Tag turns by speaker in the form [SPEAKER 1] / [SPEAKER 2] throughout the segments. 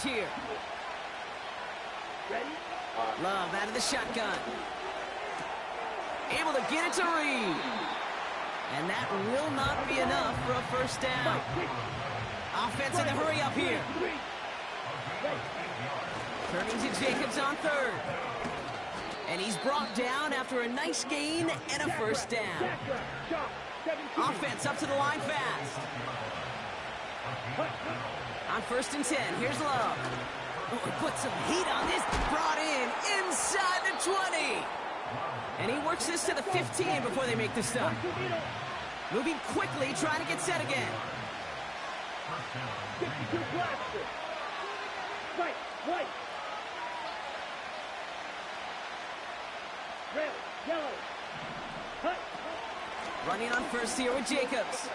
[SPEAKER 1] here. Love out of the shotgun. Able to get it to Reed. And that will not be enough for a first down. Offense in the hurry up here. Turning to Jacobs on third. And he's brought down after a nice gain and a first down. Offense up to the line fast. On 1st and 10, here's Love. Oh, he put some heat on this. Brought in inside the 20. And he works this to the 15 before they make the stop. Moving quickly, trying to get set again. Right. Red, yellow. Cut. Running on first here with Jacobs.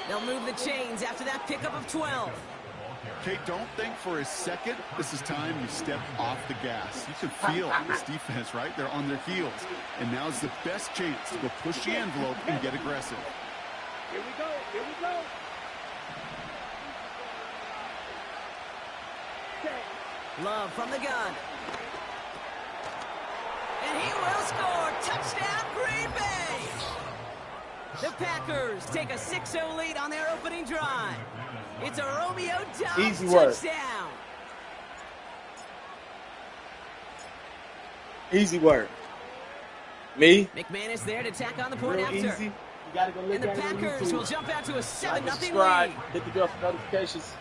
[SPEAKER 1] They'll move the chains after that pickup of 12.
[SPEAKER 2] Okay, don't think for a second this is time you step off the gas. You can feel this defense, right? They're on their heels. And now's the best chance to go push the envelope and get aggressive.
[SPEAKER 3] Here we go.
[SPEAKER 1] Love from the gun. And he will score. Touchdown, Green Bay. The Packers take a 6-0 lead on their opening drive. It's a Romeo Doubs touchdown.
[SPEAKER 4] Easy work. Me?
[SPEAKER 1] McManus there to tack on the point
[SPEAKER 4] Real
[SPEAKER 1] after.
[SPEAKER 4] Easy. You gotta go look
[SPEAKER 1] and the
[SPEAKER 4] at
[SPEAKER 1] Packers will jump out to a 7-0
[SPEAKER 4] subscribe.
[SPEAKER 1] lead.
[SPEAKER 4] Hit the bell for notifications.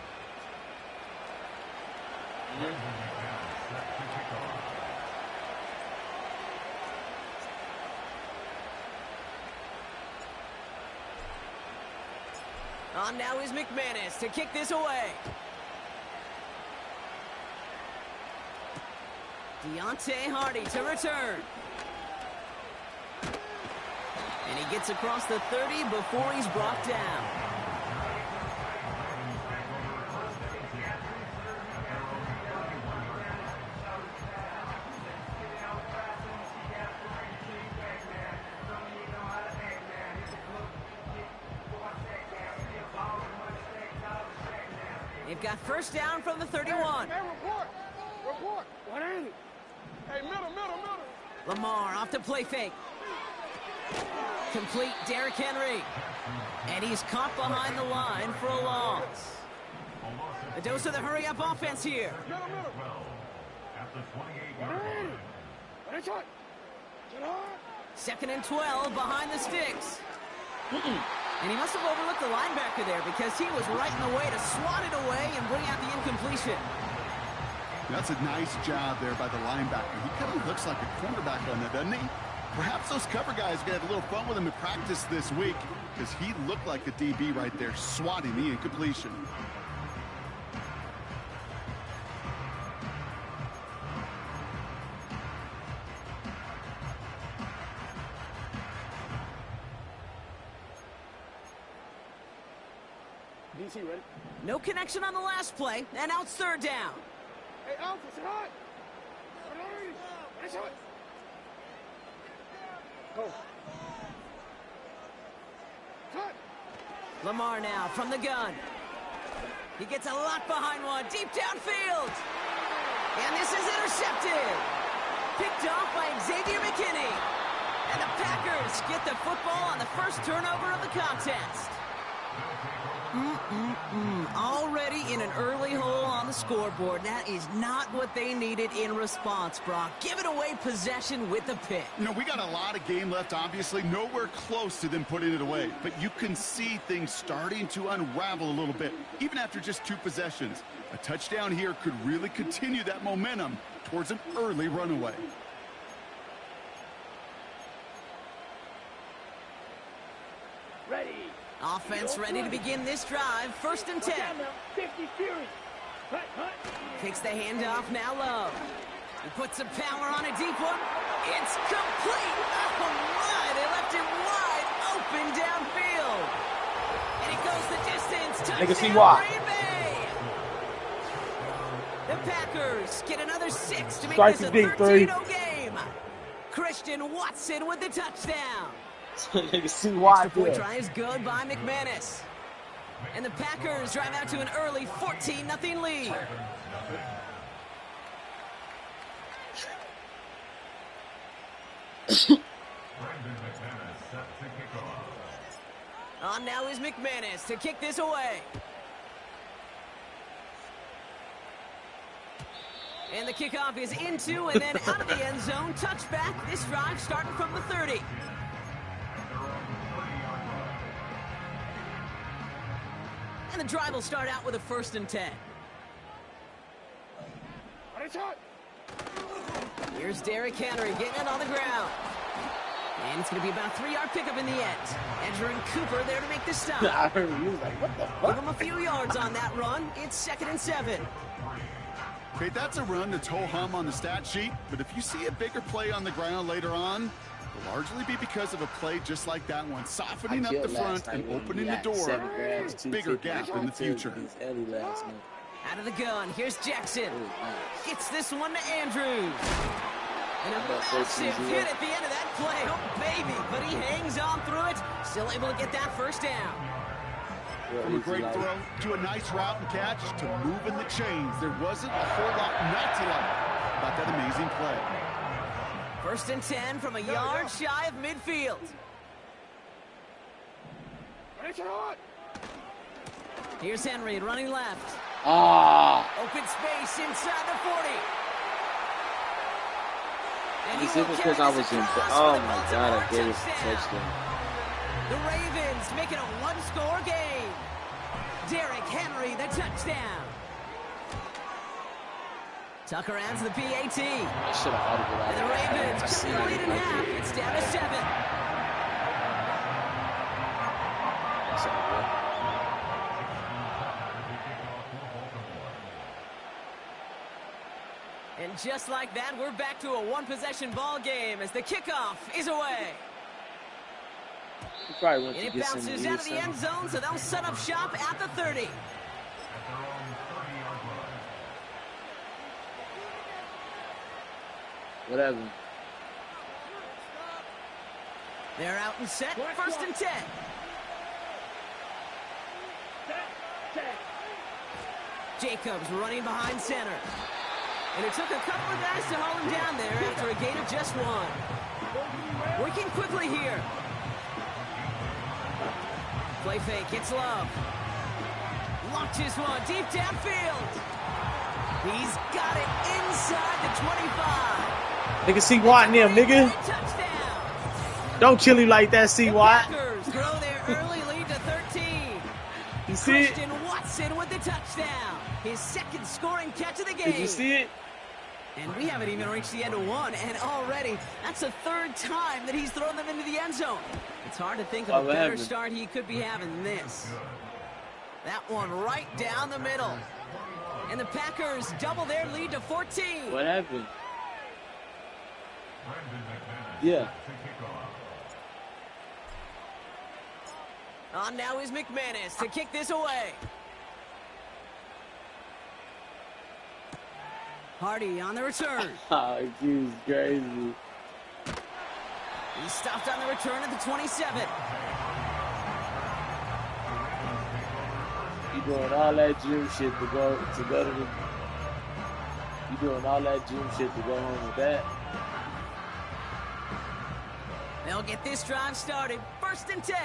[SPEAKER 1] On now is McManus to kick this away. Deontay Hardy to return. And he gets across the 30 before he's brought down. They've got first down from the 31.
[SPEAKER 3] Hey, report. What ain't it? Hey, middle.
[SPEAKER 1] Lamar off the play fake. Complete Derrick Henry. And he's caught behind the line for a loss. A dose of the hurry-up offense here.
[SPEAKER 3] Middle. What is it?
[SPEAKER 1] 2nd and 12 behind the sticks. And he must have overlooked the linebacker there because he was right in the way to swat it away and bring out the incompletion.
[SPEAKER 2] That's a nice job there by the linebacker. He kind of looks like a cornerback on that, doesn't he? Perhaps those cover guys are going to have a little fun with him in practice this week because he looked like a DB right there, swatting the incompletion.
[SPEAKER 3] DC ready?
[SPEAKER 1] No connection on the last play, and now it's 3rd down.
[SPEAKER 3] Hey, Alpha, say hi. That's it. Go. Cut.
[SPEAKER 1] Lamar now from the gun. He gets a lot behind one, deep downfield. And this is intercepted. Picked off by Xavier McKinney. And the Packers get the football on the first turnover of the contest. Already in an early hole on the scoreboard. That is not what they needed in response, Brock. Giving away possession with the pick.
[SPEAKER 2] You know, we got a lot of game left, obviously. Nowhere close to them putting it away. But you can see things starting to unravel a little bit, even after just 2 possessions. A touchdown here could really continue that momentum towards an early runaway.
[SPEAKER 3] Ready.
[SPEAKER 1] Offense ready to begin this drive. 1st and 10.
[SPEAKER 3] 50 series.
[SPEAKER 1] Takes the handoff, now Love. He puts some power on a deep one. It's complete. Oh my, they left it wide open downfield. And it goes the distance. Touchdown Green Bay. The Packers get another 6 to make this a 13-0 game. Christian Watson with the touchdown.
[SPEAKER 4] You can see why.
[SPEAKER 1] Extra point try is good by McManus. And the Packers drive out to an early 14-0 lead. On now is McManus to kick this away. And the kickoff is into and then out of the end zone. Touchback. This drive starting from the 30. And the drive will start out with a 1st and 10. Here's Derrick Henry getting it on the ground. And it's going to be about a 3-yard pickup in the end. Edger and Cooper there to make the stop.
[SPEAKER 4] I heard you was like, what the fuck?
[SPEAKER 1] Give him a few yards on that run. It's 2nd and 7.
[SPEAKER 2] Okay, that's a run that's ho-hum on the stat sheet, but if you see a bigger play on the ground later on, it'll largely be because of a play just like that one, softening up the front and opening the door for a bigger gap in the future.
[SPEAKER 1] Out of the gun, here's Jackson. Gets this one to Andrews. And a massive hit at the end of that play. Oh, baby, but he hangs on through it. Still able to get that 1st down.
[SPEAKER 2] From a great throw to a nice route and catch to moving the chains. There wasn't a whole lot not to like about that amazing play.
[SPEAKER 1] 1st and 10 from a yard shy of midfield. Here's Henry running left. Open space inside the 40. And
[SPEAKER 4] Is it because I was in? Oh my God! I gave it a touchdown.
[SPEAKER 1] The Ravens make it a 1-score game. Derrick Henry, the touchdown. Tucker adds the PAT.
[SPEAKER 4] I should have audited out.
[SPEAKER 1] And the Ravens cut the lead in half. It's down to 7. And just like that, we're back to a 1-possession ball game as the kickoff is away.
[SPEAKER 4] And
[SPEAKER 1] it bounces out of the end zone, so they'll set up shop at the 30.
[SPEAKER 4] Whatever.
[SPEAKER 1] They're out and set. 1st and 10. Jacobs running behind center. And it took a couple of guys to hold him down there after a gain of just 1. Working quickly here. Play fake, it's Love. Launches one deep downfield. He's got it inside the 25.
[SPEAKER 4] Nigga, C. Watt in them, nigga.
[SPEAKER 1] Touchdown.
[SPEAKER 4] Don't kill him like that, C. Watt.
[SPEAKER 1] Packers grow their early lead to 13.
[SPEAKER 4] You see it?
[SPEAKER 1] Christian Watson with the touchdown. His 2nd scoring catch of the game.
[SPEAKER 4] Did you see it?
[SPEAKER 1] And we haven't even reached the end of 1, and already that's the 3rd time that he's thrown them into the end zone. It's hard to think of a better start he could be having than this. That one right down the middle. And the Packers double their lead to 14.
[SPEAKER 4] What happened? Yeah.
[SPEAKER 1] On now is McManus to kick this away. Hardy on the return.
[SPEAKER 4] Oh, he's crazy.
[SPEAKER 1] He stopped on the return at the 27.
[SPEAKER 4] You doing all that gym shit to go to the. You doing all that gym shit to go home with that?
[SPEAKER 1] They'll get this drive started. 1st and 10.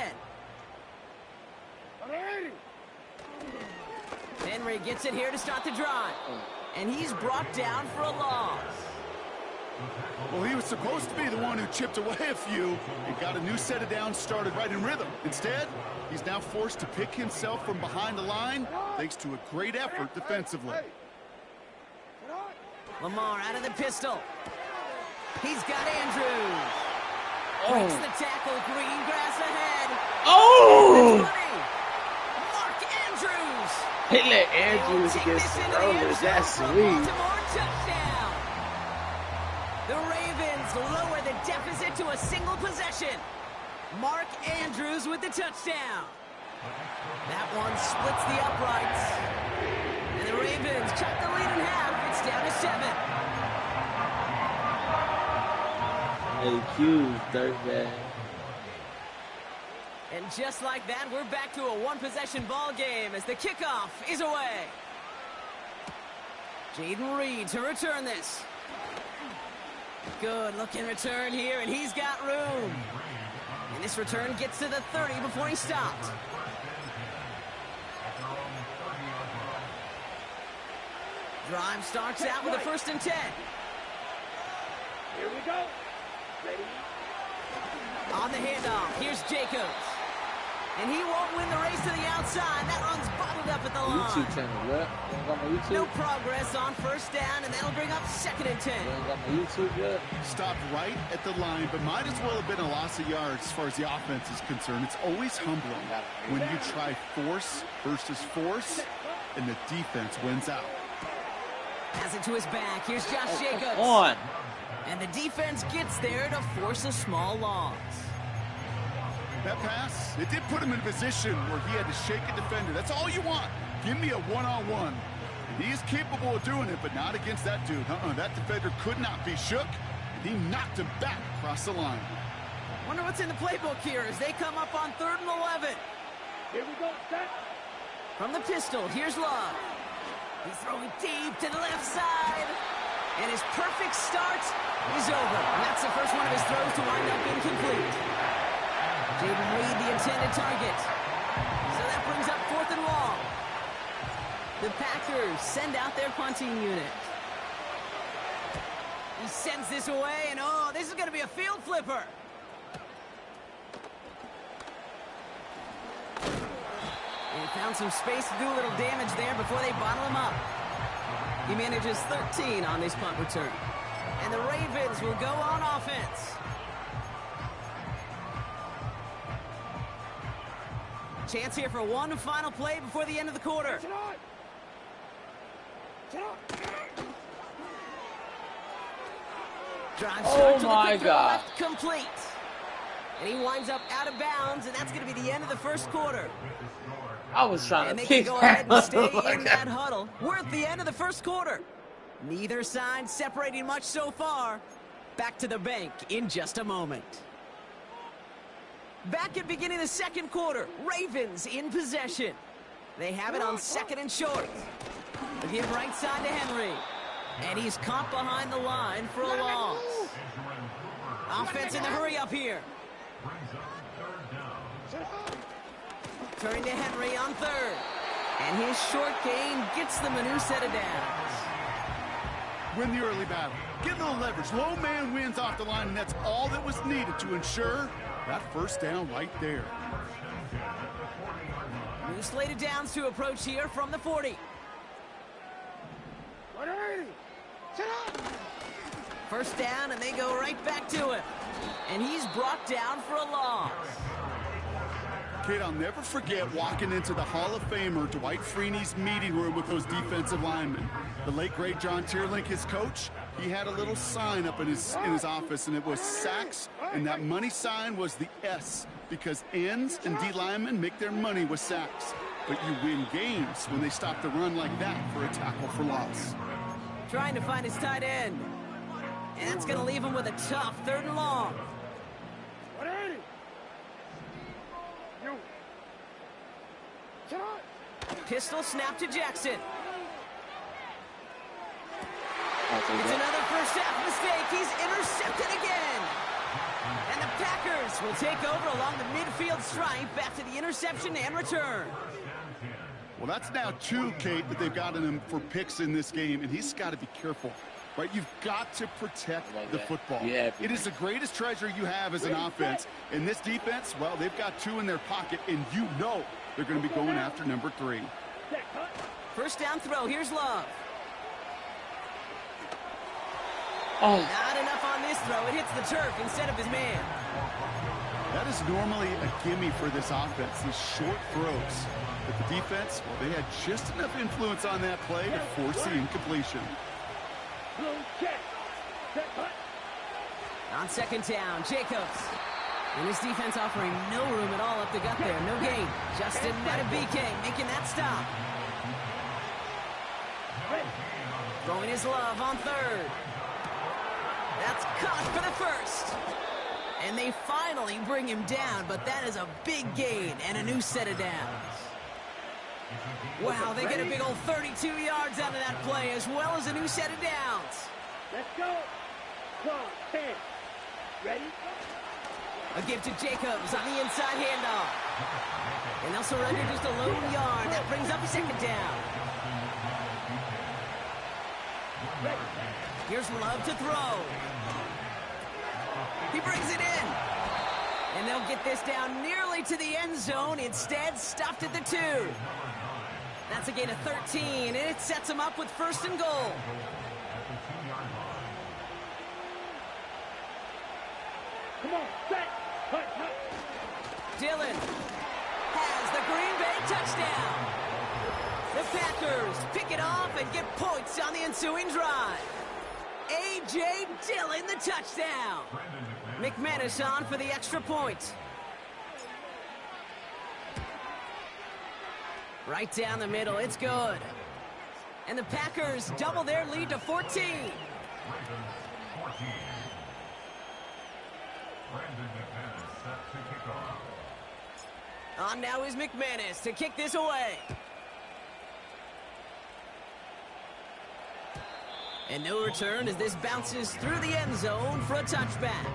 [SPEAKER 1] Henry gets it here to start the drive. And he's brought down for a loss.
[SPEAKER 2] Well, he was supposed to be the one who chipped away a few and got a new set of downs started right in rhythm. Instead, he's now forced to pick himself from behind the line thanks to a great effort defensively.
[SPEAKER 1] Lamar out of the pistol. He's got Andrews. Breaks the tackle. Green grass ahead.
[SPEAKER 4] Oh!
[SPEAKER 1] Mark Andrews.
[SPEAKER 4] They let Andrews against the Rollers. That's sweet.
[SPEAKER 1] Touchdown. The Ravens lower the deficit to a single possession. Mark Andrews with the touchdown. That one splits the uprights. And the Ravens cut the lead in half. It's down to 7.
[SPEAKER 4] Hey, Q, third bad.
[SPEAKER 1] And And just like that, we're back to a one-possession ball game as the kickoff is away. Jaden Reed to return this. Good looking return here, and he's got room. And this return gets to the 30 before he stopped. Drive starts out with a 1st and 10.
[SPEAKER 3] Here we go. Ready?
[SPEAKER 1] On the handoff, here's Jacobs. And he won't win the race to the outside. That one's bottled up at the line.
[SPEAKER 4] YouTube channel, what? You ain't got my YouTube?
[SPEAKER 1] No progress on 1st down, and that'll bring up 2nd and 10.
[SPEAKER 4] You ain't got my YouTube yet?
[SPEAKER 2] Stopped right at the line, but might as well have been a loss of yards as far as the offense is concerned. It's always humbling when you try force versus force, and the defense wins out.
[SPEAKER 1] Has it to his back. Here's Josh Jacobs.
[SPEAKER 4] Come on.
[SPEAKER 1] And the defense gets there to force a small loss.
[SPEAKER 2] That pass, it did put him in a position where he had to shake a defender. That's all you want. Give me a one-on-one. And he is capable of doing it, but not against that dude. That defender could not be shook, and he knocked him back across the line.
[SPEAKER 1] Wonder what's in the playbook here as they come up on 3rd and 11.
[SPEAKER 3] Here we go. Set.
[SPEAKER 1] From the pistol, here's Love. He's throwing deep to the left side. And his perfect start is over. And that's the first one of his throws to wind up incomplete. Jaden Reed, the intended target. So that brings up 4th and long. The Packers send out their punting unit. He sends this away, and oh, this is going to be a field flipper. And he found some space to do a little damage there before they bottle him up. He manages 13 on this punt return. And the Ravens will go on offense. Chance here for one final play before the end of the quarter. Drive start to the quick left, complete. And he winds up out of bounds, and that's going to be the end of the 1st quarter.
[SPEAKER 4] I was trying
[SPEAKER 1] and
[SPEAKER 4] to
[SPEAKER 1] they
[SPEAKER 4] pick
[SPEAKER 1] can go ahead and stay
[SPEAKER 4] that.
[SPEAKER 1] in that huddle. We're at the end of the 1st quarter. Neither side separating much so far. Back to the bank in just a moment. Back at beginning of the 2nd quarter. Ravens in possession. They have it on 2nd and short. They give right side to Henry. And he's caught behind the line for a loss. Offense in the hurry up here. Turning to Henry on 3rd. And his short gain gets them a new set of downs.
[SPEAKER 2] Win the early battle. Get a little leverage. Low man wins off the line, and that's all that was needed to ensure that 1st down right there.
[SPEAKER 1] New slated downs to approach here from the 40.
[SPEAKER 3] 180. Set up.
[SPEAKER 1] 1st down, and they go right back to him. And he's brought down for a loss.
[SPEAKER 2] Kid, I'll never forget walking into the Hall of Famer Dwight Freeney's meeting room with those defensive linemen. The late, great John Tierlink, his coach, he had a little sign up in his office, and it was sacks, and that money sign was the S, because ends and D linemen make their money with sacks. But you win games when they stop the run like that for a tackle for loss.
[SPEAKER 1] Trying to find his tight end. And that's going to leave him with a tough 3rd and long.
[SPEAKER 3] 180. You. Set up.
[SPEAKER 1] Pistol snap to Jackson.
[SPEAKER 4] I'll take
[SPEAKER 1] It's
[SPEAKER 4] that.
[SPEAKER 1] another 1st half mistake. He's intercepted again. And the Packers will take over along the midfield stripe after the interception and return.
[SPEAKER 2] Well, that's now 2, Kate, that they've gotten him for picks in this game, and he's got to be careful, right? You've got to protect the football.
[SPEAKER 4] Yeah,
[SPEAKER 2] it is the greatest treasure you have as an offense. And this defense, well, they've got 2 in their pocket, and you know they're going to be going after number 3.
[SPEAKER 1] 1st down throw. Here's Love.
[SPEAKER 4] Oh,
[SPEAKER 1] Not enough on this throw. It hits the turf instead of his man.
[SPEAKER 2] That is normally a gimme for this offense, these short throws. But the defense, well, they had just enough influence on that play to force the incompletion.
[SPEAKER 1] On 2nd down, Jacobs. And his defense offering no room at all up the gut there. No gain. Justin Matabike making that stop. Throwing his Love on 3rd. That's caught for the 1st. And they finally bring him down, but that is a big gain and a new set of downs. Wow, they get a big old 32 yards out of that play, as well as a new set of downs.
[SPEAKER 3] Let's go. 1, 10. Ready?
[SPEAKER 1] A give to Jacobs on the inside handoff. And they'll surrender just a lone yard. That brings up a second down. Here's Love to throw. He brings it in. And they'll get this down nearly to the end zone. Instead, stopped at the 2. That's a gain of 13, and it sets them up with 1st and goal.
[SPEAKER 3] Come on, set. Cut.
[SPEAKER 1] Dillon has the Green Bay touchdown. The Packers pick it off and get points on the ensuing drive. A.J. Dillon, the touchdown. McManus on for the extra point. Right down the middle, it's good. And the Packers double their lead to 14. On now is McManus to kick this away. And no return as this bounces through the end zone for a touchback.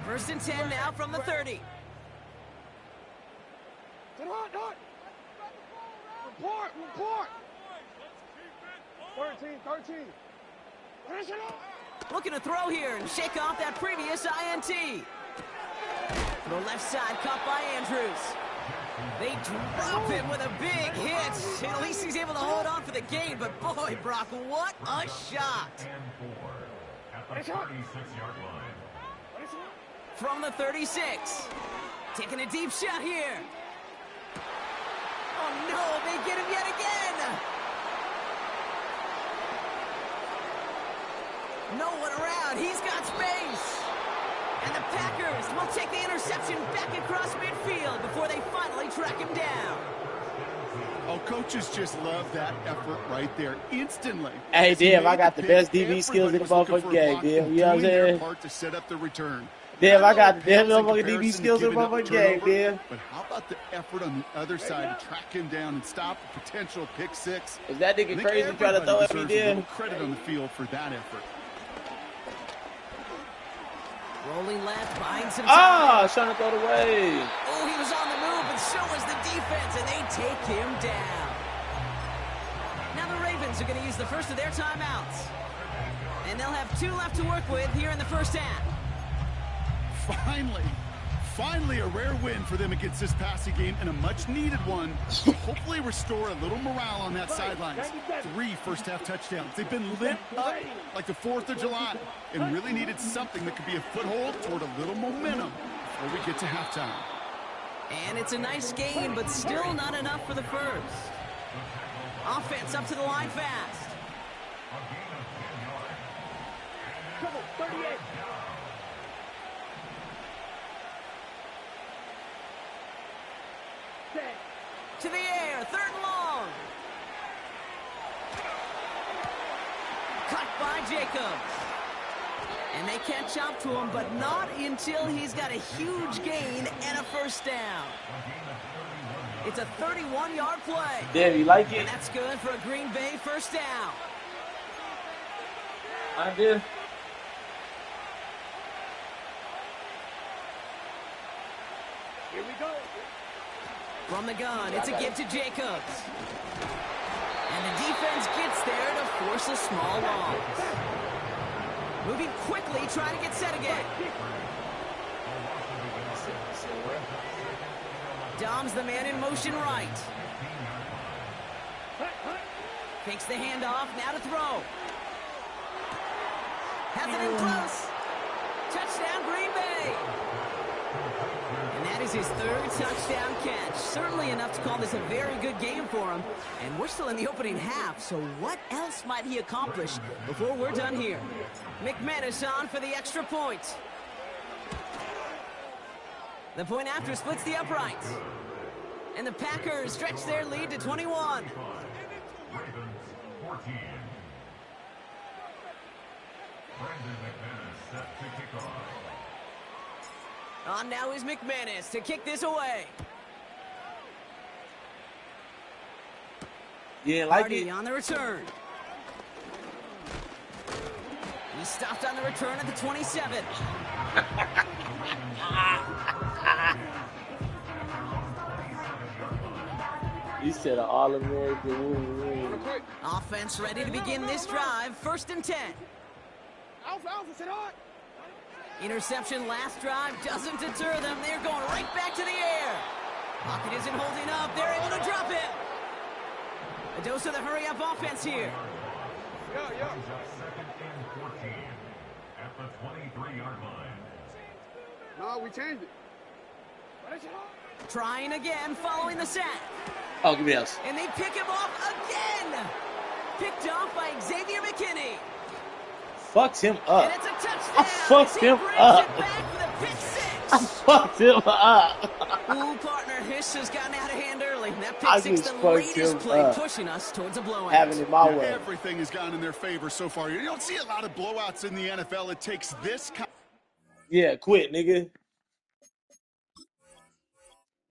[SPEAKER 1] First and 10 now from the 30.
[SPEAKER 3] Report. 13.
[SPEAKER 1] Looking to throw here and shake off that previous INT. The left side caught by Andrews. They drop him with a big hit. At least he's able to hold on for the gain, but boy, Brock, what a shot. From the 36. Taking a deep shot here. Oh no, they get him yet again. No one around, he's got space. And the Packers will take the interception back across midfield before they finally track him down.
[SPEAKER 2] Oh, coaches just love that effort right there instantly.
[SPEAKER 4] Hey, Dev, I got the best DB skills in the motherfucking game, Dev. You know what I'm saying?
[SPEAKER 2] Part to set up the return.
[SPEAKER 4] Dev, I got the damn motherfucking DB skills in the motherfucking game, Dev.
[SPEAKER 2] But how about the effort on the other side to track him down and stop a potential pick six?
[SPEAKER 4] Is that nigga crazy trying to throw at me, Dev?
[SPEAKER 2] Credit on the field for that effort.
[SPEAKER 1] Rolling left, behind some time.
[SPEAKER 4] Trying to throw it away.
[SPEAKER 1] Oh, he was on the move, but so was the defense, and they take him down. Now the Ravens are going to use the first of their timeouts. And they'll have 2 left to work with here in the first half.
[SPEAKER 2] Finally a rare win for them against this passing game, and a much-needed one to hopefully restore a little morale on that sidelines. 3 first-half touchdowns. They've been lit up like the 4th of July and really needed something that could be a foothold toward a little momentum before we get to halftime.
[SPEAKER 1] And it's a nice game, but still not enough for the first. Offense up to the line fast.
[SPEAKER 3] 38.
[SPEAKER 1] To the air, 3rd and long. Cut by Jacobs. And they catch up to him, but not until he's got a huge gain and a first down. It's a 31-yard play.
[SPEAKER 4] Dev, you like it?
[SPEAKER 1] And that's good for a Green Bay first down.
[SPEAKER 4] I did.
[SPEAKER 3] Here we go.
[SPEAKER 1] From the gun, it's a give to Jacobs. And the defense gets there to force a small loss. Moving quickly, trying to get set again. Dom's the man in motion right. Takes the handoff, now to throw. Has it in close. Touchdown, Green Bay. And that is his 3rd touchdown catch. Certainly enough to call this a very good game for him. And we're still in the opening half, so what else might he accomplish before we're done here? McManus on for the extra point. The point after splits the uprights. And the Packers stretch their lead to 21.
[SPEAKER 5] Ravens 14. Brandon McManus set to kick off.
[SPEAKER 1] On now is McManus to kick this away.
[SPEAKER 4] Yeah, like
[SPEAKER 1] Hardy
[SPEAKER 4] it.
[SPEAKER 1] on the return. He stopped on the return at the 27.
[SPEAKER 4] He said an All-American Wolverine.
[SPEAKER 1] Offense ready to begin this drive. 1st and 10.
[SPEAKER 3] Alpha, sit hard.
[SPEAKER 1] Interception last drive doesn't deter them. They're going right back to the air. Pocket isn't holding up. They're able to drop it. A dose of the hurry-up offense here.
[SPEAKER 3] Yeah.
[SPEAKER 5] Second and 14 at the 23-yard line.
[SPEAKER 3] No, we changed it.
[SPEAKER 1] Trying again following the sack.
[SPEAKER 4] Oh, give me else.
[SPEAKER 1] And they pick him off again. Picked off by Xavier McKinney.
[SPEAKER 4] Fucked him up.
[SPEAKER 1] And it's a touchdown.
[SPEAKER 4] I fucked him
[SPEAKER 1] brings
[SPEAKER 4] up.
[SPEAKER 1] it back with a pick six.
[SPEAKER 4] I fucked him up.
[SPEAKER 1] Ooh, partner, this has gotten out of hand early. That pick
[SPEAKER 4] I
[SPEAKER 1] six,
[SPEAKER 4] just
[SPEAKER 1] the
[SPEAKER 4] fucked
[SPEAKER 1] latest
[SPEAKER 4] him
[SPEAKER 1] play,
[SPEAKER 4] up.
[SPEAKER 1] pushing us towards a blowout.
[SPEAKER 4] Having it my way.
[SPEAKER 2] Everything has gone in their favor so far. You don't see a lot of blowouts in the NFL. It takes this kind.
[SPEAKER 4] Yeah, quit, nigga.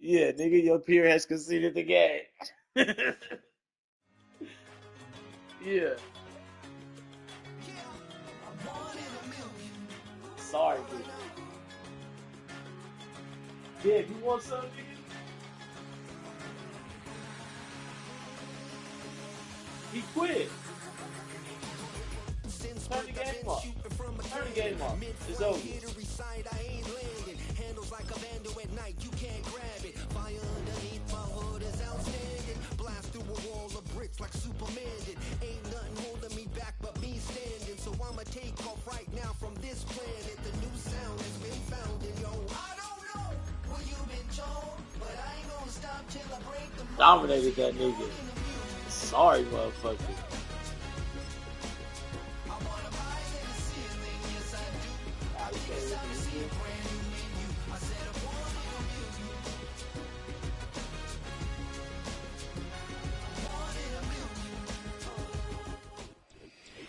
[SPEAKER 4] Yeah, nigga, your peer has conceded the game. Yeah. Sorry, dude. Yeah, you want some, nigga? He quit. Turn the game off. Turn the game off. It's over.
[SPEAKER 6] Like Superman did. Ain't nothing holding me back but me standing. So I'ma take off right now from this planet. The new sound has been found in yo. I don't know what you've been told, but I ain't gonna stop till I break the mold.
[SPEAKER 4] Dominated that nigga. Sorry, motherfucker.
[SPEAKER 6] I wanna buy in the ceiling, yes I do. Because I've seen brand new menu. I said I want it a million.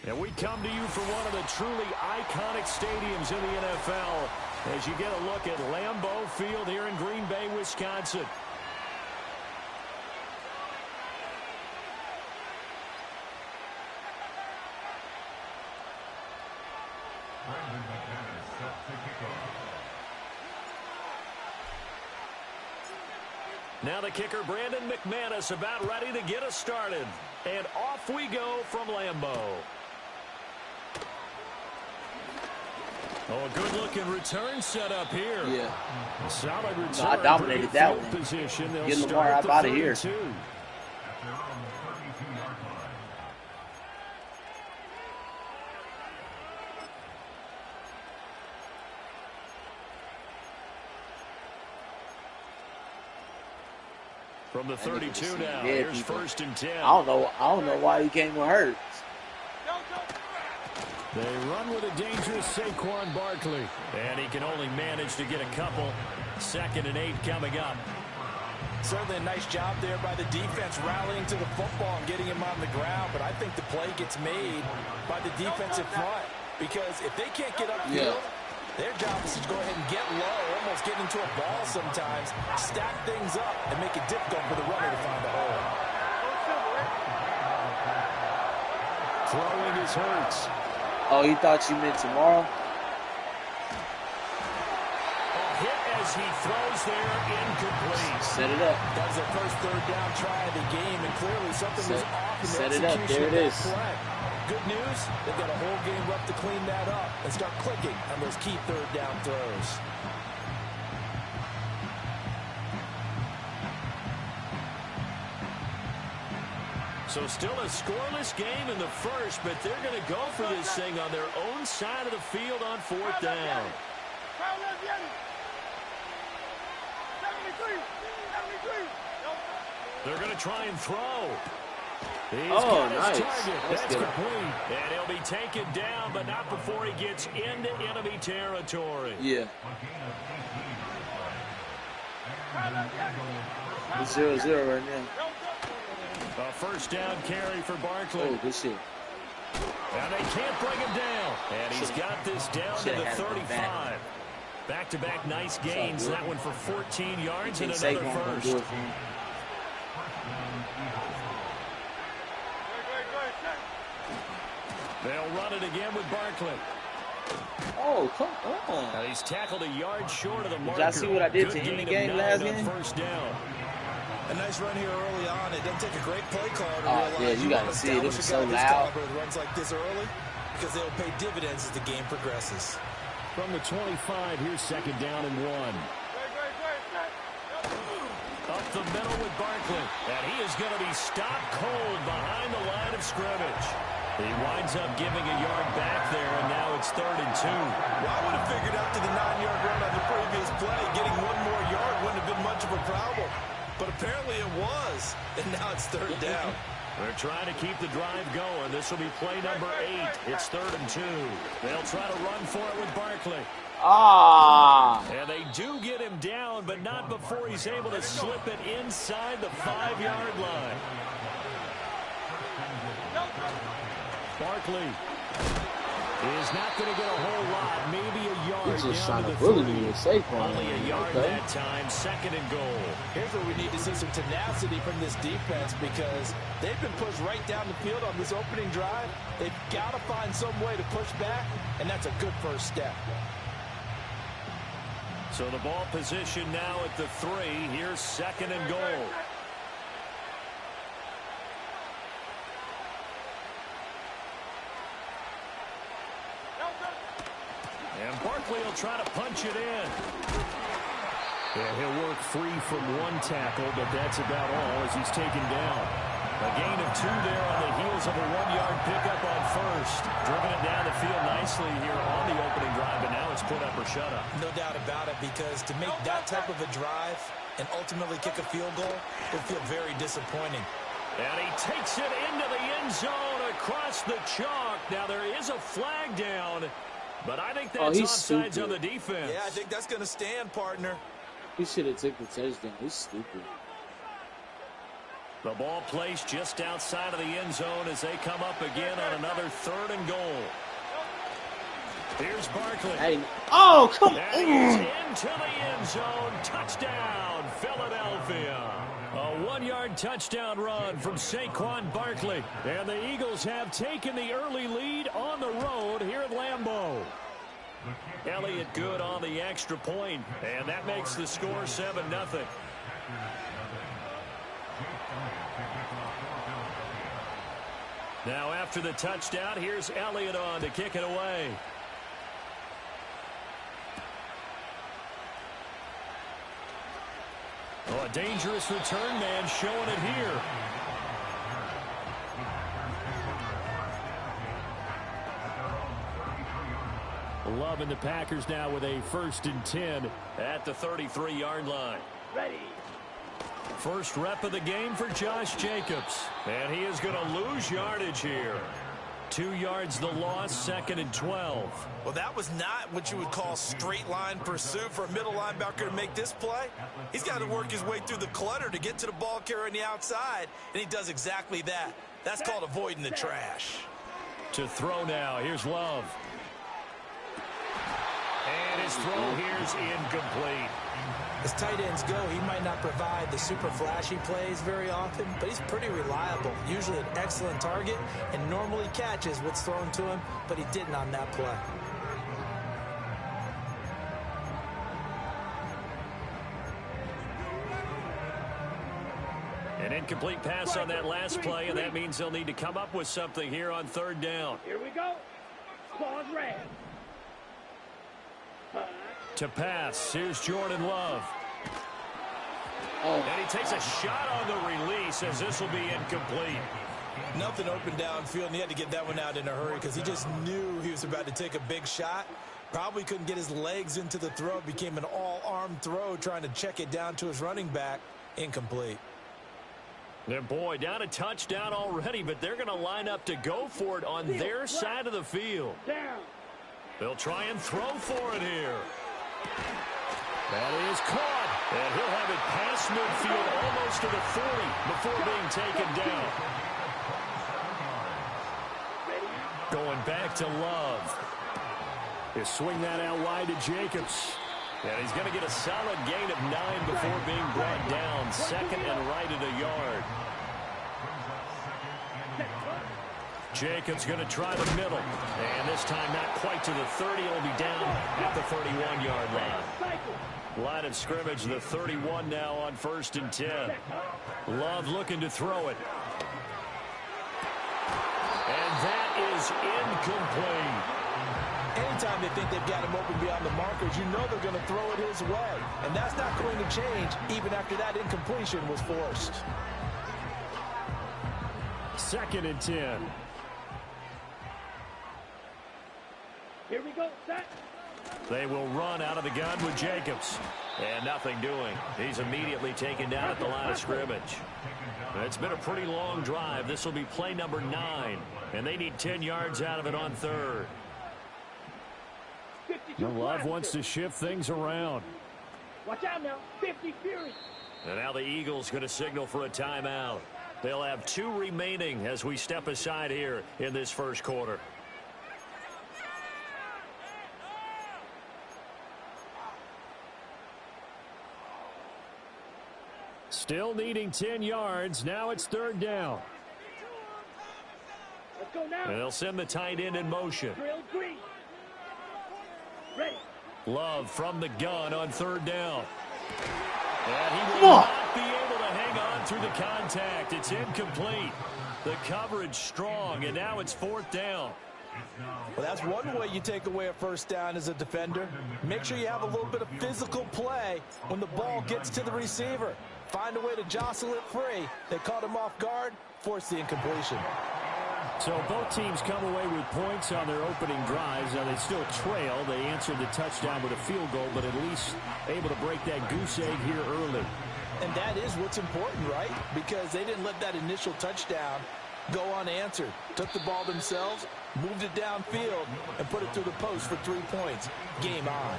[SPEAKER 7] And we come to you from one of the truly iconic stadiums in the NFL as you get a look at Lambeau Field here in Green Bay, Wisconsin.
[SPEAKER 5] Brandon McManus set to kick off.
[SPEAKER 7] Now the kicker, Brandon McManus, about ready to get us started. And off we go from Lambeau. Oh, a good-looking return set up here.
[SPEAKER 4] Yeah.
[SPEAKER 7] Solid return.
[SPEAKER 4] No, I dominated that one.
[SPEAKER 7] Position.
[SPEAKER 4] Get Lamar up out of here.
[SPEAKER 5] At their own 32-yard line.
[SPEAKER 7] From the 32 now,
[SPEAKER 4] Yeah,
[SPEAKER 7] here's
[SPEAKER 4] people.
[SPEAKER 7] 1st and 10.
[SPEAKER 4] I don't know why he came with Hurts.
[SPEAKER 7] They run with a dangerous Saquon Barkley. And he can only manage to get a couple. 2nd and 8 coming up.
[SPEAKER 8] Certainly a nice job there by the defense rallying to the football and getting him on the ground. But I think the play gets made by the defensive front. Because if they can't get upfield, their job is to go ahead and get low, almost get into a ball sometimes, stack things up, and make it difficult for the runner to find a hole.
[SPEAKER 7] Throwing his Hurts.
[SPEAKER 4] Oh, he thought you meant tomorrow?
[SPEAKER 7] A hit as he throws there, incomplete.
[SPEAKER 4] Set it up.
[SPEAKER 8] That was their first 3rd down try of the game, and clearly something was off in the
[SPEAKER 4] Set it up.
[SPEAKER 8] execution
[SPEAKER 4] There it
[SPEAKER 8] of that
[SPEAKER 4] is.
[SPEAKER 8] play. Good news, they've got a whole game left to clean that up and start clicking on those key 3rd down throws.
[SPEAKER 7] So still a scoreless game in the first, but they're going to go for this thing on their own side of the field on 4th down. They're going to try and throw. He's got his
[SPEAKER 4] nice.
[SPEAKER 7] target.
[SPEAKER 4] That's
[SPEAKER 7] That's
[SPEAKER 4] good.
[SPEAKER 7] complete. And he'll be taken down, but not before he gets into enemy territory.
[SPEAKER 4] Yeah.
[SPEAKER 5] A gain of 18 yards.
[SPEAKER 4] It's 0-0 right now.
[SPEAKER 7] A first down carry for Barkley.
[SPEAKER 4] Oh, good shit.
[SPEAKER 7] And they can't bring him down. And he's got this down to the 35. Back-to-back nice gains. That one for 14 yards and another first. They'll run it again with Barkley.
[SPEAKER 4] Oh, come on.
[SPEAKER 7] Now he's tackled a yard short of the marker.
[SPEAKER 4] Did y'all see what I did
[SPEAKER 7] Good
[SPEAKER 4] to him in the
[SPEAKER 7] gain
[SPEAKER 4] game
[SPEAKER 7] of
[SPEAKER 4] last
[SPEAKER 7] 9 on
[SPEAKER 4] game?
[SPEAKER 7] first down.
[SPEAKER 8] A nice run here early on. It doesn't take a great play call to
[SPEAKER 4] Oh,
[SPEAKER 8] realize
[SPEAKER 4] yeah, you gotta see it. It was so loud.
[SPEAKER 8] Runs like this early because they'll pay dividends as the game progresses.
[SPEAKER 7] From the 25, here's second down and 1. Up the middle with Barkley. And he is going to be stopped cold behind the line of scrimmage. He winds up giving a yard back there, and now it's 3rd and 2.
[SPEAKER 8] Well, I would have figured after the 9-yard run on the previous play, getting one more yard wouldn't have been much of a problem. But apparently it was, and now it's 3rd down.
[SPEAKER 7] They're trying to keep the drive going. This will be play number 8. It's 3rd and 2. They'll try to run for it with Barkley.
[SPEAKER 4] Ah!
[SPEAKER 7] And they do get him down, but not before he's able to slip it inside the 5-yard line. Barkley is not going to get a whole lot, maybe a yard.
[SPEAKER 4] He's just
[SPEAKER 7] down
[SPEAKER 4] trying to
[SPEAKER 7] the
[SPEAKER 4] bully
[SPEAKER 7] 30.
[SPEAKER 4] me and safe on
[SPEAKER 7] Only a yard that time, 2nd and goal.
[SPEAKER 8] Here's where we need to see some tenacity from this defense because they've been pushed right down the field on this opening drive. They've got to find some way to push back, and that's a good first step.
[SPEAKER 7] So the ball position now at the 3. Here's 2nd and goal. And Barkley will try to punch it in. Yeah, he'll work free from one tackle, but that's about all as he's taken down. A gain of 2 there on the heels of a 1-yard pickup on first. Driven it down the field nicely here on the opening drive, but now it's put up or shut up.
[SPEAKER 8] No doubt about it, because to make that type of a drive and ultimately kick a field goal would feel very disappointing.
[SPEAKER 7] And he takes it into the end zone across the chalk. Now there is a flag down, but I think that's offsides on the defense.
[SPEAKER 8] Yeah, I think that's going to stand, partner.
[SPEAKER 4] He should have taken the touchdown. He's stupid.
[SPEAKER 7] The ball placed just outside of the end zone as they come up again on another 3rd and goal. Here's Barkley.
[SPEAKER 4] Hey. Oh, come on.
[SPEAKER 7] He's into the end zone. Touchdown, Philadelphia. A 1-yard touchdown run from Saquon Barkley. And the Eagles have taken the early lead on the road here at Lambeau. Elliott good on the extra point, and that makes the score 7-0. Now after the touchdown, here's Elliott on to kick it away. Oh, a dangerous return man showing it here. Loving the Packers now with a 1st and 10 at the 33-yard line.
[SPEAKER 3] Ready.
[SPEAKER 7] First rep of the game for Josh Jacobs. And he is going to lose yardage here. 2 yards the loss, 2nd and 12.
[SPEAKER 8] Well, that was not what you would call straight line pursuit for a middle linebacker to make this play. He's got to work his way through the clutter to get to the ball carrier on the outside, and he does exactly that. That's called avoiding the trash.
[SPEAKER 7] To throw now, here's Love. And his throw here's incomplete.
[SPEAKER 8] As tight ends go, he might not provide the super flashy plays very often, but he's pretty reliable. Usually an excellent target and normally catches what's thrown to him, but he didn't on that play.
[SPEAKER 7] An incomplete pass on that last play, and that means they'll need to come up with something here on 3rd down.
[SPEAKER 3] Here we go. Pause red.
[SPEAKER 7] To pass, here's Jordan Love.
[SPEAKER 4] Oh.
[SPEAKER 7] And he takes a shot on the release as this will be incomplete.
[SPEAKER 8] Nothing open downfield, and he had to get that one out in a hurry because he just knew he was about to take a big shot. Probably couldn't get his legs into the throw. Became an all-arm throw trying to check it down to his running back. Incomplete.
[SPEAKER 7] And boy, down a touchdown already, but they're going to line up to go for it on their side of the field.
[SPEAKER 3] Down.
[SPEAKER 7] They'll try and throw for it here. That is caught. And he'll have it past midfield almost to the 40 before being taken down. Going back to Love. He'll swing that out wide to Jacobs. And he's going to get a solid gain of 9 before being brought down. Second and right at a yard. Jacobs going to try the middle. And this time not quite to the 30. It'll be down at the 31-yard line. Line of scrimmage, the 31 now on 1st and 10. Love looking to throw it. And that is incomplete.
[SPEAKER 8] Anytime they think they've got him open beyond the markers, you know they're going to throw it his way. And that's not going to change even after that incompletion was forced.
[SPEAKER 7] 2nd and 10.
[SPEAKER 3] Here we go, set.
[SPEAKER 7] They will run out of the gun with Jacobs. And nothing doing. He's immediately taken down at the line of scrimmage. It's been a pretty long drive. This will be play number 9. And they need 10 yards out of it on 3rd. Love wants to shift things around.
[SPEAKER 3] Watch out now, 50 Fury.
[SPEAKER 7] And now the Eagles going to signal for a timeout. They'll have 2 remaining as we step aside here in this first quarter. Still needing 10 yards. Now it's 3rd down.
[SPEAKER 3] Let's go now.
[SPEAKER 7] And they'll send the tight end in motion.
[SPEAKER 3] Drill green. Ready.
[SPEAKER 7] Love from the gun on 3rd down. And he will not be able to hang on through the contact. It's incomplete. The coverage strong, and now it's 4th down.
[SPEAKER 8] Well, that's one way you take away a first down as a defender. Make sure you have a little bit of physical play when the ball gets to the receiver. Find a way to jostle it free. They caught him off guard, forced the incompletion.
[SPEAKER 7] So both teams come away with points on their opening drives. Now they still trail. They answered the touchdown with a field goal, but at least able to break that goose egg here early.
[SPEAKER 8] And that is what's important, right? Because they didn't let that initial touchdown go unanswered. Took the ball themselves, moved it downfield, and put it through the post for 3 points. Game on.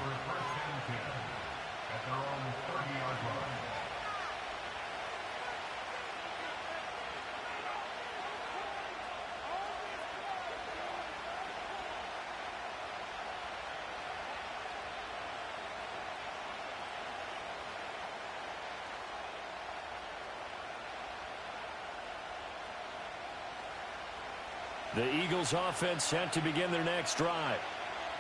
[SPEAKER 7] The Eagles offense set to begin their next drive.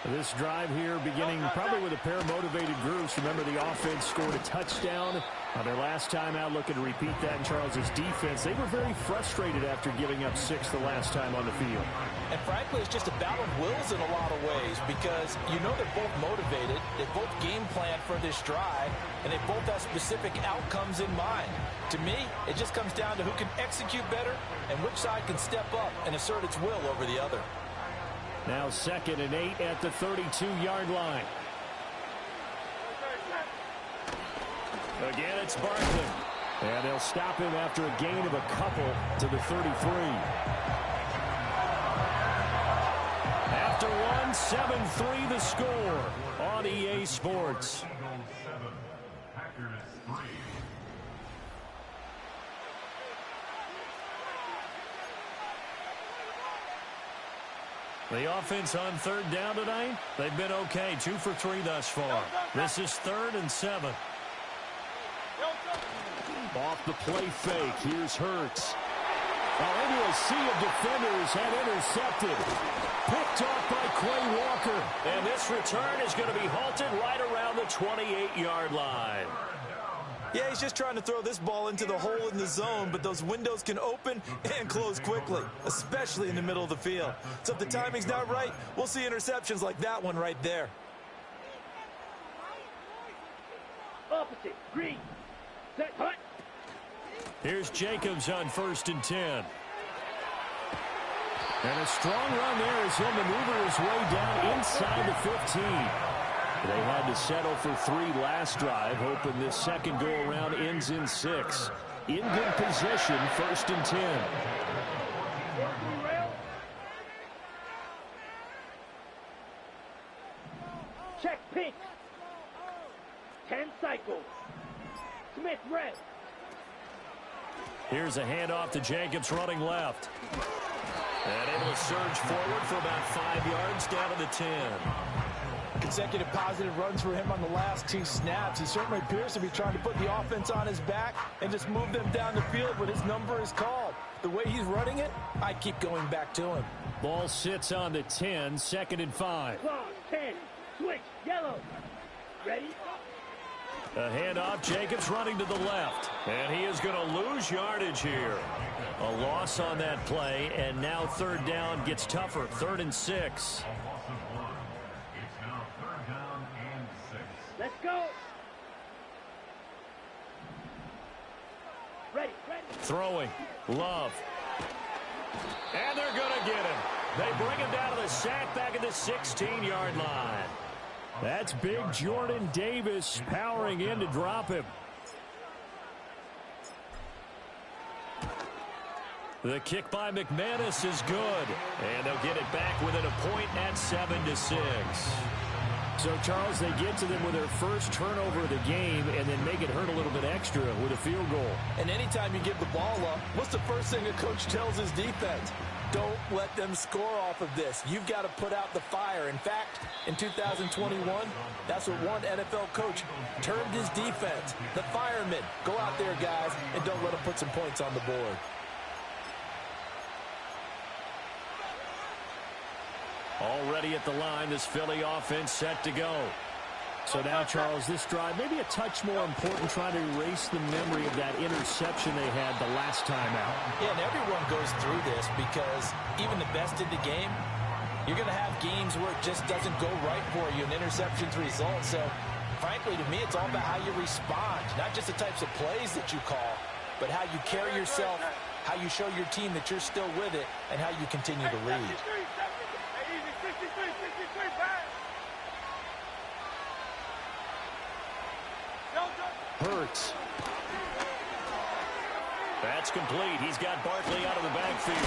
[SPEAKER 7] This drive here beginning probably with a pair of motivated groups. Remember, the offense scored a touchdown on their last time out. Looking to repeat that in Charles's defense. They were very frustrated after giving up 6 the last time on the field.
[SPEAKER 8] And frankly, it's just a battle of wills in a lot of ways because you know they're both motivated. They both game plan for this drive, and they both have specific outcomes in mind. To me, it just comes down to who can execute better and which side can step up and assert its will over the other.
[SPEAKER 7] Now 2nd and 8 at the 32-yard line. Again, it's Barkley. And they'll stop him after a gain of a couple to the 33. After one, 7-3 the score on EA Sports. The offense on 3rd down tonight, they've been okay. 2 for 3 thus far. This is 3rd and 7. Off the play fake. Here's Hurts. Into a sea of defenders and intercepted. Picked off by Quay Walker. And this return is going to be halted right around the 28-yard line.
[SPEAKER 8] Yeah, he's just trying to throw this ball into the hole in the zone, but those windows can open and close quickly, especially in the middle of the field. So if the timing's not right, we'll see interceptions like that one right there.
[SPEAKER 3] Opposite, green, set, hut.
[SPEAKER 7] Here's Jacobs on 1st and 10. And a strong run there as he'll maneuver his way down inside the 15. They had to settle for 3 last drive, hoping this second go-around ends in 6. In good position, 1st and 10.
[SPEAKER 3] Check pink. 10 cycles. Smith, red.
[SPEAKER 7] Here's a handoff to Jacobs running left. And able to surge forward for about 5 yards down to the 10.
[SPEAKER 8] Consecutive positive runs for him on the last 2 snaps. He certainly appears to be trying to put the offense on his back and just move them down the field when his number is called. The way he's running it, I keep going back to him.
[SPEAKER 7] Ball sits on the 10, 2nd and 5.
[SPEAKER 3] Long, 10, switch, yellow. Ready?
[SPEAKER 7] A handoff, Jacobs running to the left. And he is going to lose yardage here. A loss on that play, and now 3rd down gets tougher. 3rd and 6.
[SPEAKER 3] Let's go. Ready, ready.
[SPEAKER 7] Throwing. Love. And they're going to get him. They bring him down to the sack back at the 16-yard line. That's big Jordan Davis powering in to drop him. The kick by McManus is good. And they'll get it back within a point at 7-6. So, Charles, they get to them with their first turnover of the game and then make it hurt a little bit extra with a field goal.
[SPEAKER 8] And anytime you give the ball up, what's the first thing a coach tells his defense? Don't let them score off of this. You've got to put out the fire. In fact, in 2021, that's what one NFL coach termed his defense. The firemen. Go out there, guys, and don't let them put some points on the board.
[SPEAKER 7] Already at the line, this Philly offense set to go. So now, Charles, this drive maybe a touch more important, trying to erase the memory of that interception they had the last time out.
[SPEAKER 8] Yeah, and everyone goes through this because even the best in the game, you're going to have games where it just doesn't go right for you, and interceptions result. So, frankly, to me, it's all about how you respond, not just the types of plays that you call, but how you carry yourself, how you show your team that you're still with it, and how you continue to lead.
[SPEAKER 7] Hurts. That's complete. He's got Barkley out of the backfield.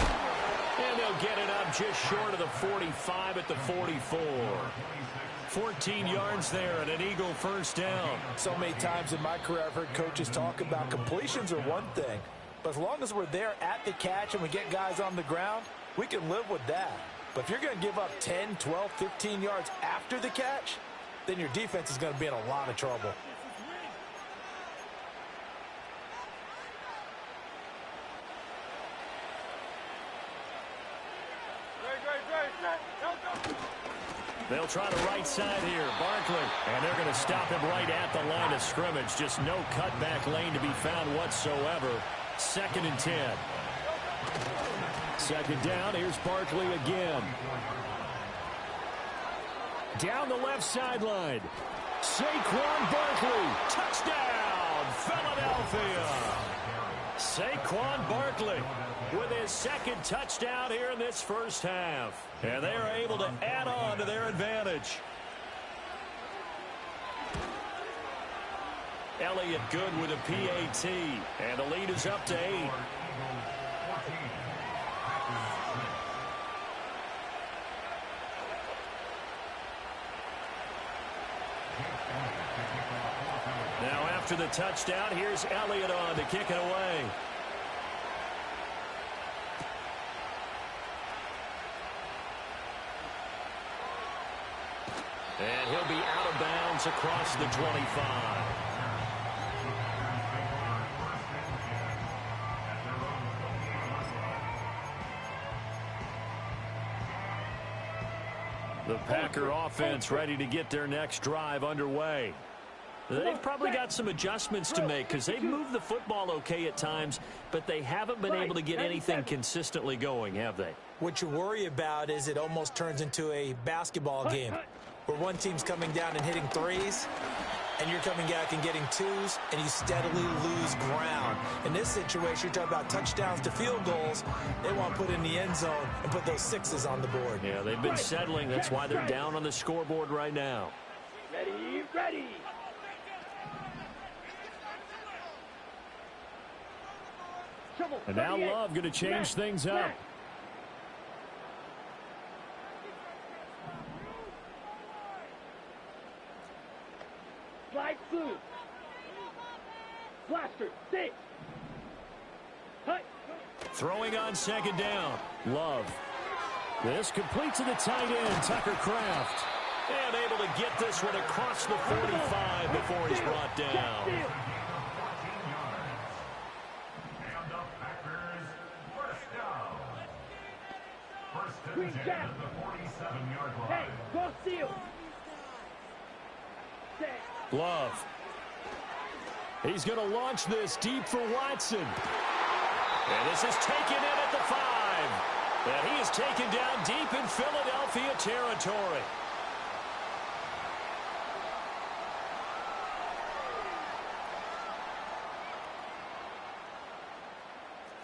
[SPEAKER 7] And they'll get it up just short of the 45 at the 44. 14 yards there and an Eagle first down.
[SPEAKER 8] So many times in my career I've heard coaches talk about completions are one thing. But as long as we're there at the catch and we get guys on the ground, we can live with that. But if you're going to give up 10, 12, 15 yards after the catch, then your defense is going to be in a lot of trouble.
[SPEAKER 7] They'll try the right side here. Barkley. And they're going to stop him right at the line of scrimmage. Just no cutback lane to be found whatsoever. 2nd and 10. 2nd down. Here's Barkley again. Down the left sideline. Saquon Barkley. Touchdown, Philadelphia. Saquon Barkley with his 2nd touchdown here in this first half. And they are able to add on to their advantage. Elliott good with a PAT. And the lead is up to 8. Now after the touchdown, here's Elliott on to kick it away. And he'll be out of bounds across the 25. The Packer offense ready to get their next drive underway. They've probably got some adjustments to make because they've moved the football okay at times, but they haven't been able to get anything consistently going, have they?
[SPEAKER 8] What you worry about is it almost turns into a basketball game where one team's coming down and hitting threes, and you're coming back and getting twos, and you steadily lose ground. In this situation, you're talking about touchdowns to field goals. They want to put in the end zone and put those sixes on the board.
[SPEAKER 7] Yeah, they've been settling. That's why they're down on the scoreboard right now.
[SPEAKER 3] Ready, ready.
[SPEAKER 7] And now Love going to change things up.
[SPEAKER 3] Slide through. Blaster, 6. Hut.
[SPEAKER 7] Throwing on second down. Love. This complete to the tight end, Tucker Kraft. And able to get this one across the 45 before he's brought down.
[SPEAKER 5] And the Packers first down. First and 10 at the 47-yard line.
[SPEAKER 3] Hey, go steal.
[SPEAKER 7] Love. He's going to launch this deep for Watson. And this is taken in at the 5. And he is taken down deep in Philadelphia territory.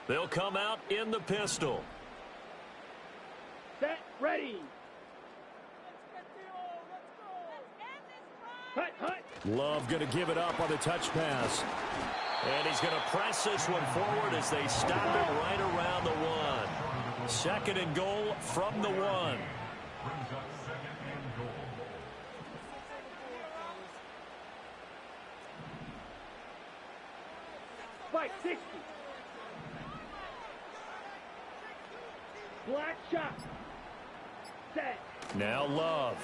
[SPEAKER 7] They'll come out in the pistol.
[SPEAKER 3] Set, ready. Hut, hut.
[SPEAKER 7] Love going to give it up on the touch pass. And he's going to press this one forward as they stop him right around the 1. Second and goal from the 1.
[SPEAKER 5] Brings up second and goal.
[SPEAKER 3] Spike, 60. Black shot. Set.
[SPEAKER 7] Now Love.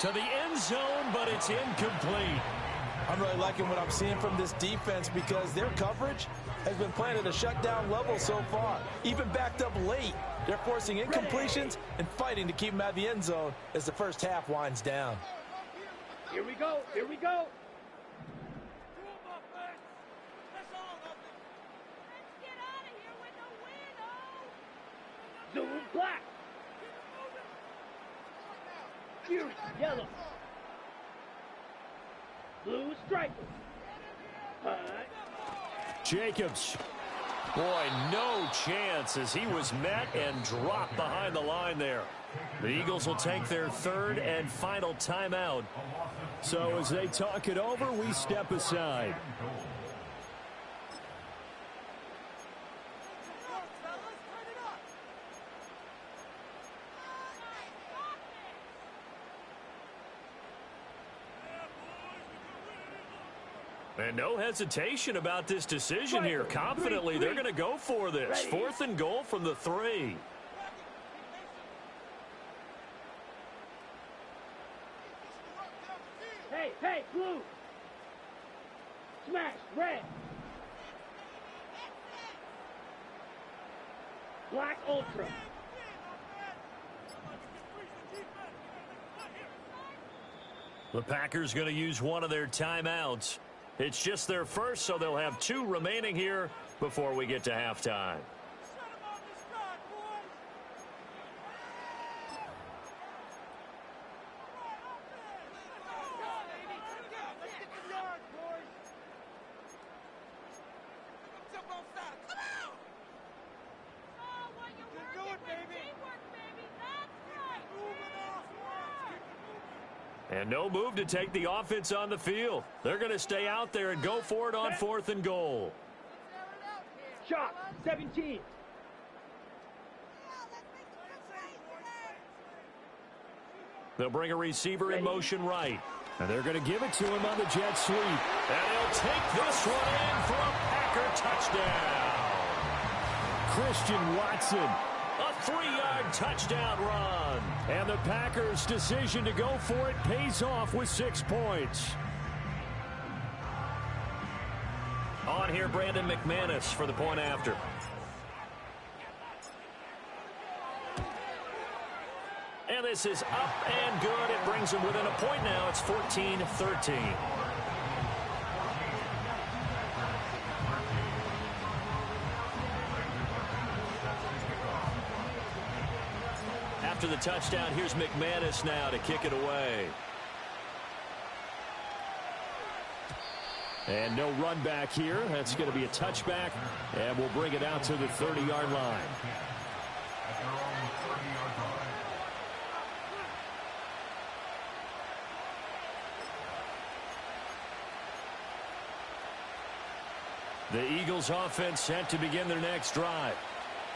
[SPEAKER 7] To the end zone, but it's incomplete.
[SPEAKER 8] I'm really liking what I'm seeing from this defense because their coverage has been playing at a shutdown level so far. Even backed up late, they're forcing incompletions and fighting to keep them out of the end zone as the first half winds down.
[SPEAKER 3] Here we go. Here we go. Zoom black. Fury yellow. Blue striker. Hut.
[SPEAKER 7] Jacobs. Boy, no chance as he was met and dropped behind the line there. The Eagles will take their third and final timeout. So as they talk it over, we step aside. And no hesitation about this decision here. Confidently, they're going to go for this. Fourth and goal from the 3.
[SPEAKER 3] Hey, hey, blue. Smash, red. Black ultra.
[SPEAKER 7] The Packers going to use one of their timeouts. It's just their first, so they'll have 2 remaining here before we get to halftime. And no move to take the offense on the field. They're going to stay out there and go for it on 4th and goal.
[SPEAKER 3] Shot, 17.
[SPEAKER 7] They'll bring a receiver in motion right. And they're going to give it to him on the jet sweep. And he'll take this one in for a Packer touchdown. Christian Watson. A 3-yard touchdown run. And the Packers' decision to go for it pays off with 6 points. On here, Brandon McManus for the point after. And this is up and good. It brings them within a point now. It's 14-13. After the touchdown, here's McManus now to kick it away. And no run back here. That's going to be a touchback, and we'll bring it out to the 30-yard line. The Eagles offense set to begin their next drive.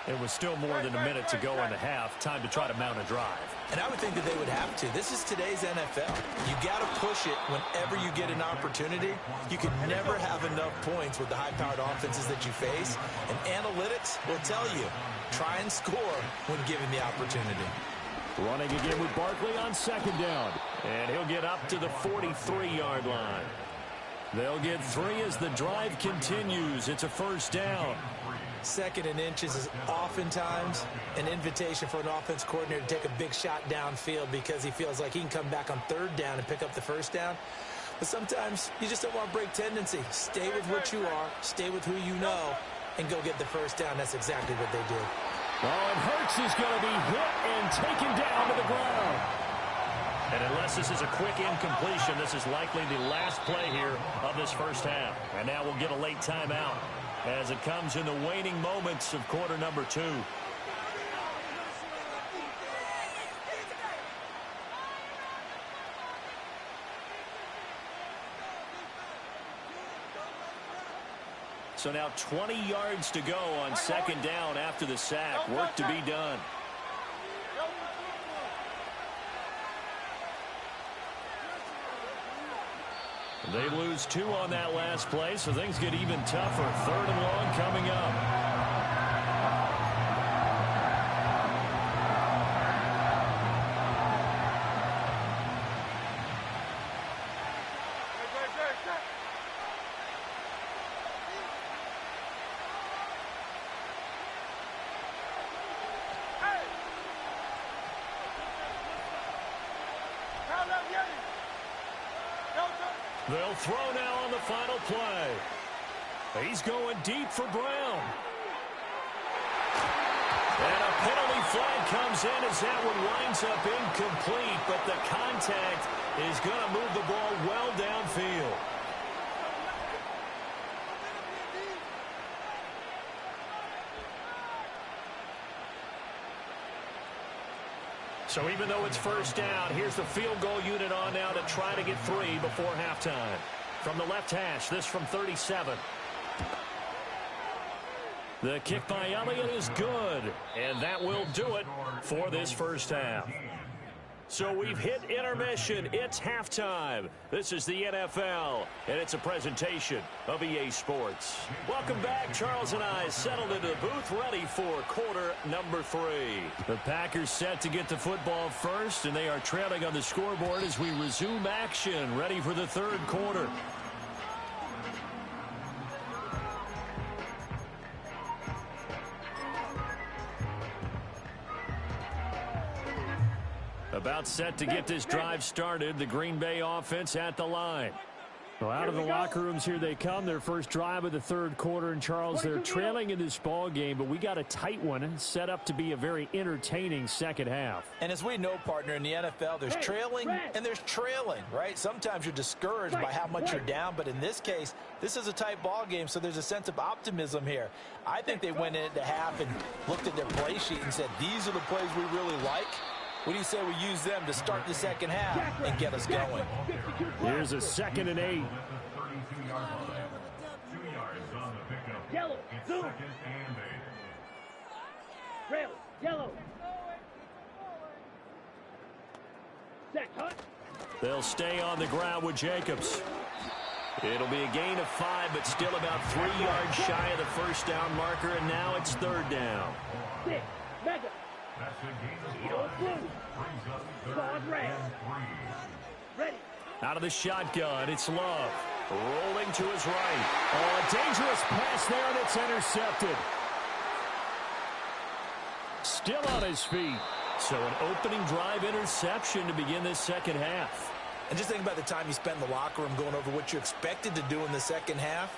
[SPEAKER 7] It was still more than a minute to go in the half. Time to try to mount a drive.
[SPEAKER 8] And I would think that they would have to. This is today's NFL. You got to push it whenever you get an opportunity. You can never have enough points with the high-powered offenses that you face. And analytics will tell you, try and score when given the opportunity.
[SPEAKER 7] Running again with Barkley on second down. And he'll get up to the 43-yard line. They'll get 3 as the drive continues. It's a first down.
[SPEAKER 8] Second and inches is oftentimes an invitation for an offense coordinator to take a big shot downfield because he feels like he can come back on third down and pick up the first down. But sometimes you just don't want to break tendency. Stay with what you are, stay with who you know, and go get the first down. That's exactly what they do.
[SPEAKER 7] Oh, and Hurts is going to be hit and taken down to the ground. And unless this is a quick incompletion, this is likely the last play here of this first half. And now we'll get a late timeout as it comes in the waning moments of quarter number 2. So now 20 yards to go on second down after the sack. Work to be done. They lose 2 on that last play, so things get even tougher. Third and long coming up. They'll throw now on the final play. He's going deep for Brown. And a penalty flag comes in as that one winds up incomplete, but the contact is going to move the ball well downfield. So even though it's first down, here's the field goal unit on now to try to get 3 before halftime. From the left hash, this from 37. The kick by Elliott is good, and that will do it for this first half. So we've hit intermission. It's halftime. This is the NFL, and it's a presentation of EA Sports. Welcome back. Charles and I settled into the booth, ready for quarter number 3. The Packers set to get the football first, and they are trailing on the scoreboard as we resume action, ready for the third quarter. About set to get this drive started. The Green Bay offense at the line. Well, out of the locker rooms here they come. Their first drive of the third quarter. And, Charles, they're trailing in this ball game, but we got a tight one set up to be a very entertaining second half.
[SPEAKER 8] And as we know, partner, in the NFL, there's trailing and there's trailing, right? Sometimes you're discouraged by how much you're down, but in this case, this is a tight ball game, so there's a sense of optimism here. I think they went into half and looked at their play sheet and said, these are the plays we really like. What do you say we use them to start the second half and get us going?
[SPEAKER 7] Here's a 2nd and 8.
[SPEAKER 3] Yellow, zoom. Rail, yellow. Set, cut.
[SPEAKER 7] They'll stay on the ground with Jacobs. It'll be a gain of 5, but still about 3 yards shy of the first down marker, and now it's third down.
[SPEAKER 3] 6, mega. Ready.
[SPEAKER 7] Out of the shotgun, it's Love. Rolling to his right. Oh, a dangerous pass there, and it's intercepted. Still on his feet. So an opening drive interception to begin this second half.
[SPEAKER 8] And just think about the time you spent in the locker room going over what you expected to do in the second half.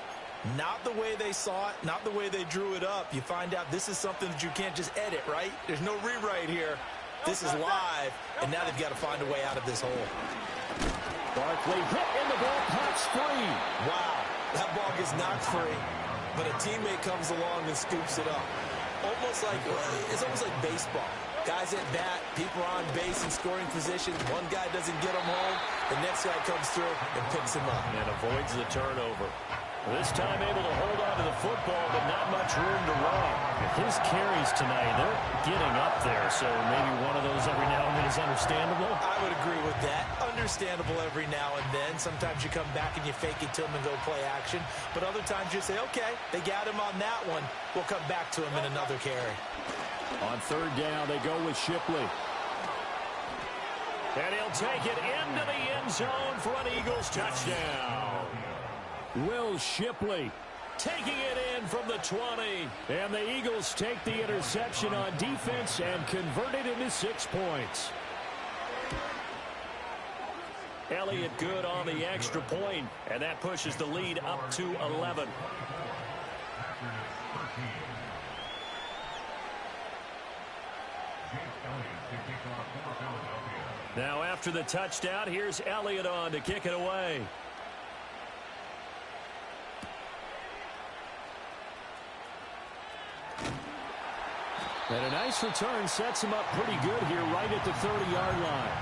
[SPEAKER 8] Not the way they saw it, not the way they drew it up. You find out this is something that you can't just edit, right? There's no rewrite here. This is live, and now they've got to find a way out of this hole.
[SPEAKER 7] Barkley hit in the ball, pops free.
[SPEAKER 8] Wow, that ball gets knocked free, but a teammate comes along and scoops it up. It's almost like baseball. Guys at bat, people are on base in scoring position. One guy doesn't get him home, the next guy comes through and picks him up.
[SPEAKER 7] And avoids the turnover. This time able to hold on to the football, but not much room to run. His carries tonight, they're getting up there, so maybe one of those every now and then is understandable.
[SPEAKER 8] I would agree with that. Understandable every now and then. Sometimes you come back and you fake it to him and go play action. But other times you say, okay, they got him on that one. We'll come back to him in another carry.
[SPEAKER 7] On third down, they go with Shipley. And he'll take it into the end zone for an Eagles touchdown. Will Shipley taking it in from the 20. And the Eagles take the interception on defense and convert it into 6 points. Elliott good on the extra point, and that pushes the lead up to 11. Now after the touchdown, here's Elliott on to kick it away. And a nice return sets him up pretty good here right at the 30-yard line.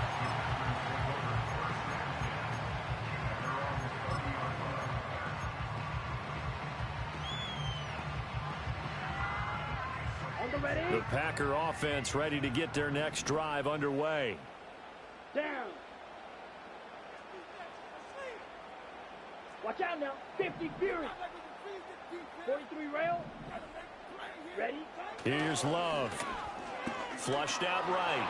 [SPEAKER 7] The Packer offense ready to get their next drive underway.
[SPEAKER 3] Down. Watch out now. 50 Fury. 43 rail. Ready?
[SPEAKER 7] Here's Love. Flushed out right.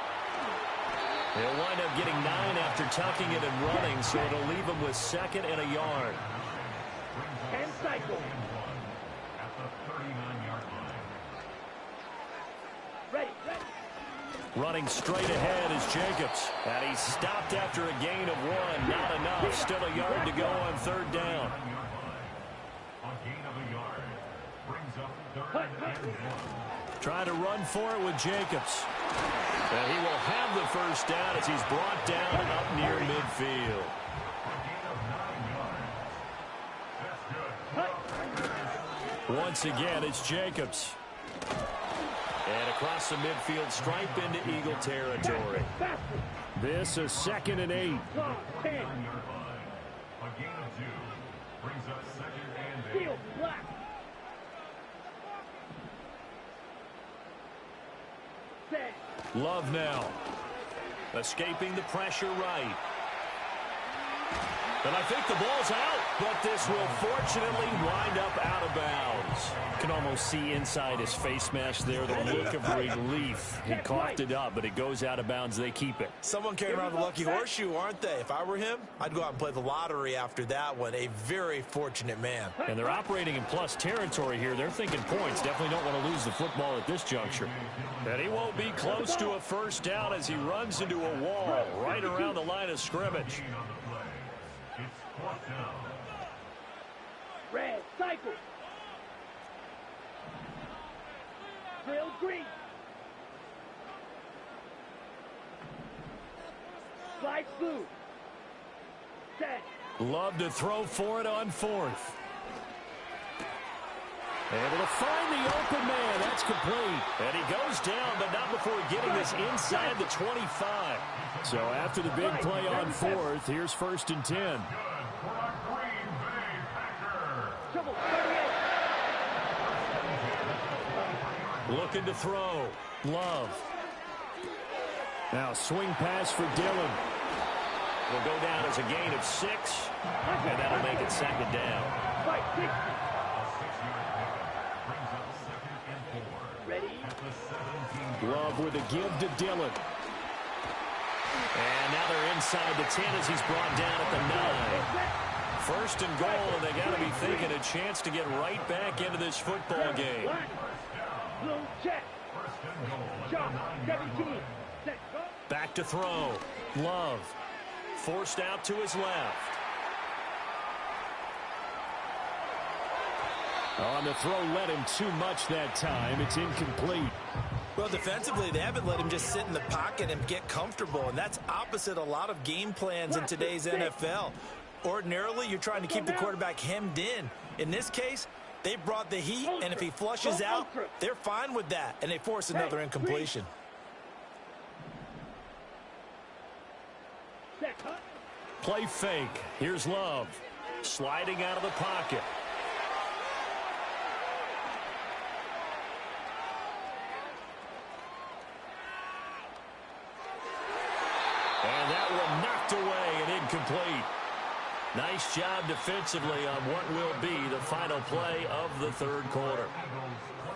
[SPEAKER 7] They'll wind up getting 9 after tucking it and running, so it'll leave them with 2nd and a yard.
[SPEAKER 3] And cycle. Ready, ready.
[SPEAKER 7] Running straight ahead is Jacobs. And he's stopped after a gain of 1. Not enough. Still a yard to go on third down. Trying to run for it with Jacobs. And he will have the first down as he's brought down up near midfield. Once again, it's Jacobs. And across the midfield stripe into Eagle territory. This is 2nd and 8. Love now. Escaping the pressure right. And I think the ball's out, but this will fortunately wind up out of bounds. You can almost see inside his face mask there the look of relief. He coughed it up, but it goes out of bounds. They keep it.
[SPEAKER 8] Someone carrying around the lucky horseshoe, aren't they? If I were him, I'd go out and play the lottery after that one. A very fortunate man.
[SPEAKER 7] And they're operating in plus territory here. They're thinking points. Definitely don't want to lose the football at this juncture. And he won't be close to a first down as he runs into a wall right around the line of scrimmage.
[SPEAKER 3] Red, cycle. Drill green. Slide blue. Set.
[SPEAKER 7] Love to throw for it on 4th. Able to find the open man. That's complete. And he goes down, but not before getting this inside the 25. So after the big play on 4th, here's 1st and 10. Looking to throw. Love. Now swing pass for Dillon. Will go down as a gain of 6. And that'll make it 2nd down. Love with a give to Dillon. And now they're inside the 10 as he's brought down at the 9. 1st and goal, and they got to be thinking a chance to get right back into this football game. Back to throw. Love. Forced out to his left. On the throw, let him too much that time. It's incomplete.
[SPEAKER 8] Well, defensively, they haven't let him just sit in the pocket and get comfortable, and that's opposite a lot of game plans in today's NFL. Ordinarily, you're trying to keep the quarterback hemmed in. In this case, they brought the heat, and if he flushes out, they're fine with that, and they force another incompletion.
[SPEAKER 7] Play fake. Here's Love. Sliding out of the pocket. And that one knocked away and incomplete. Nice job defensively on what will be the final play of the third quarter.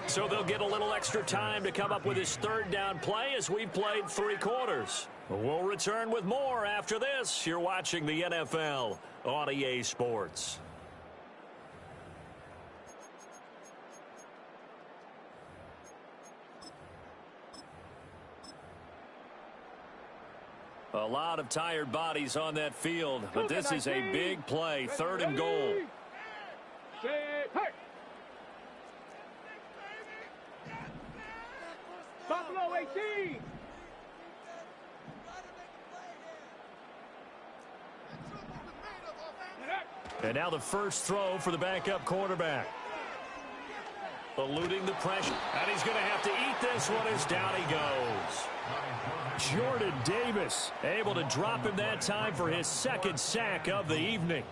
[SPEAKER 7] So they'll get a little extra time to come up with his third down play as we've played 3 quarters. We'll return with more after this. You're watching the NFL on EA Sports. A lot of tired bodies on that field, but this is a big play, 3rd and goal.
[SPEAKER 3] Buffalo 18.
[SPEAKER 7] And now the first throw for the backup quarterback. Eluding the pressure. And he's going to have to eat this one as down he goes. Jordan Davis able to drop him that time for his 2nd sack of the evening.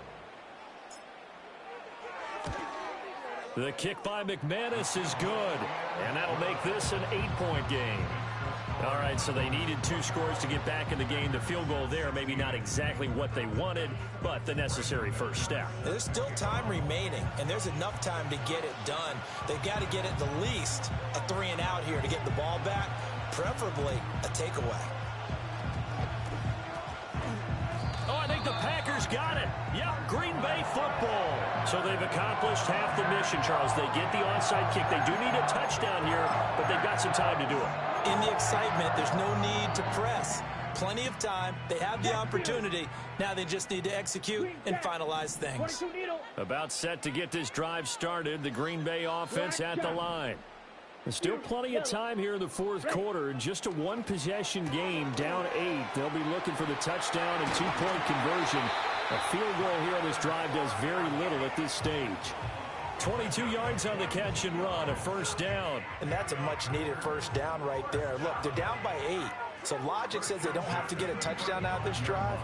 [SPEAKER 7] The kick by McManus is good, and that'll make this an 8-point game. All right, so they needed 2 scores to get back in the game. The field goal there, maybe not exactly what they wanted, but the necessary first step.
[SPEAKER 8] There's still time remaining, and there's enough time to get it done. They've got to get it the least a 3-and-out here to get the ball back, preferably a takeaway.
[SPEAKER 7] Oh, I think the Packers got it. Yep, Green Bay football. So they've accomplished half the mission, Charles. They get the onside kick. They do need a touchdown here, but they've got some time to do it.
[SPEAKER 8] In the excitement, there's no need to press. Plenty of time. They have the opportunity. Now they just need to execute and finalize things.
[SPEAKER 7] About set to get this drive started. The Green Bay offense at the line. There's still plenty of time here in the 4th quarter. Just a 1-possession game, down 8. They'll be looking for the touchdown and 2-point conversion. A field goal here on this drive does very little at this stage. 22 yards on the catch and run, a first down.
[SPEAKER 8] And that's a much-needed first down right there. Look, they're down by 8. So logic says they don't have to get a touchdown out of this drive.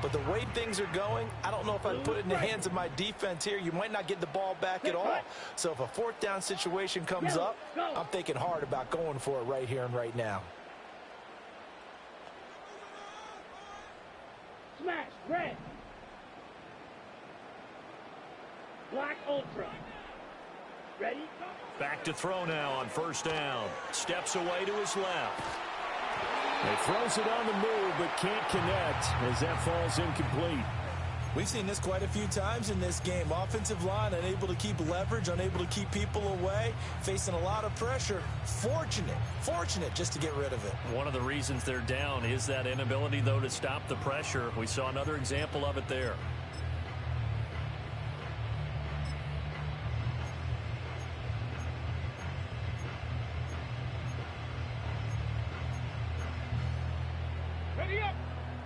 [SPEAKER 8] But the way things are going, I don't know if I'd put it in the hands of my defense here. You might not get the ball back at all. So if a 4th down situation comes up, I'm thinking hard about going for it right here and right now.
[SPEAKER 3] Smash, red. Black Ultra. Ready?
[SPEAKER 7] Back to throw now on first down. Steps away to his left. He throws it on the move, but can't connect as that falls incomplete.
[SPEAKER 8] We've seen this quite a few times in this game. Offensive line unable to keep leverage, unable to keep people away, facing a lot of pressure. Fortunate just to get rid of it.
[SPEAKER 7] One of the reasons they're down is that inability, though, to stop the pressure. We saw another example of it there.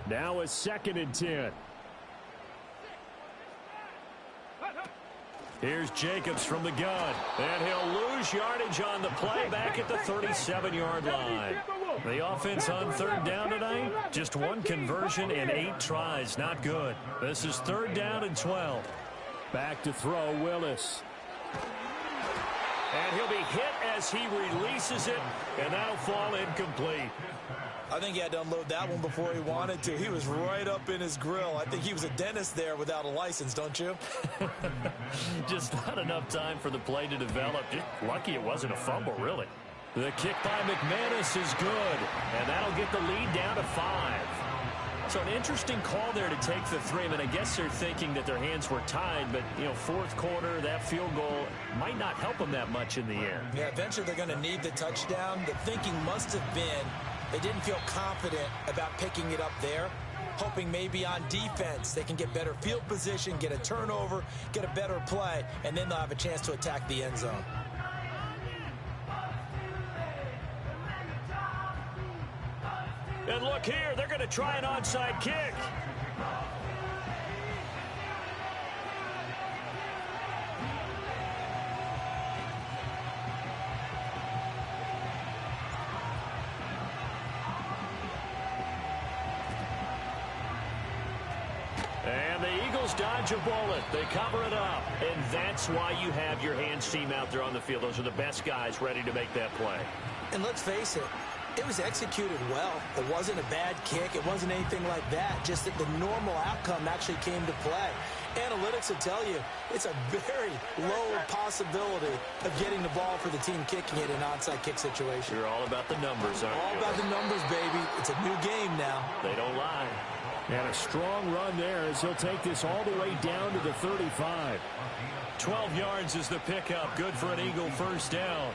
[SPEAKER 7] Now a 2nd and 10. Here's Jacobs from the gun. And he'll lose yardage on the play back at the 37-yard line. The offense on 3rd down tonight, just 1 conversion and 8 tries. Not good. This is 3rd down and 12. Back to throw, Willis. And he'll be hit as he releases it, and that'll fall incomplete.
[SPEAKER 8] I think he had to unload that one before he wanted to. He was right up in his grill. I think he was a dentist there without a license, don't you?
[SPEAKER 7] Just not enough time for the play to develop. Just lucky it wasn't a fumble, really. The kick by McManus is good, and that'll get the lead down to 5. So an interesting call there to take the 3. I mean, I guess they're thinking that their hands were tied, but, you know, 4th quarter, that field goal might not help them that much in the end.
[SPEAKER 8] Yeah, eventually they're going to need the touchdown. The thinking must have been they didn't feel confident about picking it up there, hoping maybe on defense they can get better field position, get a turnover, get a better play, and then they'll have a chance to attack the end zone.
[SPEAKER 7] And look here, they're going to try an onside kick. And the Eagles dodge a bullet. They cover it up. And that's why you have your hands team out there on the field. Those are the best guys ready to make that play.
[SPEAKER 8] And let's face it, It was executed well. It wasn't a bad kick. It wasn't anything like that. Just that the normal outcome actually came to play. Analytics will tell you it's a very low possibility of getting the ball for the team kicking it in an onside kick situation.
[SPEAKER 7] You're all about the numbers, aren't you?
[SPEAKER 8] All about the numbers, baby. It's a new game now.
[SPEAKER 7] They don't lie. And a strong run there as he'll take this all the way down to the 35. 12 yards is the pickup. Good for an Eagle first down.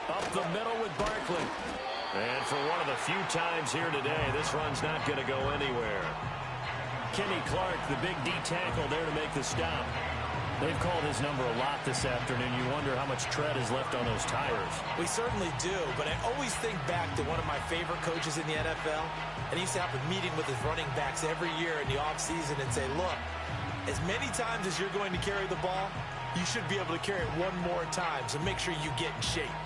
[SPEAKER 7] Up the middle with Barkley. And for one of the few times here today, this run's not going to go anywhere. Kenny Clark, the big D tackle there to make the stop. They've called his number a lot this afternoon. You wonder how much tread is left on those tires.
[SPEAKER 8] We certainly do, but I always think back to one of my favorite coaches in the NFL. And he used to have a meeting with his running backs every year in the offseason and say, look, as many times as you're going to carry the ball, you should be able to carry it one more time, so make sure you get in shape.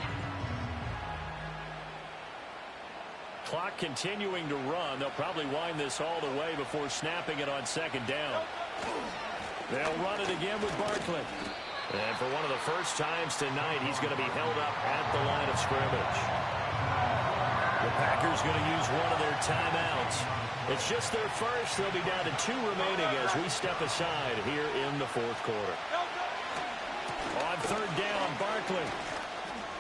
[SPEAKER 7] Clock continuing to run. They'll probably wind this all the way before snapping it on second down. They'll run it again with Barkley. And for one of the first times tonight, he's going to be held up at the line of scrimmage. The Packers going to use one of their timeouts. It's just their first. They'll be down to 2 remaining as we step aside here in the fourth quarter. On third down, Barkley.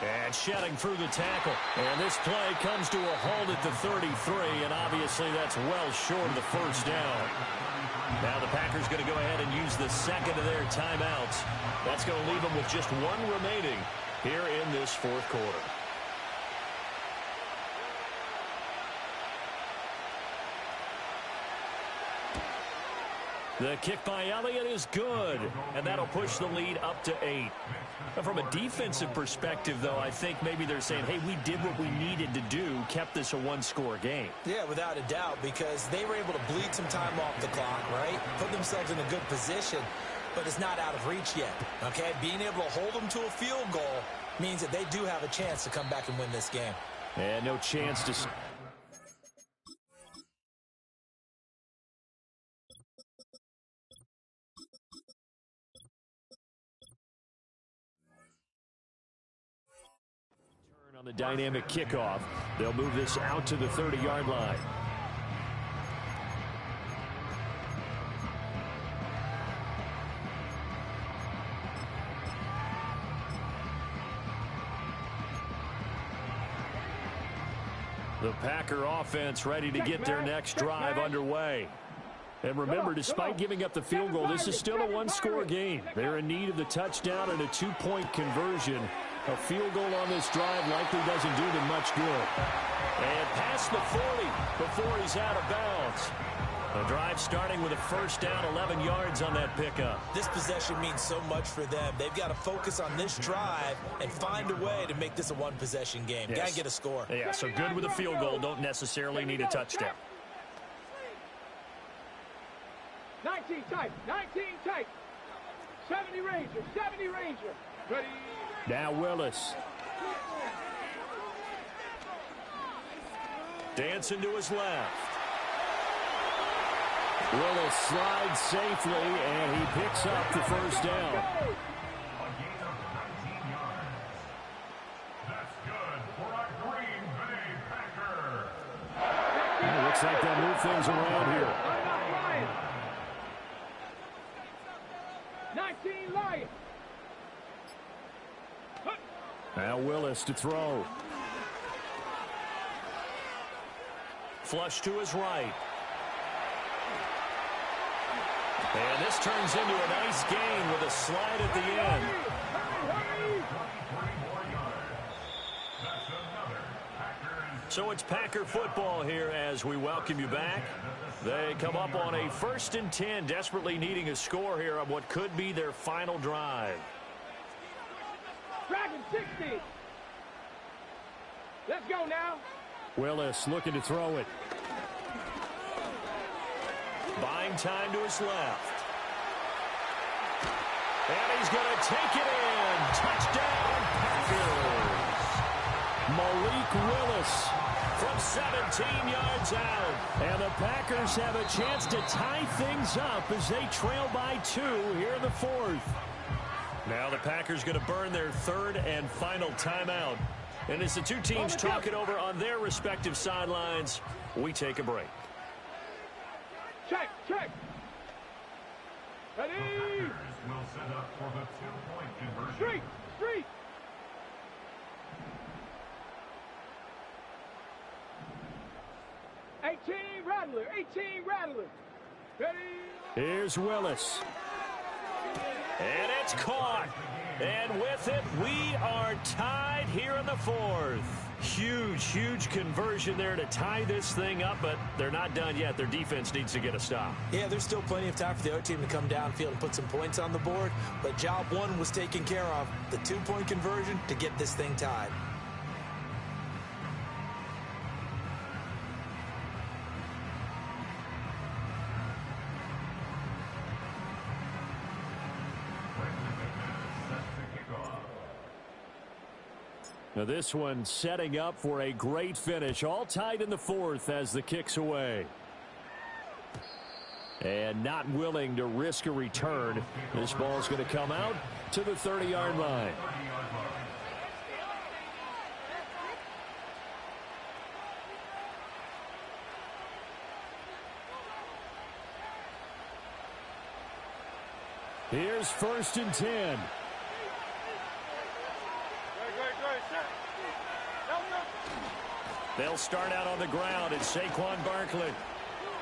[SPEAKER 7] And shedding through the tackle. And this play comes to a halt at the 33, and obviously that's well short of the first down. Now the Packers going to go ahead and use the second of their timeouts. That's going to leave them with just 1 remaining here in this fourth quarter. The kick by Elliott is good, and that'll push the lead up to 8. Now, from a defensive perspective, though, I think maybe they're saying, hey, we did what we needed to do, kept this a 1-score game.
[SPEAKER 8] Yeah, without a doubt, because they were able to bleed some time off the clock, right? Put themselves in a good position, but it's not out of reach yet, okay? Being able to hold them to a field goal means that they do have a chance to come back and win this game.
[SPEAKER 7] And no chance to... On the dynamic kickoff, they'll move this out to the 30-yard line. The Packer offense ready to get their next drive underway. And remember, despite giving up the field goal, this is still a 1-score game. They're in need of the touchdown and a 2-point conversion. A field goal on this drive likely doesn't do them much good. And past the 40 before he's out of bounds. The drive starting with a first down, 11 yards on that pickup.
[SPEAKER 8] This possession means so much for them. They've got to focus on this drive and find a way to make this a 1-possession game.
[SPEAKER 7] Yes.
[SPEAKER 8] Got to get a score.
[SPEAKER 7] Yeah, so good with a field goal. Don't necessarily need a touchdown.
[SPEAKER 3] 19 tight, 19 tight. 70 Ranger, 70 Ranger. Ready.
[SPEAKER 7] Now Willis. Dancing to his left. Willis slides safely, and he picks up the first down.
[SPEAKER 5] A gain of 19 yards. That's good for a Green Bay Packer.
[SPEAKER 7] It looks like they'll move things around here.
[SPEAKER 3] 19 Lions.
[SPEAKER 7] Now Willis to throw. Flush to his right. And this turns into a nice gain with a slide at the end. So it's Packer football here as we welcome you back. They come up on a 1st and 10, desperately needing a score here on what could be their final drive.
[SPEAKER 3] Dragon 60. Let's go now.
[SPEAKER 7] Willis looking to throw it. Buying time to his left. And he's going to take it in. Touchdown, Packers. Malik Willis from 17 yards out. And the Packers have a chance to tie things up as they trail by 2 here in the 4th. Now the Packers going to burn their 3rd and final timeout. And as the two teams talk it over on their respective sidelines, we take a break.
[SPEAKER 3] Check. Ready?
[SPEAKER 5] Packers will set up for the 2-point conversion.
[SPEAKER 3] Street. 18 Rattler. Ready?
[SPEAKER 7] Here's Willis. And it's caught. And with it, we are tied here in the 4th. Huge conversion there to tie this thing up, but they're not done yet. Their defense needs to get a stop.
[SPEAKER 8] Yeah, there's still plenty of time for the other team to come downfield and put some points on the board, but job 1 was taken care of. The 2-point conversion to get this thing tied.
[SPEAKER 7] Now this one setting up for a great finish. All tied in the 4th as the kick's away. And not willing to risk a return. This ball's going to come out to the 30-yard line. Here's 1st and 10. They'll start out on the ground. It's Saquon Barkley.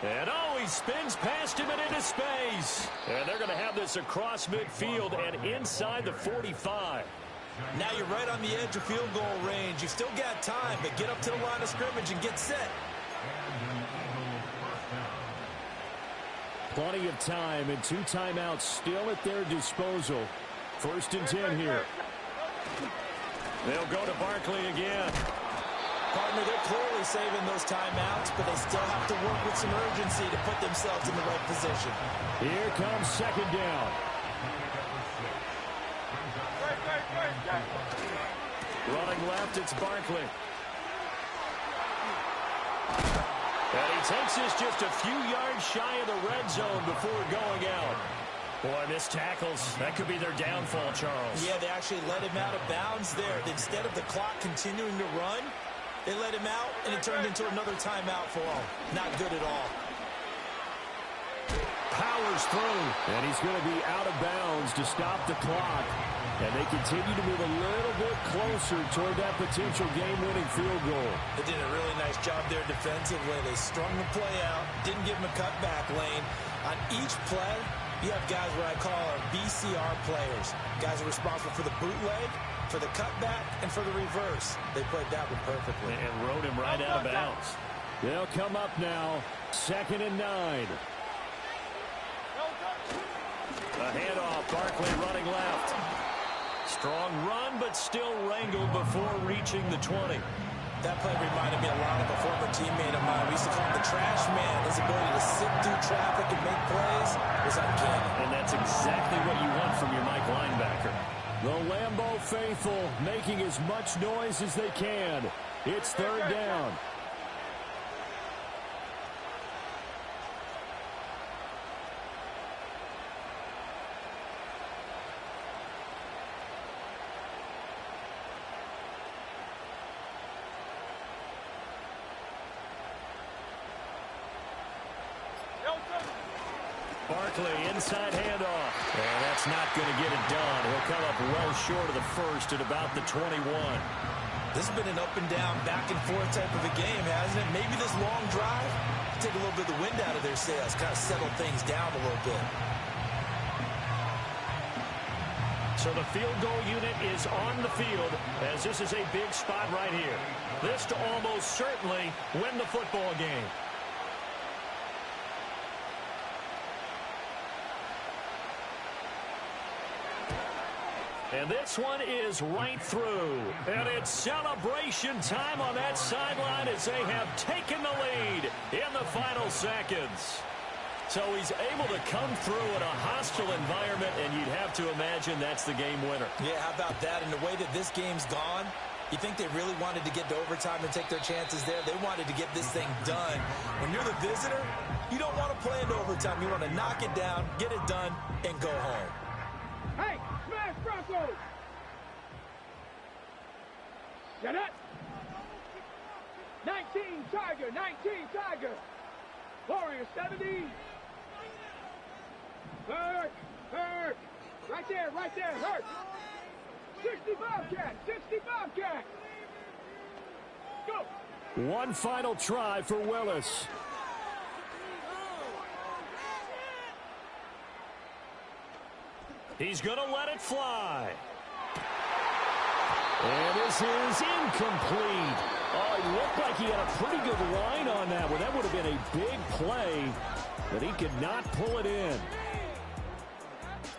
[SPEAKER 7] And he spins past him and into space. And they're going to have this across midfield and inside the 45.
[SPEAKER 8] Now you're right on the edge of field goal range. You've still got time, but get up to the line of scrimmage and get set.
[SPEAKER 7] Plenty of time and 2 timeouts still at their disposal. 1st and 10 here. They'll go to Barkley again.
[SPEAKER 8] Partner, they're clearly saving those timeouts, but they still have to work with some urgency to put themselves in the right position.
[SPEAKER 7] Here comes 2nd down. Running left, it's Barkley. And he takes this just a few yards shy of the red zone before going out. Boy, missed tackles. That could be their downfall, Charles.
[SPEAKER 8] Yeah, they actually let him out of bounds there. Instead of the clock continuing to run, they let him out, and it turned into another timeout for him. Not good at all.
[SPEAKER 7] Powers through, and he's going to be out of bounds to stop the clock. And they continue to move a little bit closer toward that potential game-winning field goal.
[SPEAKER 8] They did a really nice job there defensively. They strung the play out, didn't give him a cutback lane. On each play, you have guys what I call our BCR players. Guys are responsible for the bootleg, for the cutback, and for the reverse. They played that one perfectly.
[SPEAKER 7] And rode him right out of bounds. They'll come up now, 2nd and 9. A handoff, Barkley running left. Strong run, but still wrangled before reaching the 20.
[SPEAKER 8] That play reminded me a lot of a former teammate of mine. We used to call him the trash man. His ability to sit through traffic and make plays was uncanny.
[SPEAKER 7] And that's exactly what you want from your Mike linebacker. The Lambeau faithful making as much noise as they can. It's 3rd down. Barkley, inside handoff. And that's not going to get it done. He'll come up well short of the 1st at about the 21.
[SPEAKER 8] This has been an up and down, back and forth type of a game, hasn't it? Maybe this long drive take a little bit of the wind out of their sails, kind of settle things down a little bit.
[SPEAKER 7] So the field goal unit is on the field as this is a big spot right here. This to almost certainly win the football game. And this one is right through. And it's celebration time on that sideline as they have taken the lead in the final seconds. So he's able to come through in a hostile environment, and you'd have to imagine that's the game winner.
[SPEAKER 8] Yeah, how about that? And the way that this game's gone, You think they really wanted to get to overtime and take their chances there? They wanted to get this thing done. When you're the visitor, you don't want to play into overtime. You want to knock it down, get it done, and go home.
[SPEAKER 3] Hey, smash Broncos! Shut up! 19 Tiger, 19 Tiger! Warrior 70! Hurt! Hurt! Right there, hurt! 65 cat, 65 cat! Go!
[SPEAKER 7] One final try for Willis. He's going to let it fly. And this is incomplete. Oh, it looked like he had a pretty good line on that one. That would have been a big play, but he could not pull it in.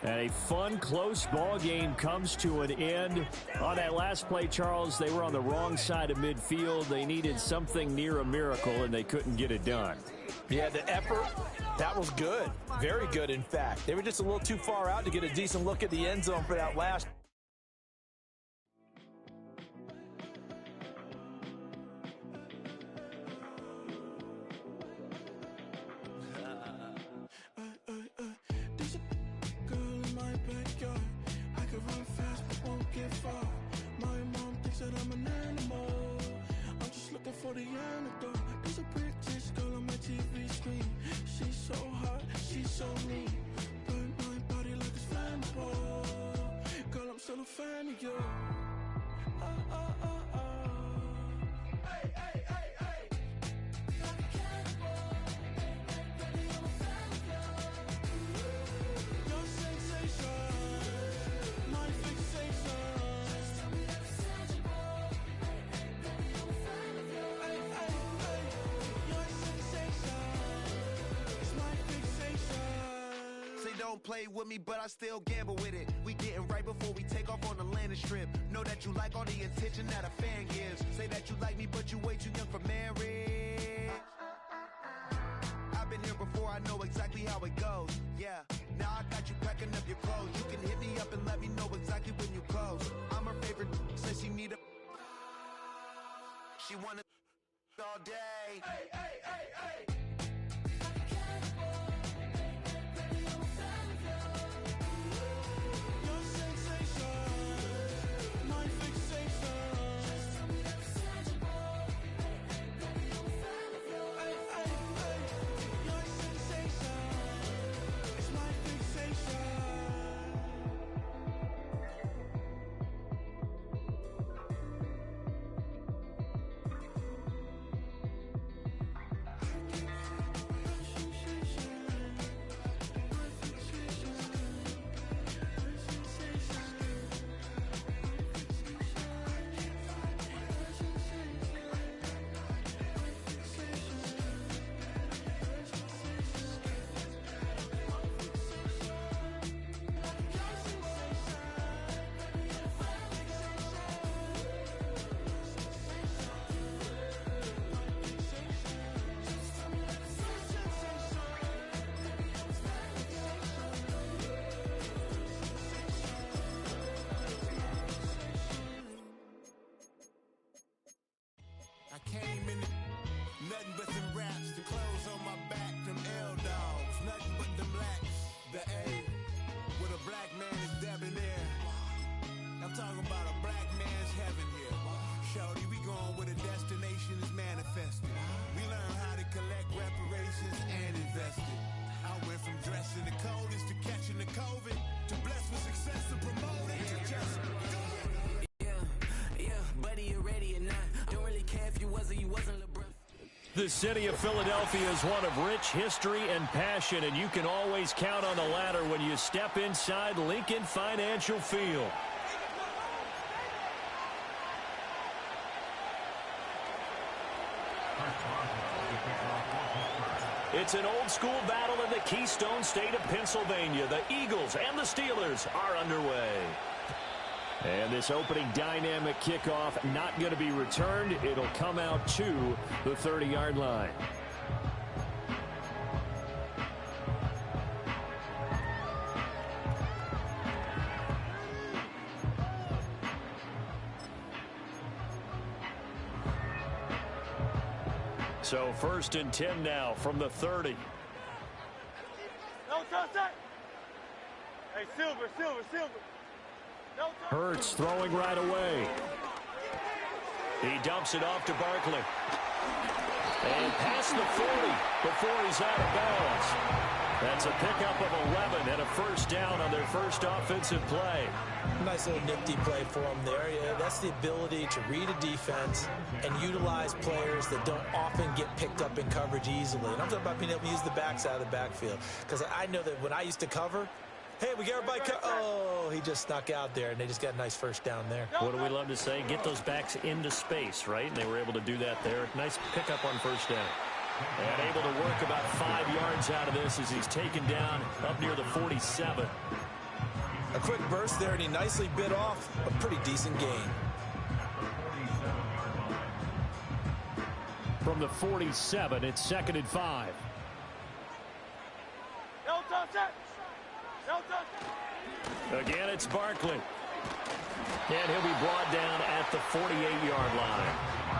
[SPEAKER 7] And a fun, close ball game comes to an end. On that last play, Charles, they were on the wrong side of midfield. They needed something near a miracle, and they couldn't get it done.
[SPEAKER 8] Yeah, the effort, that was good. Very good, in fact. They were just a little too far out to get a decent look at the end zone for that last.
[SPEAKER 9] For the antidote, there's a British girl on my TV screen. She's so hot, she's so mean. Burn my body like it's flammable. Girl, I'm still a fan of you. Hey, hey, hey, hey. Like a cannibal. Baby, I'm a fan of you. Your sensation, my fixation. Just tell me that it's tangible. Baby, I'm a fan of you.
[SPEAKER 6] Don't play with me, but I still gamble with it. We getting right before we take off on the landing strip. Know that you like all the attention that a fan gives. Say that you like me, but you way too young for marriage. I've been here before, I know exactly how it goes. Yeah, now I got you packing up your clothes. You can hit me up and let me know exactly when you close. I'm her favorite, says she need a. She wanna all day. Hey, hey, hey, hey. Nothing but them raps, the clothes on my back, them L-dogs. Nothing but them blacks, the A, with a black man is debonair. I'm talking about a black man's heaven here. Shorty, we going where the destination is manifested. We learn how to collect reparations and invest it. I went from dressing the coldest to catching the COVID, to blessed with success to promote it, to just do it.
[SPEAKER 10] Yeah, buddy, you ready or not? Don't really care if you was or you wasn't LeBron.
[SPEAKER 7] The city of Philadelphia is one of rich history and passion, and you can always count on the latter when you step inside Lincoln Financial Field. It's an old-school battle in the Keystone State of Pennsylvania. The Eagles and the Steelers are underway. And this opening dynamic kickoff not going to be returned. It'll come out to the 30-yard line. So 1st and 10 now from the 30.
[SPEAKER 3] No touch that. Hey, Silver. No touch.
[SPEAKER 7] Hurts throwing right away. He dumps it off to Barkley. And past the 40 before he's out of bounds. That's a pickup of 11 and a first down on their first offensive play.
[SPEAKER 8] Nice little nifty play for him there. Yeah, that's the ability to read a defense and utilize players that don't often get picked up in coverage easily. And I'm talking about being able to use the backside of the backfield. Because I know that when I used to cover, hey, we got everybody. Oh, he just snuck out there, and they just got a nice first down there.
[SPEAKER 7] What do we love to say? Get those backs into space, right? And they were able to do that there. Nice pickup on first down. And able to work about 5 yards out of this as he's taken down up near the 47.
[SPEAKER 8] A quick burst there, and he nicely bit off a pretty decent gain.
[SPEAKER 7] From the 47, it's 2nd and 5.
[SPEAKER 3] No touch that. No touch.
[SPEAKER 7] Again, it's Barkley. And he'll be brought down at the 48-yard line.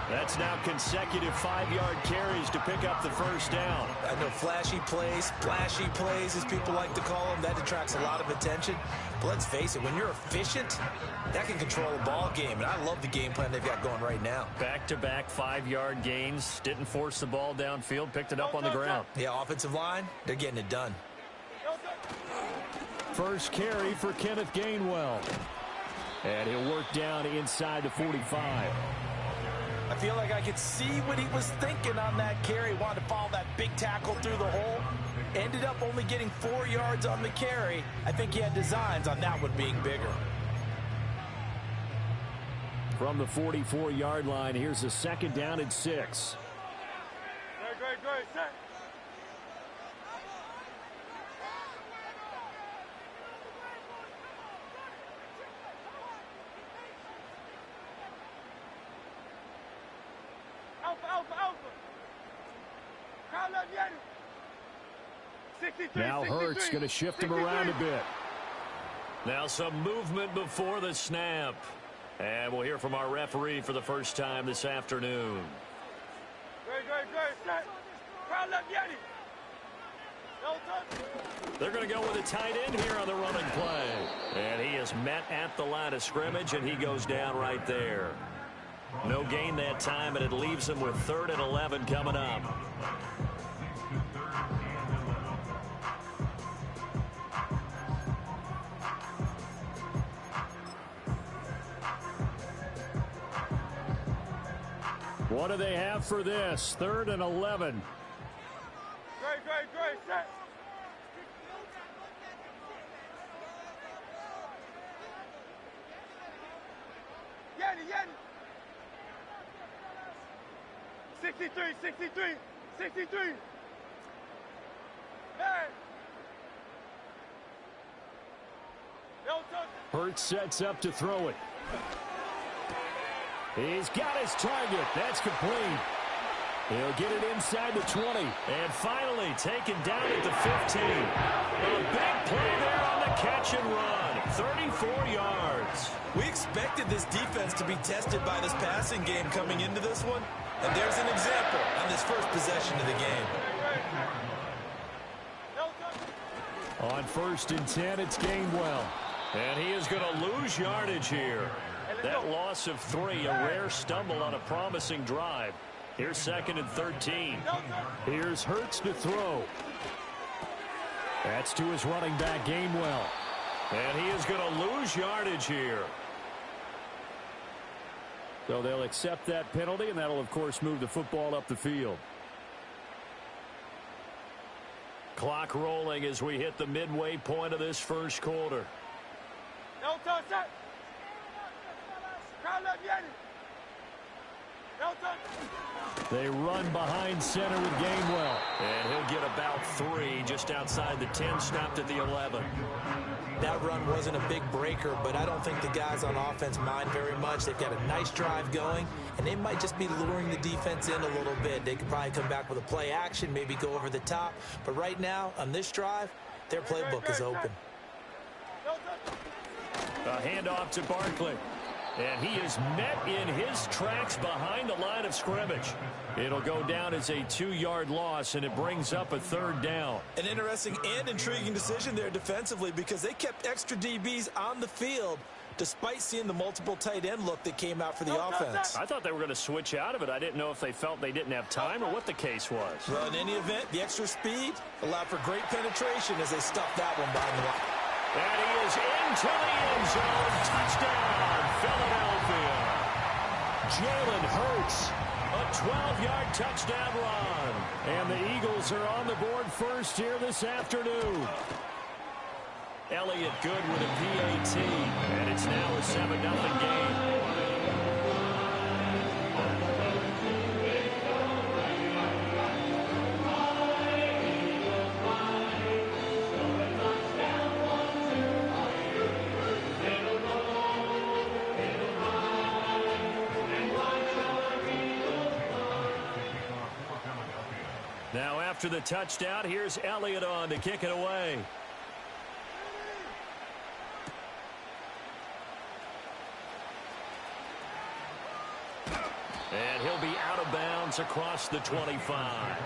[SPEAKER 7] That's now consecutive 5-yard carries to pick up the first down.
[SPEAKER 8] I know flashy plays, splashy plays, as people like to call them, that attracts a lot of attention. But let's face it, when you're efficient, that can control a ball game. And I love the game plan they've got going right now.
[SPEAKER 7] Back-to-back 5-yard gains. Didn't force the ball downfield. Picked it up on the ground.
[SPEAKER 8] Yeah, offensive line, they're getting it done.
[SPEAKER 7] First carry for Kenneth Gainwell. And he'll work down inside the 45.
[SPEAKER 8] I feel like I could see what he was thinking on that carry. Wanted to follow that big tackle through the hole. Ended up only getting 4 yards on the carry. I think he had designs on that one being bigger.
[SPEAKER 7] From the 44-yard line, here's a 2nd down and 6.
[SPEAKER 3] Great, set. Alpha.
[SPEAKER 7] Now Hurts going to shift him around a bit. Now some movement before the snap. And we'll hear from our referee for the first time this afternoon.
[SPEAKER 3] Great, set. Crowd left Yeti. No touch.
[SPEAKER 7] They're going to go with a tight end here on the running play. And he is met at the line of scrimmage, and he goes down right there. No gain that time, and it leaves him with 3rd and 11 coming up. What do they have for this? 3rd and 11.
[SPEAKER 3] Great, set. Yeti. 63. Hey. No touch.
[SPEAKER 7] Hurts sets up to throw it. He's got his target. That's complete. He'll get it inside the 20. And finally taken down at the 15. A big play there on the catch and run. 34 yards.
[SPEAKER 8] We expected this defense to be tested by this passing game coming into this one. And there's an example on this first possession of the game.
[SPEAKER 7] On 1st and 10, it's Gainwell. And he is going to lose yardage here. That loss of 3, a rare stumble on a promising drive. Here's 2nd and 13. Here's Hurts to throw. That's to his running back, Gainwell. And he is going to lose yardage here. So they'll accept that penalty, and that'll, of course, move the football up the field. Clock rolling as we hit the midway point of this first quarter.
[SPEAKER 3] No touch that. Crowd left Yeti. No touch.
[SPEAKER 7] They run behind center with Gainwell. And he'll get about 3 just outside the 10, stopped at the 11.
[SPEAKER 8] That run wasn't a big breaker, but I don't think the guys on offense mind very much. They've got a nice drive going, and they might just be luring the defense in a little bit. They could probably come back with a play action, maybe go over the top. But right now, on this drive, their playbook is open.
[SPEAKER 7] A handoff to Barkley. And he is met in his tracks behind the line of scrimmage. It'll go down as a 2-yard loss, and it brings up a 3rd down.
[SPEAKER 8] An interesting and intriguing decision there defensively because they kept extra DBs on the field despite seeing the multiple tight end look that came out for the offense.
[SPEAKER 7] I thought they were going to switch out of it. I didn't know if they felt they didn't have time or what the case was.
[SPEAKER 8] Well, in any event, the extra speed allowed for great penetration as they stuffed that one behind the line.
[SPEAKER 7] And he is into the end zone. Touchdown, Philadelphia. Jalen Hurts, a 12-yard touchdown run. And the Eagles are on the board first here this afternoon. Elliott good with a PAT, and it's now a 7-0 game. Now after the touchdown, here's Elliott on to kick it away. And he'll be out of bounds across the 25.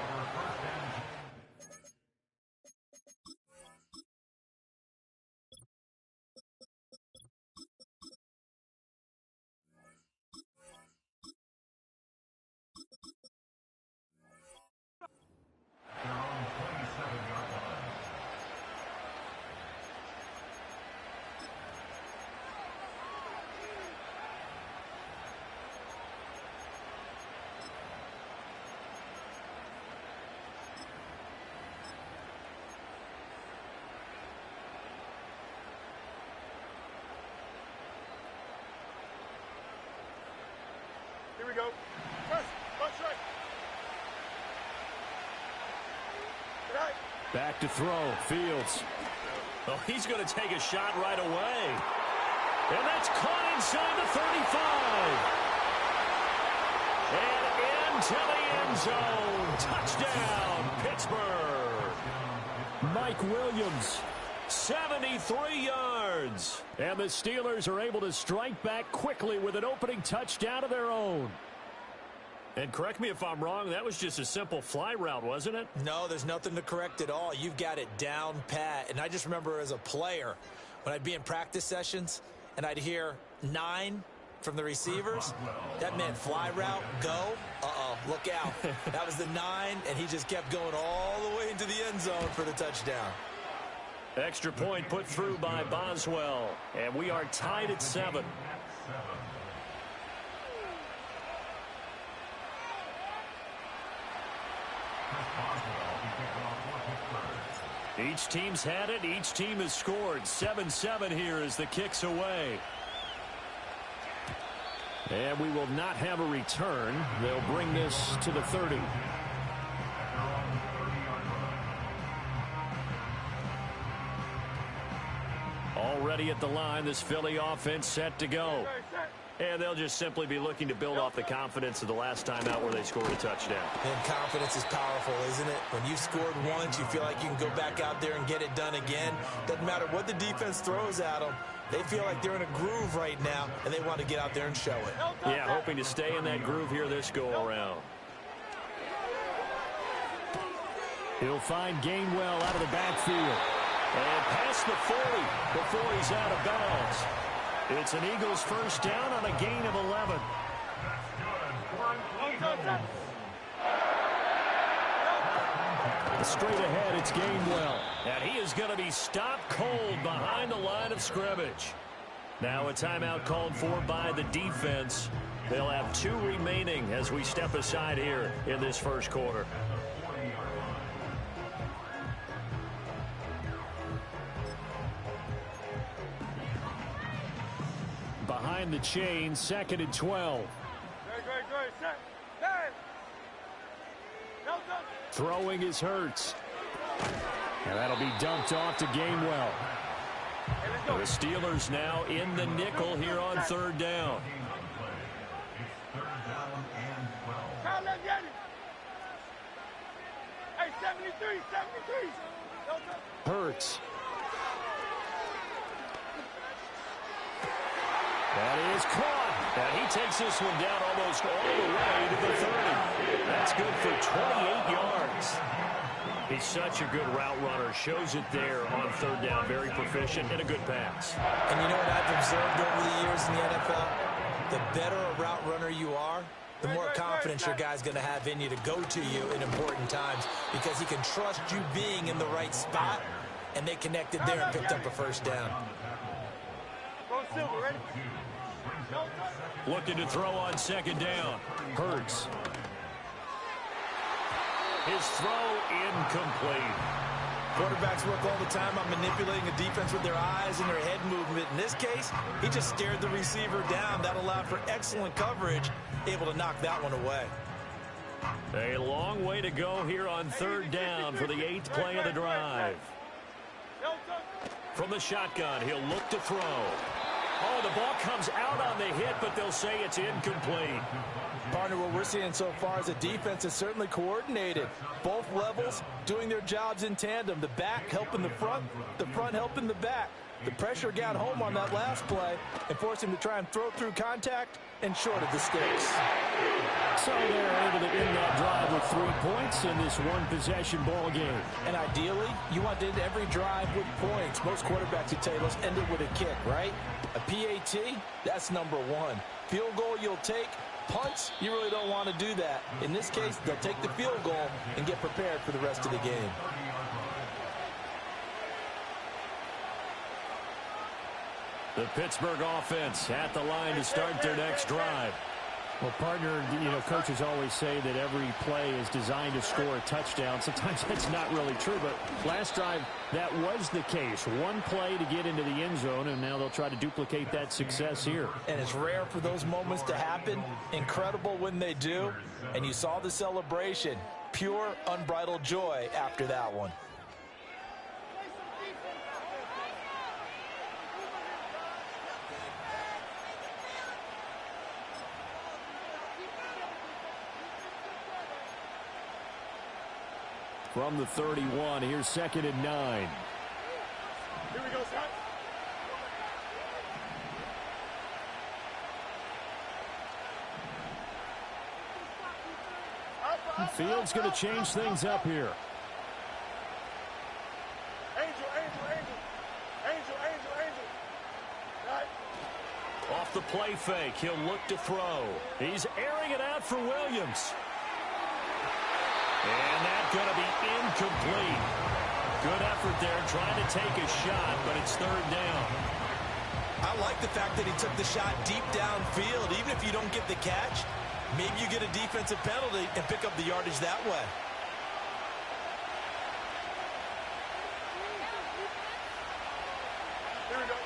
[SPEAKER 3] Here we go. First, right. Right.
[SPEAKER 7] Back to throw, Fields. Oh, he's going to take a shot right away. And that's caught inside the 35. And into the end zone. Touchdown, Pittsburgh. Mike Williams, 73 yards. And the Steelers are able to strike back quickly with an opening touchdown of their own. And correct me if I'm wrong, that was just a simple fly route, wasn't it?
[SPEAKER 8] No, there's nothing to correct at all. You've got it down pat. And I just remember as a player, when I'd be in practice sessions and I'd hear 9 from the receivers, that meant fly route, go. Uh-oh, look out. That was the 9, and he just kept going all the way into the end zone for the touchdown.
[SPEAKER 7] Extra point put through by Boswell. And we are tied at 7. Each team's had it. Each team has scored. 7-7 here as the kick's away. And we will not have a return. They'll bring this to the 30. Already at the line, this Philly offense set to go. And they'll just simply be looking to build off the confidence of the last time out where they scored a touchdown.
[SPEAKER 8] And confidence is powerful, isn't it? When you scored once, you feel like you can go back out there and get it done again. Doesn't matter what the defense throws at them. They feel like they're in a groove right now, and they want to get out there and show it.
[SPEAKER 7] Yeah, hoping to stay in that groove here this go-around. He'll find Gainwell out of the backfield. And past the 40 before he's out of bounds. It's an Eagles first down on a gain of 11. Straight ahead, it's Gainwell. And he is going to be stopped cold behind the line of scrimmage. Now a timeout called for by the defense. They'll have 2 remaining as we step aside here in this first quarter. Behind the chain, 2nd and 12. Throwing is Hurts. And that'll be dumped off to Gainwell. The Steelers now in the nickel here on 3rd down. Hurts. That is caught. And he takes this one down almost all the way to the 30. That's good for 28 yards. He's such a good route runner. Shows it there on third down. Very proficient and a good pass.
[SPEAKER 8] And you know what I've observed over the years in the NFL? The better a route runner you are, the more confidence your guy's going to have in you to go to you in important times because he can trust you being in the right spot, and they connected there and picked up a first down.
[SPEAKER 7] Looking to throw on second down. Hurts. His throw incomplete.
[SPEAKER 8] Quarterbacks work all the time on manipulating a defense with their eyes and their head movement. In this case, he just stared the receiver down. That allowed for excellent coverage, able to knock that one away.
[SPEAKER 7] A long way to go here on third down for the 8th play of the drive. From the shotgun, he'll look to throw. Oh, the ball comes out on the hit, but they'll say it's incomplete.
[SPEAKER 8] Partner, what we're seeing so far is a defense is certainly coordinated. Both levels doing their jobs in tandem. The back helping the front helping the back. The pressure got home on that last play and forced him to try and throw through contact and short of the sticks.
[SPEAKER 7] So they're able to end that drive with 3 points in this one-possession ball game.
[SPEAKER 8] And ideally, you want to end every drive with points. Most quarterbacks would tell you, let's end it with a kick, right? A PAT, that's number 1. Field goal you'll take. Punts, you really don't want to do that. In this case, they'll take the field goal and get prepared for the rest of the game.
[SPEAKER 7] The Pittsburgh offense at the line to start their next drive.
[SPEAKER 11] Well, partner, you know, coaches always say that every play is designed to score a touchdown. Sometimes that's not really true, but last drive, that was the case. One play to get into the end zone, and now they'll try to duplicate that success here.
[SPEAKER 8] And it's rare for those moments to happen. Incredible when they do. And you saw the celebration. Pure, unbridled joy after that one.
[SPEAKER 7] From the 31, here's 2nd and 9.
[SPEAKER 3] Here we go, son.
[SPEAKER 7] Fields going to change things up here.
[SPEAKER 3] Angel. Right.
[SPEAKER 7] Off the play fake, he'll look to throw. He's airing it out for Williams. And that's going to be incomplete. Good effort there trying to take a shot, but it's third down.
[SPEAKER 8] I like the fact that he took the shot deep downfield. Even if you don't get the catch, maybe you get a defensive penalty and pick up the yardage that way.
[SPEAKER 3] Here we go.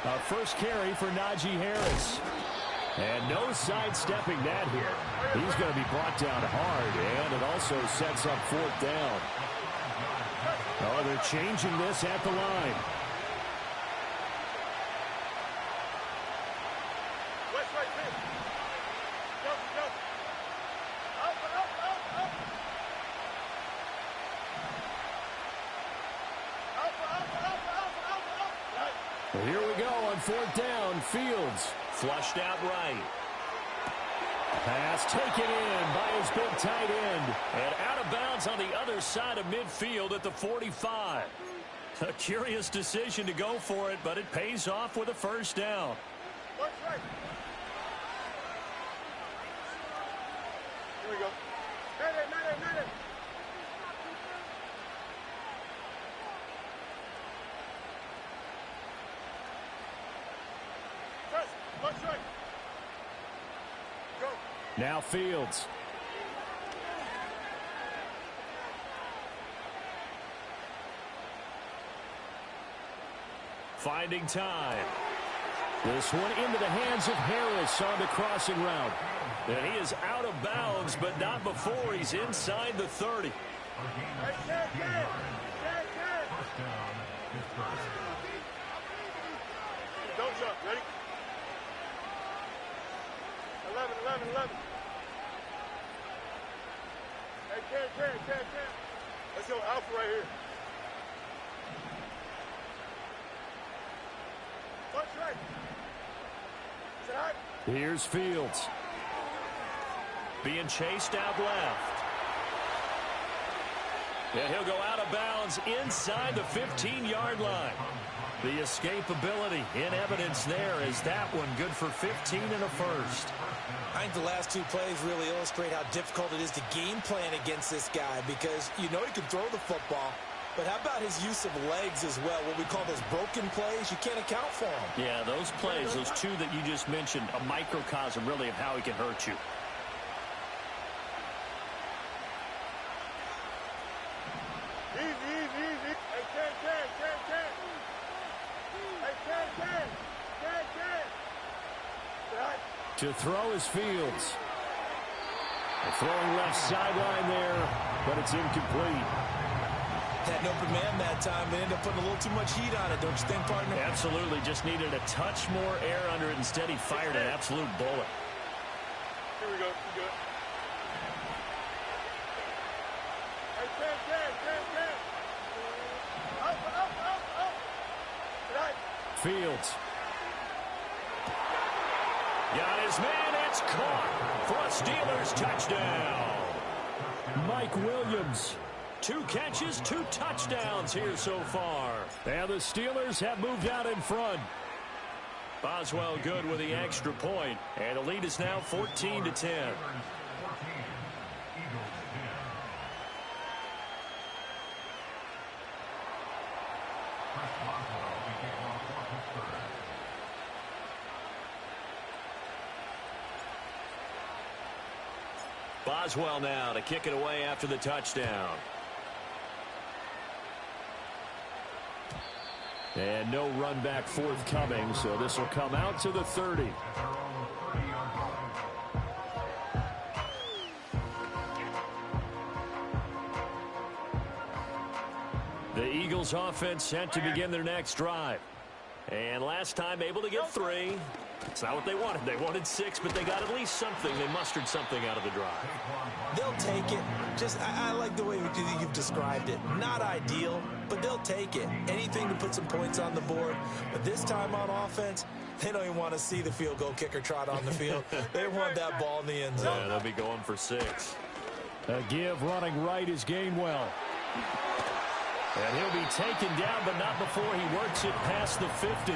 [SPEAKER 7] A first carry for Najee Harris. And no sidestepping that here. He's going to be brought down hard, and it also sets up 4th down. Oh, they're changing this at the line.
[SPEAKER 3] West right pitch. Go. Up. Right.
[SPEAKER 7] Well, here we go on 4th down. Fields flushed out right. Pass taken in by his big tight end. And out of bounds on the other side of midfield at the 45. A curious decision to go for it, but it pays off with a first down.
[SPEAKER 3] West right. Here we go. Madden. West right. Go.
[SPEAKER 7] Now Fields. Finding time. This one into the hands of Harris on the crossing route. And he is out of bounds, but not before he's inside the 30.
[SPEAKER 3] Don't jump. Ready? 11. Hey, Cam. Let's go Alpha right here. Punch right.
[SPEAKER 7] Here's Fields. Being chased out left. And he'll go out of bounds inside the 15-yard line. The escapability in evidence there is that one good for 15 and a first.
[SPEAKER 8] I think the last two plays really illustrate how difficult it is to game plan against this guy because you know he can throw the football, but how about his use of legs as well? What we call those broken plays, you can't account for them.
[SPEAKER 7] Yeah, those plays, those two that you just mentioned, a microcosm really of how he can hurt you.
[SPEAKER 11] To throw is Fields. Throwing left sideline there, but it's incomplete.
[SPEAKER 8] Had an open man that time. They ended up putting a little too much heat on it, don't you think, partner?
[SPEAKER 7] Absolutely. Just needed a touch more air under it. Instead, he fired an absolute bullet.
[SPEAKER 3] Here we go. Good.
[SPEAKER 7] Fields. Got his man. It's caught for a Steelers touchdown.
[SPEAKER 11] Mike Williams.
[SPEAKER 7] 2 catches, 2 touchdowns here so far.
[SPEAKER 11] And the Steelers have moved out in front.
[SPEAKER 7] Boswell good with the extra point. And the lead is now 14-10. Boswell now to kick it away after the touchdown.
[SPEAKER 11] And no run back forthcoming, so this will come out to the 30.
[SPEAKER 7] The Eagles offense set to begin their next drive. And last time able to get 3. It's not what they wanted. They wanted 6, but they got at least something. They mustered something out of the drive.
[SPEAKER 8] They'll take it. Just, I like the way you've described it. Not ideal, but they'll take it. Anything to put some points on the board. But this time on offense, they don't even want to see the field goal kicker trot on the field. They want that ball in the end zone.
[SPEAKER 7] Yeah, they'll be going for 6.
[SPEAKER 11] A give running right is Gainwell.
[SPEAKER 7] And he'll be taken down, but not before he works it past the 50.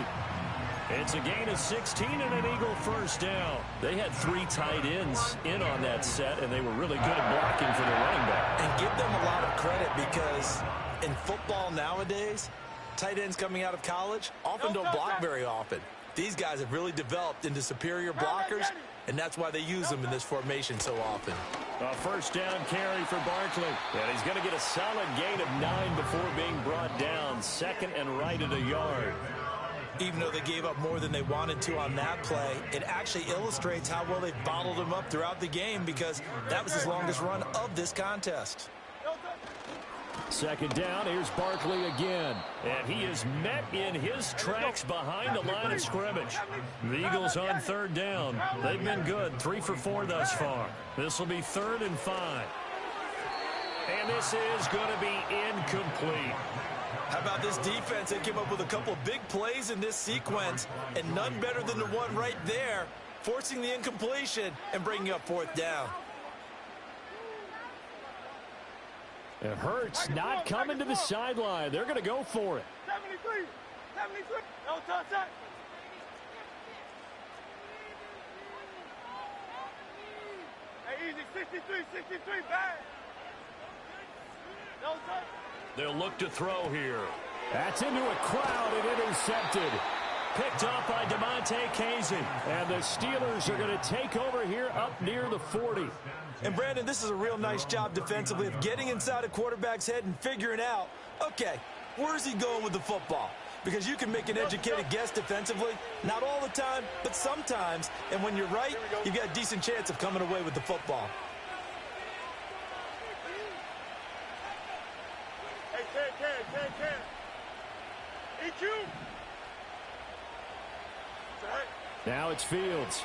[SPEAKER 7] It's a gain of 16 and an Eagle first down. They had 3 tight ends in on that set, and they were really good at blocking for the running back.
[SPEAKER 8] And give them a lot of credit because in football nowadays, tight ends coming out of college often don't block very often. These guys have really developed into superior blockers, and that's why they use them in this formation so often.
[SPEAKER 7] A first down carry for Barkley. And he's going to get a solid gain of 9 before being brought down. Second and right at a yard.
[SPEAKER 8] Even though they gave up more than they wanted to on that play, it actually illustrates how well they've bottled him up throughout the game because that was his longest run of this contest.
[SPEAKER 11] Second down, here's Barkley again.
[SPEAKER 7] And he is met in his tracks behind the line of scrimmage. The Eagles on third down. They've been good, 3 for 4 thus far. This will be 3rd and 5. And this is going to be incomplete.
[SPEAKER 8] How about this defense? They came up with a couple of big plays in this sequence, and none better than the one right there, forcing the incompletion and bringing up 4th down.
[SPEAKER 11] It hurts not coming to the sideline. They're going to go for it.
[SPEAKER 3] 73. No touch that. Hey, easy. 63, bang. No touch.
[SPEAKER 7] They'll look to throw here.
[SPEAKER 11] That's into a crowd and intercepted.
[SPEAKER 7] Picked off by DeMonte Casey.
[SPEAKER 11] And the Steelers are going to take over here up near the 40.
[SPEAKER 8] And, Brandon, this is a real nice job defensively of getting inside a quarterback's head and figuring out, okay, where's he going with the football? Because you can make an educated guess defensively, not all the time, but sometimes. And when you're right, you've got a decent chance of coming away with the football.
[SPEAKER 3] EQ.
[SPEAKER 11] Now it's Fields.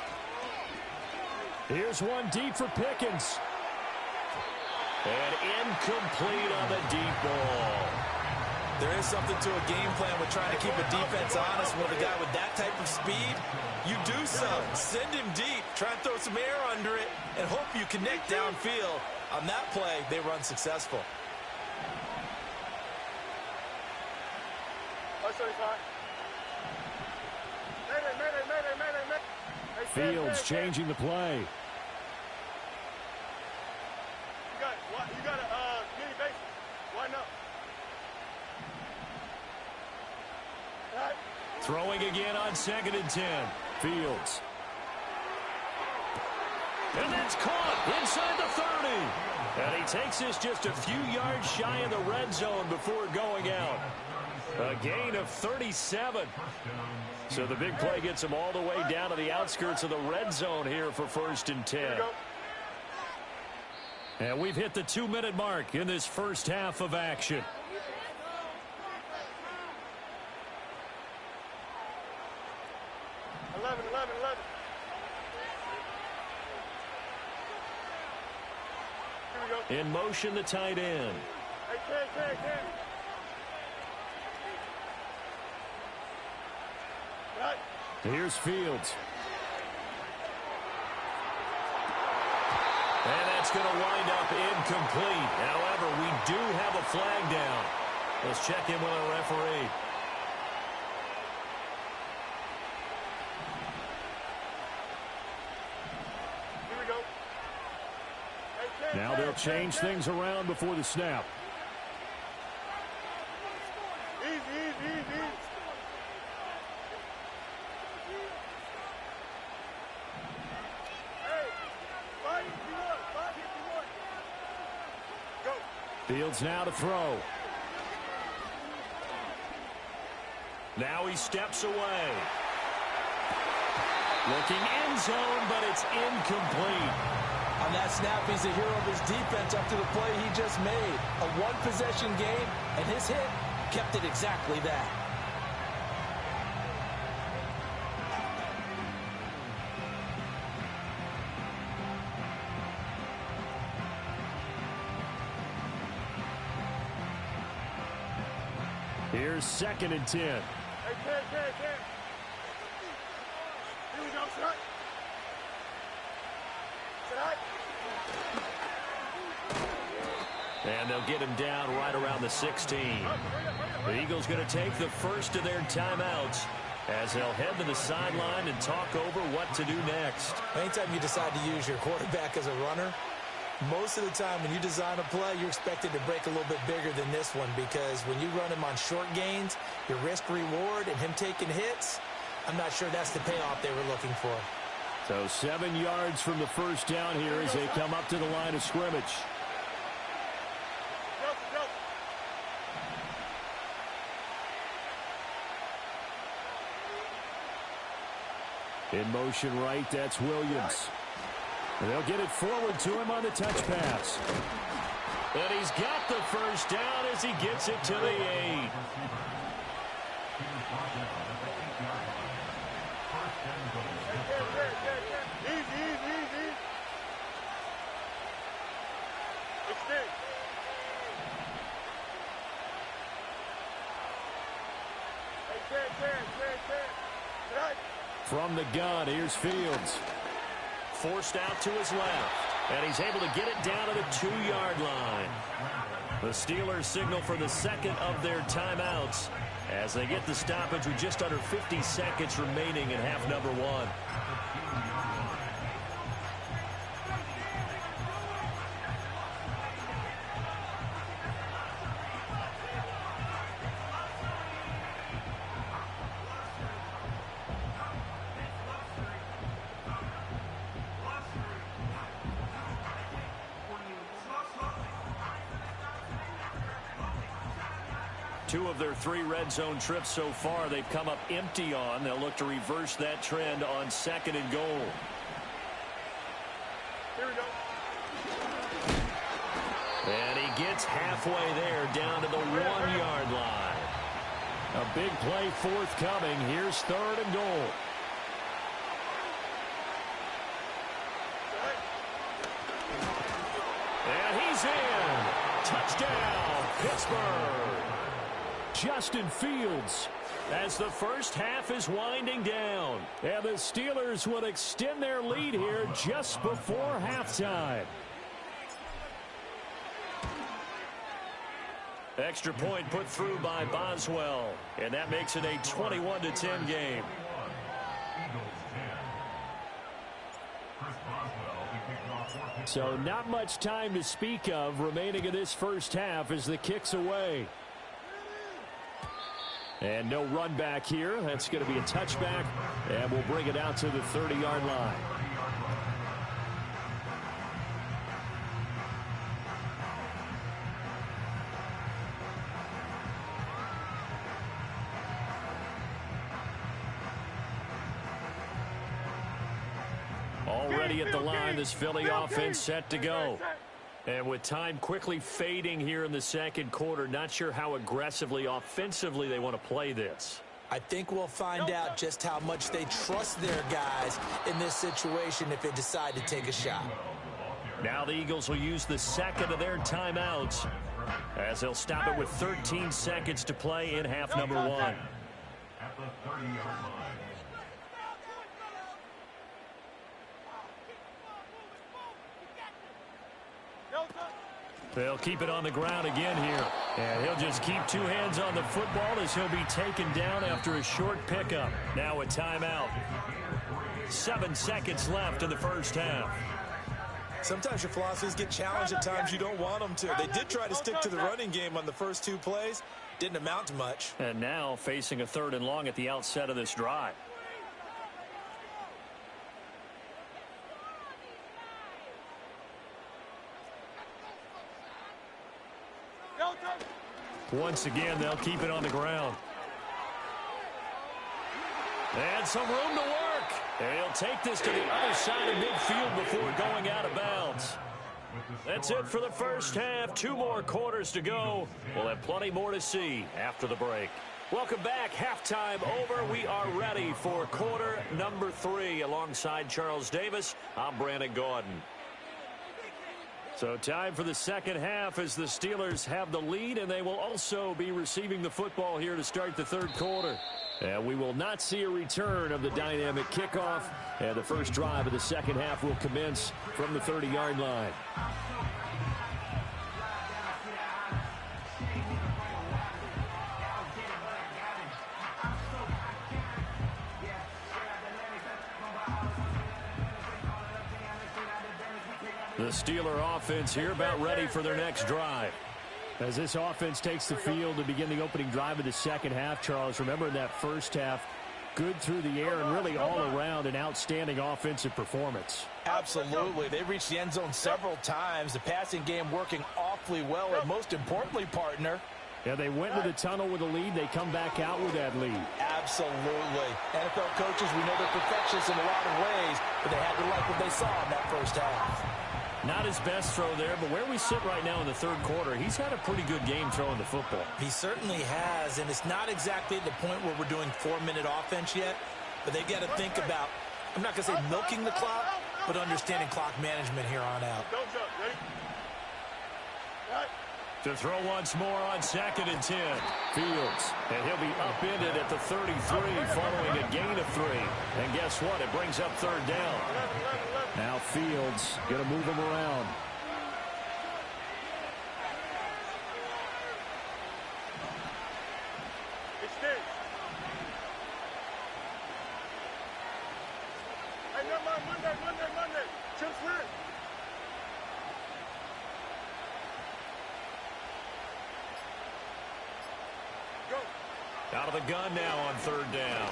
[SPEAKER 11] Here's one deep for Pickens.
[SPEAKER 7] And incomplete on the deep ball.
[SPEAKER 8] There is something to a game plan with trying to keep a defense honest with a guy with that type of speed. You do some. Send him deep. Try and throw some air under it and hope you connect downfield. On that play, they run successful.
[SPEAKER 11] Fields changing the play.
[SPEAKER 3] You got a mini base. Why not?
[SPEAKER 7] Throwing again on 2nd and 10. Fields. And that's caught inside the 30. And he takes this just a few yards shy of the red zone before going out. A gain of 37. So the big play gets him all the way down to the outskirts of the red zone here for 1st and 10. And we've hit the 2-minute mark in this first half of action. In motion, the tight end.
[SPEAKER 11] Here's Fields.
[SPEAKER 7] And that's going to wind up incomplete. However, we do have a flag down. Let's check in with our referee.
[SPEAKER 11] Now they'll change things around before the snap. Fields now to throw.
[SPEAKER 7] Now he steps away. Looking end zone, but it's incomplete.
[SPEAKER 8] On that snap, he's a hero of his defense up to the play he just made. A one-possession game, and his hit kept it exactly that.
[SPEAKER 11] Here's 2nd and 10.
[SPEAKER 3] Here we go, son.
[SPEAKER 7] And they'll get him down right around the 16. The Eagles going to take the first of their timeouts as they'll head to the sideline and talk over what to do next.
[SPEAKER 8] Anytime you decide to use your quarterback as a runner, most of the time when you design a play, you're expected to break a little bit bigger than this one, because when you run him on short gains, your risk-reward and him taking hits, I'm not sure that's the payoff they were looking for.
[SPEAKER 11] So 7 yards from the first down here as they come up to the line of scrimmage. In motion right, that's Williams. And they'll get it forward to him on the touch pass.
[SPEAKER 7] And he's got the first down as he gets it to the 8.
[SPEAKER 11] From the gun, here's Fields.
[SPEAKER 7] Forced out to his left. And he's able to get it down to the 2-yard line. The Steelers signal for the second of their timeouts as they get the stoppage with just under 50 seconds remaining in half number 1. Two of their 3 red zone trips so far they've come up empty on. They'll look to reverse that trend on 2nd and goal.
[SPEAKER 3] Here we go.
[SPEAKER 7] And he gets halfway there down to the 1-yard line.
[SPEAKER 11] A big play forthcoming. Here's 3rd and goal.
[SPEAKER 7] And he's in. Touchdown, Pittsburgh. Justin Fields. As the first half is winding down. And the Steelers will extend their lead here just before halftime. Extra point put through by Boswell. And that makes it a 21-10 game. So not much time to speak of remaining in this first half as the kick's away. And no run back here. That's going to be a touchback. And we'll bring it out to the 30-yard line. Already at the line, this Philly offense set to go. And with time quickly fading here in the second quarter, not sure how aggressively, offensively they want to play this.
[SPEAKER 8] I think we'll find out just how much they trust their guys in this situation if they decide to take a shot.
[SPEAKER 7] Now the Eagles will use the second of their timeouts as they'll stop it with 13 seconds to play in half number one.
[SPEAKER 5] At the 30-yard line.
[SPEAKER 7] They'll keep it on the ground again here. And he'll just keep two hands on the football as he'll be taken down after a short pickup. Now a timeout. 7 seconds left in the first half.
[SPEAKER 8] Sometimes your philosophies get challenged at times you don't want them to. They did try to stick to the running game on the first two plays. Didn't amount to much.
[SPEAKER 7] And now facing a 3rd and long at the outset of this drive. Once again, they'll keep it on the ground. And some room to work. And he'll take this to the other side of midfield before going out of bounds. That's it for the first half. 2 more quarters to go. We'll have plenty more to see after the break. Welcome back. Halftime over. We are ready for quarter number 3. Alongside Charles Davis, I'm Brandon Gaudin. So time for the second half as the Steelers have the lead, and they will also be receiving the football here to start the third quarter. And we will not see a return of the dynamic kickoff, and the first drive of the second half will commence from the 30-yard line. The Steeler offense here about ready for their next drive. As this offense takes the field to begin the opening drive of the second half, Charles, remember in that first half, good through the air and really all around an outstanding offensive performance.
[SPEAKER 8] Absolutely. They reached the end zone several times. The passing game working awfully well, and most importantly, partner.
[SPEAKER 7] Yeah, they went to the tunnel with a lead. They come back out with that lead.
[SPEAKER 8] Absolutely. NFL coaches, we know they're perfectionists in a lot of ways, but they had to like what they saw in that first half.
[SPEAKER 7] Not his best throw there, but where we sit right now in the third quarter, he's had a pretty good game throwing the football.
[SPEAKER 8] He certainly has, and it's not exactly at the point where we're doing 4-minute offense yet, but they got to think about, I'm not going to say milking the clock, but understanding clock management here on out.
[SPEAKER 7] To throw once more on 2nd and 10. Fields, and he'll be upended at the 33 following a gain of 3. And guess what? It brings up 3rd down. Now Fields going to move him around.
[SPEAKER 3] Monday.
[SPEAKER 7] Out of the gun now on 3rd down.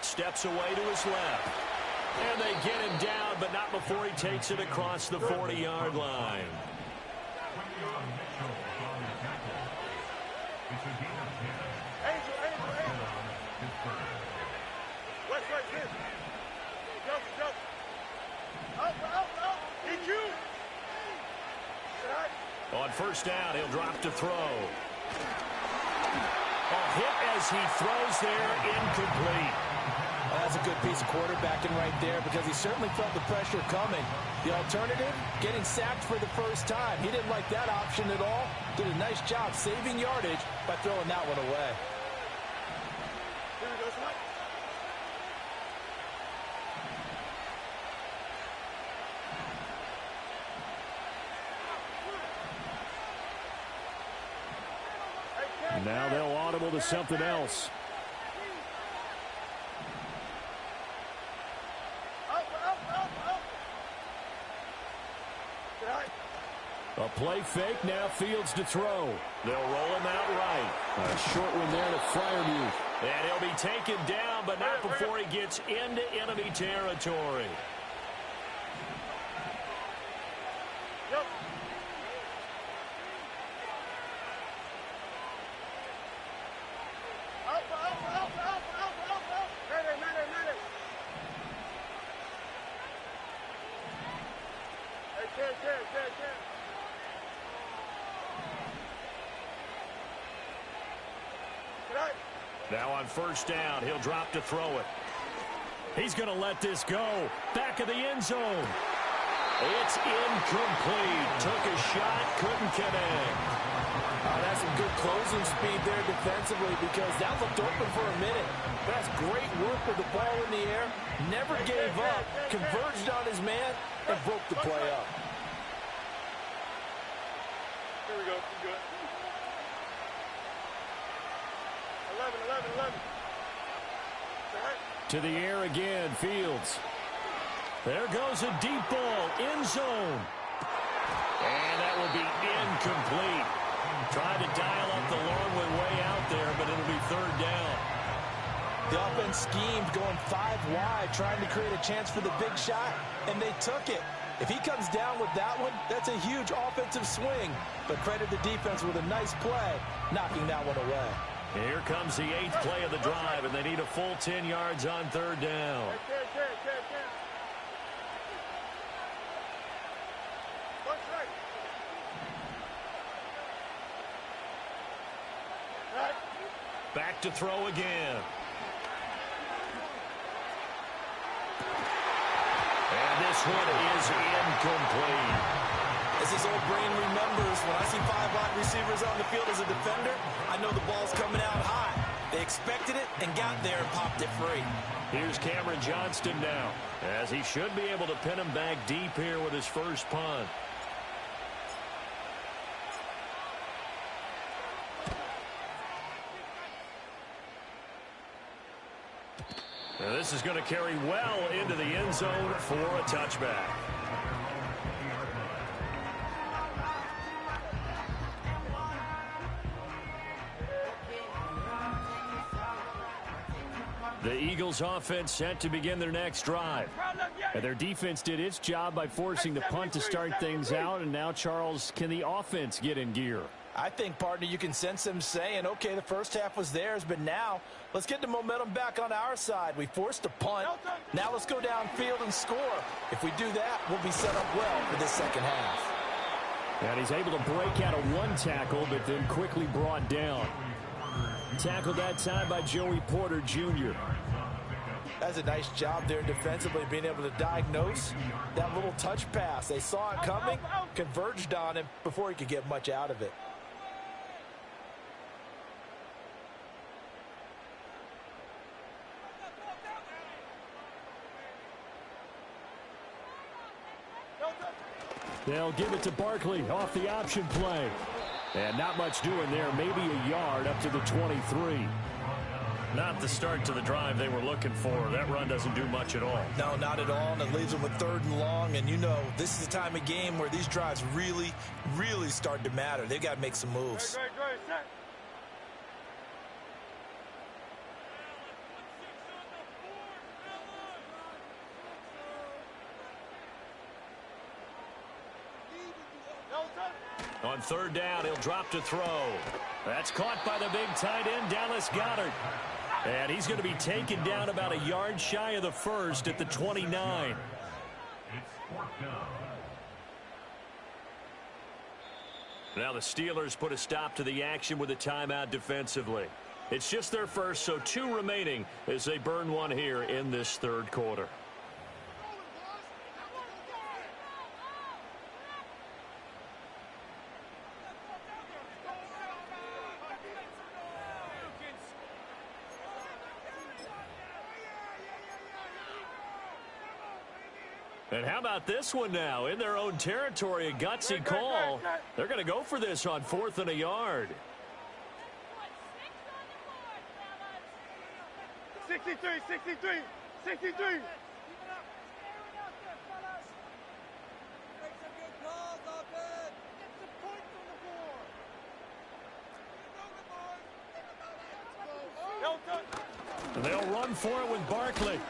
[SPEAKER 7] Steps away to his left. And they get him down, but not before he takes it across the 40-yard line. On 1st down, he'll drop to throw. A hit as he throws there, incomplete.
[SPEAKER 8] That's a good piece of quarterbacking right there because he certainly felt the pressure coming. The alternative, getting sacked for the first time. He didn't like that option at all. Did a nice job saving yardage by throwing that one away.
[SPEAKER 3] Here we go, Mike.
[SPEAKER 11] And now they'll audible to something else. A play fake, now Fields to throw. They'll roll him out right. A short one there to Freiermuth. And he'll be taken down, but not before he gets into enemy territory. Now on first down, he'll drop to throw it. He's going to let this go. Back of the end zone. It's incomplete. Took a shot, couldn't connect.
[SPEAKER 8] That's some good closing speed there defensively because that looked open for a minute. That's great work with the ball in the air. Never gave up. Converged on his man and broke the play up.
[SPEAKER 3] Here we go. Keep going. 11.
[SPEAKER 11] To the air again, Fields. There goes a deep ball, end zone. And that will be incomplete. Tried to dial up the long way out there, but it'll be third down.
[SPEAKER 8] The offense schemed going 5 wide, trying to create a chance for the big shot, and they took it. If he comes down with that one, that's a huge offensive swing. But credit the defense with a nice play, knocking that one away.
[SPEAKER 11] Here comes the 8th play of the drive, and they need a full 10 yards on third down. Back to throw again. And this one is incomplete.
[SPEAKER 8] As his old brain remembers, when I see 5 wide receivers on the field as a defender, I know the ball's coming out high. They expected it and got there and popped it free.
[SPEAKER 11] Here's Cameron Johnston now, as he should be able to pin him back deep here with his first punt. Now this is going to carry well into the end zone for a touchback. The Eagles offense set to begin their next drive. And their defense did its job by forcing the punt to start things out. And now, Charles, can the offense get in gear?
[SPEAKER 8] I think, partner, you can sense them saying, okay, the first half was theirs, but now let's get the momentum back on our side. We forced a punt. Now let's go downfield and score. If we do that, we'll be set up well for this second half.
[SPEAKER 11] And he's able to break out of one tackle, but then quickly brought down. Tackled that time by Joey Porter Jr.
[SPEAKER 8] That's a nice job there defensively, being able to diagnose that little touch pass. They saw it coming, converged on him before he could get much out of it.
[SPEAKER 11] They'll give it to Barkley off the option play. And not much doing there, maybe a yard up to the 23. Not the start to the drive they were looking for. That run doesn't do much at all.
[SPEAKER 8] No, not at all, and it leaves them with 3rd and long. And you know, this is the time of game where these drives really, really start to matter. They've got to make some moves.
[SPEAKER 11] On 3rd down, he'll drop to throw. That's caught by the big tight end, Dallas Goedert. And he's going to be taken down about a yard shy of the first at the 29. Now the Steelers put a stop to the action with a timeout defensively.
[SPEAKER 7] It's just their first, so 2 remaining as they burn one here in this third quarter. And how about this one now? In their own territory, a gutsy call. They're going to go for this on 4th and a yard.
[SPEAKER 3] 63, 63, 63.
[SPEAKER 7] And they'll run for it with Barkley.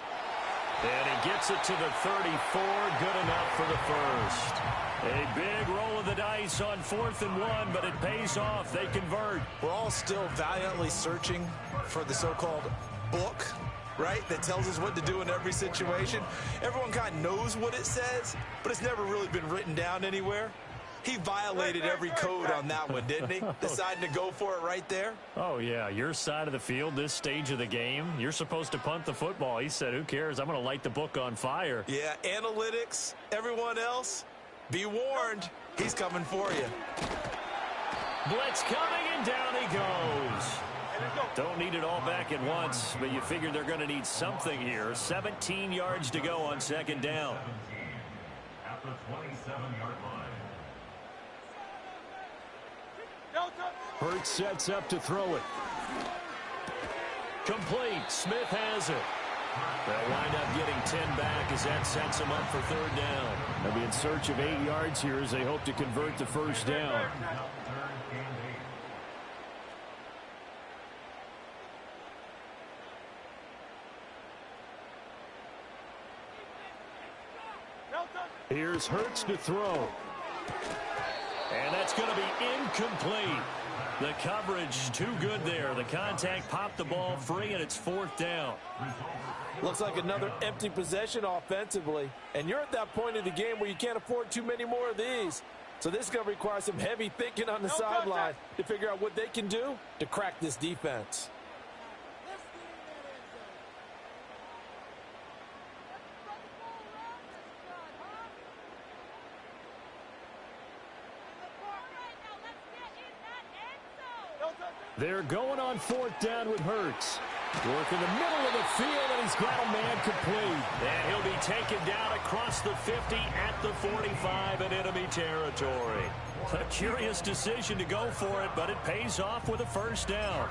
[SPEAKER 7] And he gets it to the 34. Good enough for the first. A big roll of the dice on 4th and 1, but it pays off. They convert.
[SPEAKER 8] We're all still valiantly searching for the so-called book, right, that tells us what to do in every situation. Everyone kind of knows what it says, but it's never really been written down anywhere. He violated every code on that one, didn't he? Deciding to go for it right there.
[SPEAKER 7] Oh, yeah, your side of the field, this stage of the game, you're supposed to punt the football. He said, who cares? I'm going to light the book on fire.
[SPEAKER 8] Yeah, analytics, everyone else, be warned, he's coming for you.
[SPEAKER 7] Blitz coming, and down he goes. Don't need it all back at once, but you figure they're going to need something here. 17 yards to go on 2nd down.
[SPEAKER 5] At the 27-yard line.
[SPEAKER 11] Hurts sets up to throw it.
[SPEAKER 7] Complete. Smith has it. They'll wind up getting 10 back as that sets them up for 3rd down.
[SPEAKER 11] They'll be in search of 8 yards here as they hope to convert the first down. Here's Hurts to throw.
[SPEAKER 7] And that's going to be incomplete. The coverage too good there. The contact popped the ball free, and it's 4th down.
[SPEAKER 8] Looks like another empty possession offensively. And you're at that point of the game where you can't afford too many more of these. So this is going to require some heavy thinking on the sideline to figure out what they can do to crack this defense.
[SPEAKER 11] They're going on 4th down with Hurts. Work in the middle of the field, and he's got a man complete.
[SPEAKER 7] And he'll be taken down across the 50 at the 45 in enemy territory. A curious decision to go for it, but it pays off with a first down.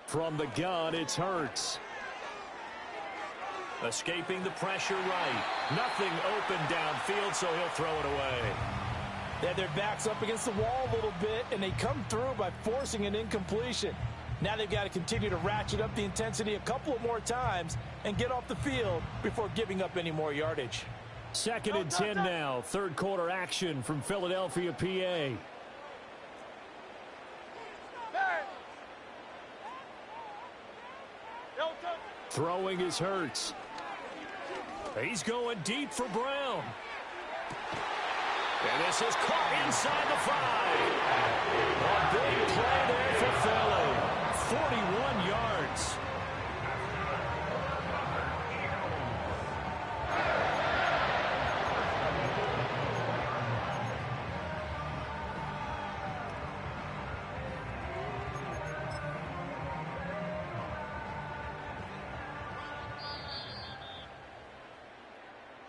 [SPEAKER 11] From the gun, it's Hurts.
[SPEAKER 7] Escaping the pressure right. Nothing open downfield, so he'll throw it away.
[SPEAKER 8] They had their backs up against the wall a little bit, and they come through by forcing an incompletion. Now they've got to continue to ratchet up the intensity a couple of more times and get off the field before giving up any more yardage.
[SPEAKER 11] 2nd and 10 now. 3rd quarter action from Philadelphia, PA. Throwing is Hurts.
[SPEAKER 7] He's going deep for Brown. And this is caught inside the 5. A big play there for Philly. 41 yards.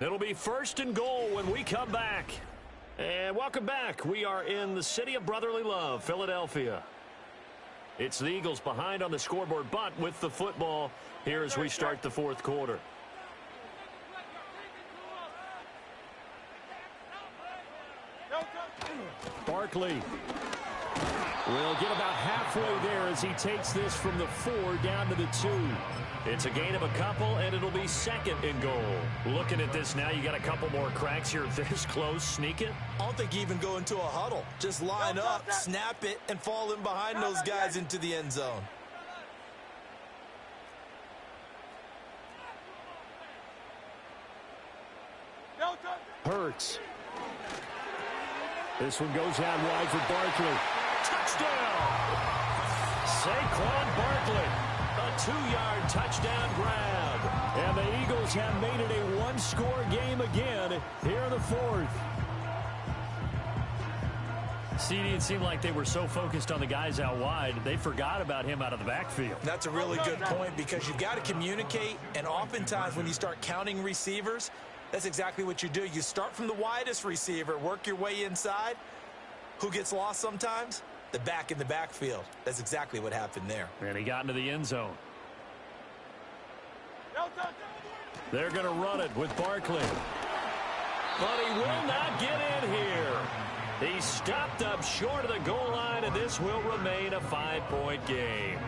[SPEAKER 7] It'll be 1st and goal when we come back. And welcome back. We are in the city of brotherly love, Philadelphia. It's the Eagles behind on the scoreboard, but with the football here as we start the 4th quarter.
[SPEAKER 11] Barkley
[SPEAKER 7] We'll get about halfway there as he takes this from the 4 down to the 2. It's a gain of a couple, and it'll be 2nd and goal. Looking at this now, you got a couple more cracks here. This close, sneak it.
[SPEAKER 8] I don't think you even go into a huddle. Just line up, snap it, and fall in behind those guys into the end zone.
[SPEAKER 7] Hurts. This one goes out wide for Barkley. Touchdown! Saquon Barkley. A 2-yard touchdown grab. And the Eagles have made it a one-score game again here in the 4th. CD, it seemed like they were so focused on the guys out wide, they forgot about him out of the backfield.
[SPEAKER 8] That's a really good point because you've got to communicate, and oftentimes when you start counting receivers, that's exactly what you do. You start from the widest receiver, work your way inside. Who gets lost sometimes? The back in the backfield. That's exactly what happened there.
[SPEAKER 7] And he got into the end zone. They're going to run it with Barkley. But he will not get in here. He stopped up short of the goal line, and this will remain a 5-point game.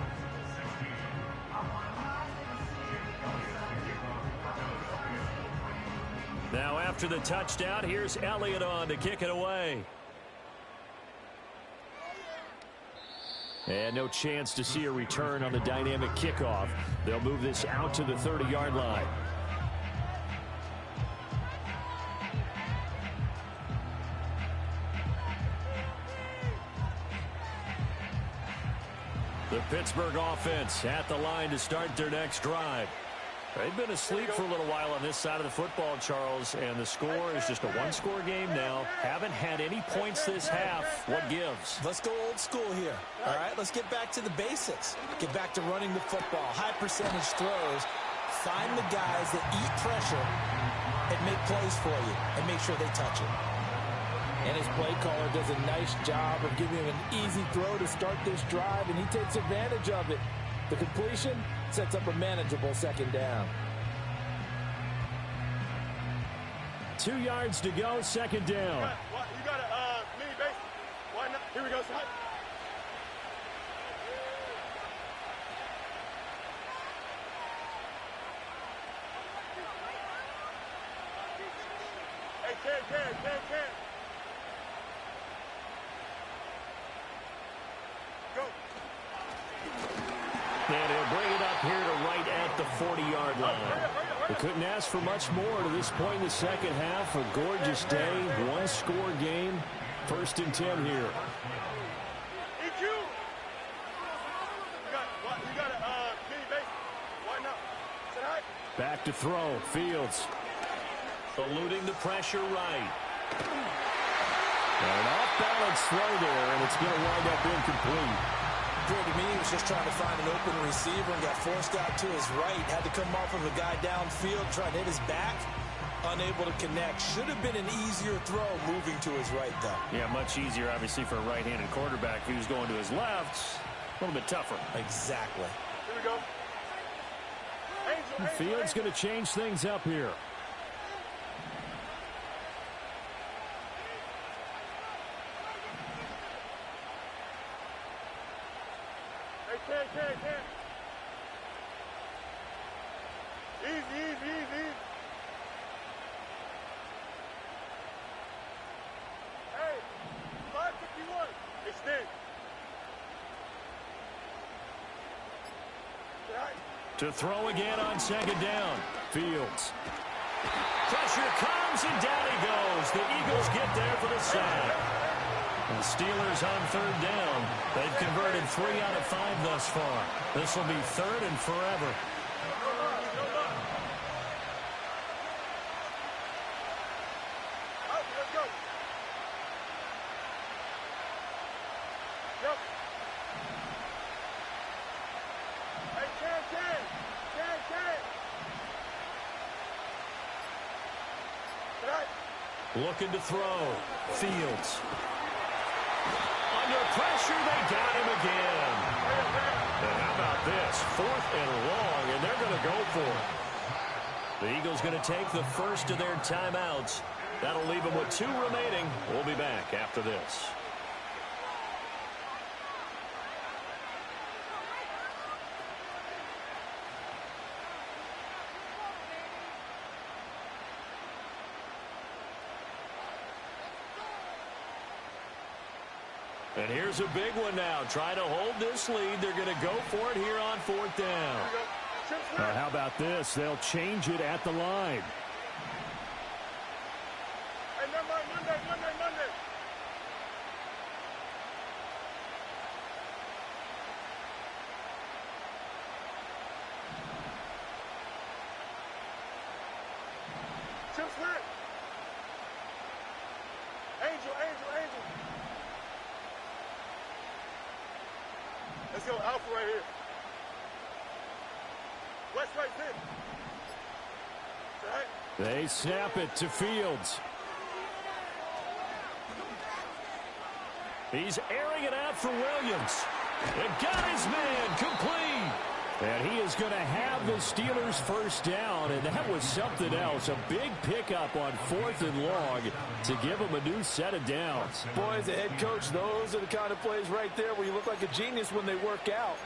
[SPEAKER 7] Now after the touchdown, here's Elliott on to kick it away. And no chance to see a return on the dynamic kickoff. They'll move this out to the 30-yard line. The Pittsburgh offense at the line to start their next drive. They've been asleep for a little while on this side of the football, Charles, and the score is just a one-score game now. Haven't had any points this half. What gives?
[SPEAKER 8] Let's go old school here. All right, let's get back to the basics. Get back to running the football, high percentage throws. Find the guys that eat pressure and make plays for you and make sure they touch it.
[SPEAKER 4] And his play caller does a nice job of giving him an easy throw to start this drive, and he takes advantage of it. The completion sets up a manageable 2nd down.
[SPEAKER 7] 2 yards to go, 2nd down.
[SPEAKER 3] You got a mini base. Why not? Here we go, son. Hey, Ken. Go.
[SPEAKER 7] And he'll bring it up here to right at the 40-yard line. They couldn't ask for much more to this point in the second half. A gorgeous day, one-score game. 1st and 10 here.
[SPEAKER 3] You got a mini base. Why not? Say hi.
[SPEAKER 7] Back to throw. Fields. Eluding the pressure right. An off-balance throw there, and it's going to wind up incomplete.
[SPEAKER 8] Appeared to me he was just trying to find an open receiver and got forced out to his right. Had to come off of a guy downfield, trying to hit his back. Unable to connect. Should have been an easier throw moving to his right, though.
[SPEAKER 7] Yeah, much easier, obviously, for a right-handed quarterback. If he was going to his left, a little bit tougher.
[SPEAKER 8] Exactly.
[SPEAKER 3] Here we go.
[SPEAKER 7] Fields going to change things up here.
[SPEAKER 3] Ken. Easy. Hey, 551. Extend.
[SPEAKER 7] To throw again on 2nd down. Fields. Pressure comes, and down he goes. The Eagles get there for the sack. And the Steelers on 3rd down. They've converted 3 out of 5 thus far. This will be 3rd and forever.
[SPEAKER 3] Let's go. Yep. Hey, Ken.
[SPEAKER 7] Looking to throw. Fields. Under pressure, they got him again. And how about this? 4th and long, and they're going to go for it. The Eagles going to take the first of their timeouts. That'll leave them with 2 remaining. We'll be back after this. And here's a big one now. Trying to hold this lead. They're going to go for it here on 4th down.
[SPEAKER 11] How about this? They'll change it at the line.
[SPEAKER 3] Hey, Monday. Chip split. Angel. Let's go, Alpha right here. West right in.
[SPEAKER 11] They snap it to Fields.
[SPEAKER 7] He's airing it out for Williams. And got his man complete.
[SPEAKER 11] And he is going to have the Steelers first down, and that was something else. A big pickup on 4th and long to give them a new set of downs.
[SPEAKER 8] Boy, as a head coach, those are the kind of plays right there where you look like a genius when they work out.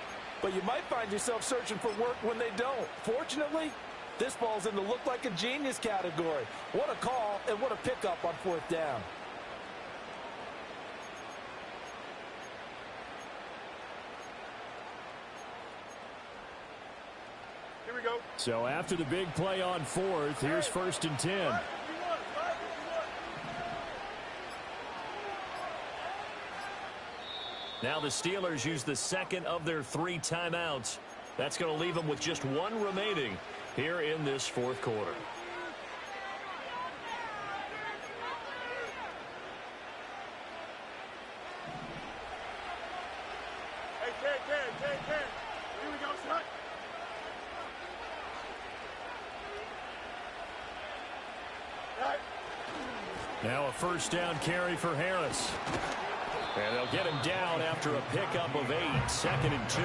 [SPEAKER 8] But you might find yourself searching for work when they don't. Fortunately, this ball's in the look like a genius category. What a call and what a pickup on 4th down.
[SPEAKER 11] So after the big play on 4th, here's 1st and 10.
[SPEAKER 7] Now the Steelers use the second of their 3 timeouts. That's going to leave them with just 1 remaining here in this 4th quarter.
[SPEAKER 3] Hey, Ken. Here we go, son.
[SPEAKER 11] Now a 1st down carry for Harris.
[SPEAKER 7] And they'll get him down after a pickup of 8, 2nd and 2.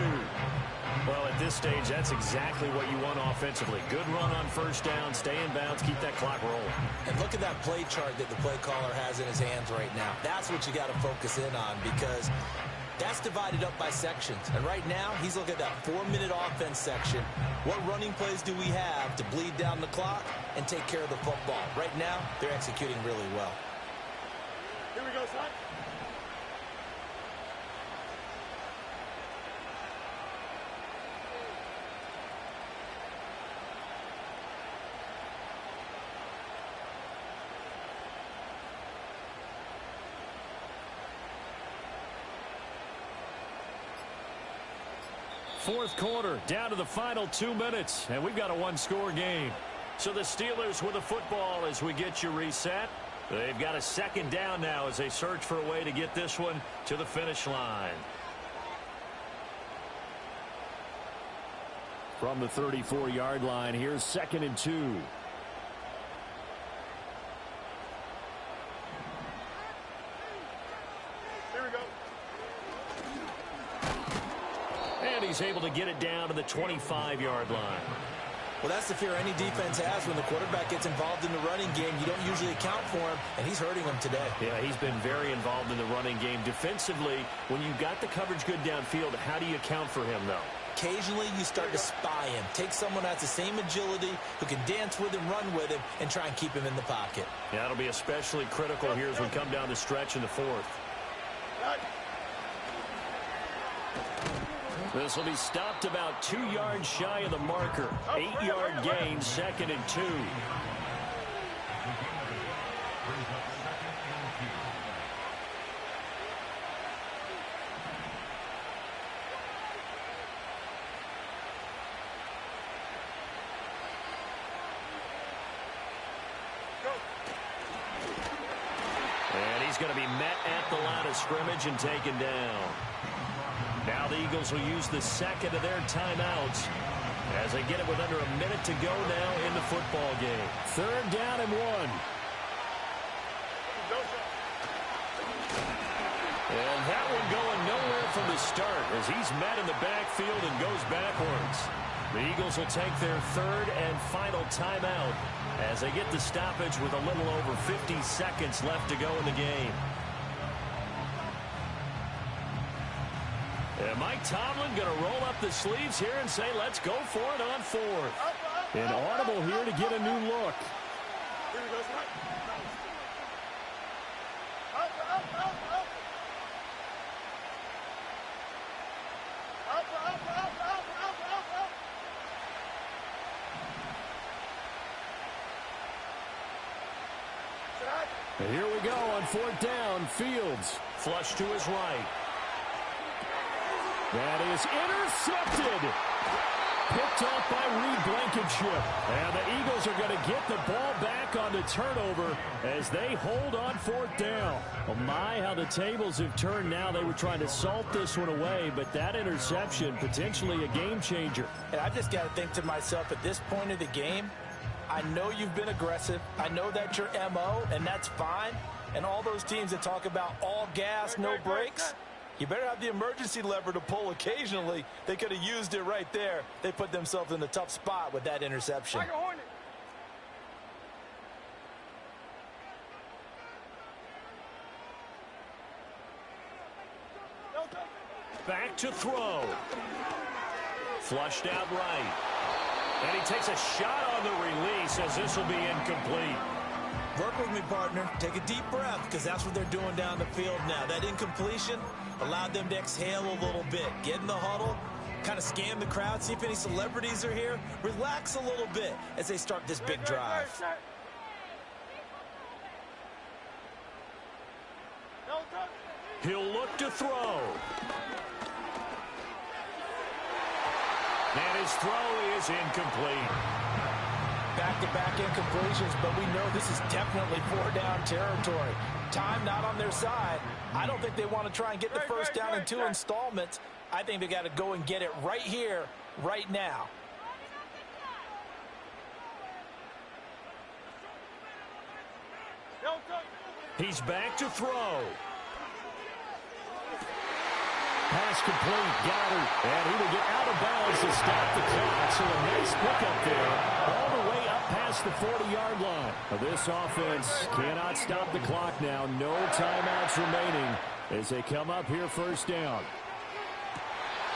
[SPEAKER 7] Well, at this stage, that's exactly what you want offensively. Good run on 1st down, stay in bounds, keep that clock rolling.
[SPEAKER 8] And look at that play chart that the play caller has in his hands right now. That's what you got to focus in on, because that's divided up by sections. And right now, he's looking at that 4-minute offense section. What running plays do we have to bleed down the clock and take care of the football? Right now, they're executing really well.
[SPEAKER 3] Here we go, son.
[SPEAKER 11] Fourth quarter, down to the final 2 minutes, and we've got a 1-score game.
[SPEAKER 7] So the Steelers with the football as we get you reset. They've got a 2nd down now as they search for a way to get this one to the finish line.
[SPEAKER 11] From the 34-yard line, here's 2nd and 2.
[SPEAKER 7] He's able to get it down to the 25-yard line.
[SPEAKER 8] Well, that's the fear any defense has when the quarterback gets involved in the running game. You don't usually account for him, and he's hurting them today.
[SPEAKER 7] Yeah, he's been very involved in the running game. Defensively, when you've got the coverage good downfield, how do you account for him, though?
[SPEAKER 8] Occasionally, you start to spy him. Take someone that's the same agility, who can dance with him, run with him, and try and keep him in the pocket.
[SPEAKER 7] Yeah, that'll be especially critical here as we come down the stretch in the 4th. This will be stopped about 2 yards shy of the marker. 8-yard gain, 2nd and 2. And he's going to be met at the line of scrimmage and taken down. Now the Eagles will use the second of their timeouts as they get it with under a minute to go now in the football game.
[SPEAKER 11] 3rd down and 1.
[SPEAKER 7] And that one going nowhere from the start as he's met in the backfield and goes backwards. The Eagles will take their 3rd and final timeout as they get the stoppage with a little over 50 seconds left to go in the game. And Mike Tomlin going to roll up the sleeves here and say, let's go for it on 4th.
[SPEAKER 11] An audible here to get a new look.
[SPEAKER 3] Here we go,
[SPEAKER 7] And here we go on 4th down. Fields flush to his right. That is intercepted. Picked off by Reed Blankenship. And the Eagles are going to get the ball back on the turnover as they hold on 4th down. Oh my, how the tables have turned now. They were trying to salt this one away, but that interception, potentially a game changer.
[SPEAKER 8] And I just got to think to myself, at this point of the game, I know you've been aggressive. I know that's your MO, and that's fine. And all those teams that talk about all gas, no brakes, you better have the emergency lever to pull occasionally. They could have used it right there. They put themselves in a tough spot with that interception.
[SPEAKER 7] Back to throw. Flushed out right. And he takes a shot on the release as this will be incomplete.
[SPEAKER 8] Work with me, partner. Take a deep breath, because that's what they're doing down the field now. That incompletion allowed them to exhale a little bit. Get in the huddle, kind of scan the crowd, see if any celebrities are here. Relax a little bit as they start this big drive.
[SPEAKER 7] He'll look to throw. And his throw is incomplete.
[SPEAKER 8] Back-to-back incompletions, but we know this is definitely 4-down territory. Time not on their side. I don't think they want to try and get the first down in 2 installments. I think they got to go and get it right here, right now.
[SPEAKER 7] He's back to throw.
[SPEAKER 11] Pass complete, Goddard, and he will get out of bounds to stop the clock. So a nice pickup there, all the way up past the 40-yard line. This offense cannot stop the clock now. No timeouts remaining as they come up here 1st down.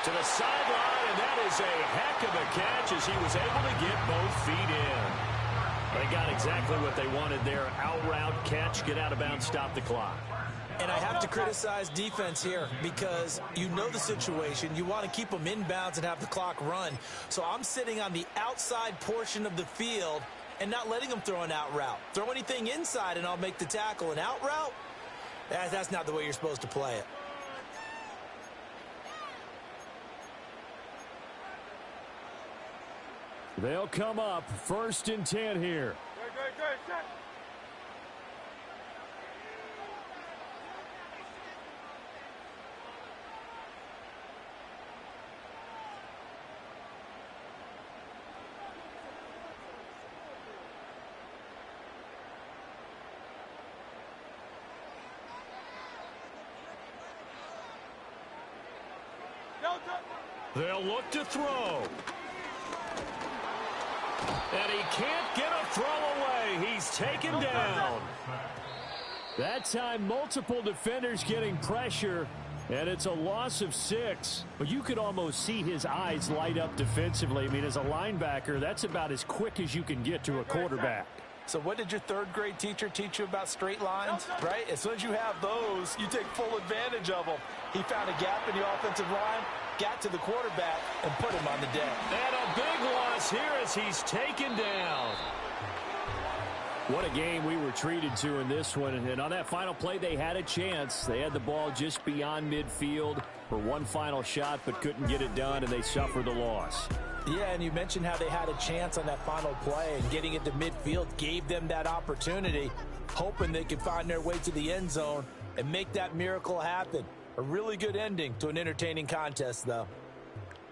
[SPEAKER 7] To the sideline, and that is a heck of a catch as he was able to get both feet in. They got exactly what they wanted there. Out route, catch, get out of bounds, stop the clock.
[SPEAKER 8] And I have to criticize defense here because you know the situation. You want to keep them inbounds and have the clock run. So I'm sitting on the outside portion of the field and not letting them throw an out route. Throw anything inside and I'll make the tackle. An out route? That's not the way you're supposed to play it.
[SPEAKER 11] They'll come up 1st and 10 here.
[SPEAKER 7] They'll look to throw. And he can't get a throw away. He's taken down.
[SPEAKER 11] That time, multiple defenders getting pressure, and it's a loss of 6. But you could almost see his eyes light up defensively. I mean, as a linebacker, that's about as quick as you can get to a quarterback.
[SPEAKER 8] So what did your 3rd grade teacher teach you about straight lines, right? As soon as you have those, you take full advantage of them. He found a gap in the offensive line, got to the quarterback, and put him on the deck.
[SPEAKER 7] And a big loss here as he's taken down.
[SPEAKER 11] What a game we were treated to in this one. And on that final play, they had a chance. They had the ball just beyond midfield for one final shot, but couldn't get it done, and they suffered the loss.
[SPEAKER 8] Yeah, and you mentioned how they had a chance on that final play, and getting it to midfield gave them that opportunity, hoping they could find their way to the end zone and make that miracle happen. A really good ending to an entertaining contest, though.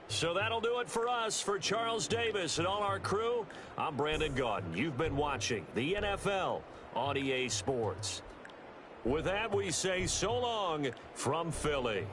[SPEAKER 7] So that'll do it for us. For Charles Davis and all our crew, I'm Brandon Gaudin. You've been watching the NFL on EA Sports. With that, we say so long from Philly.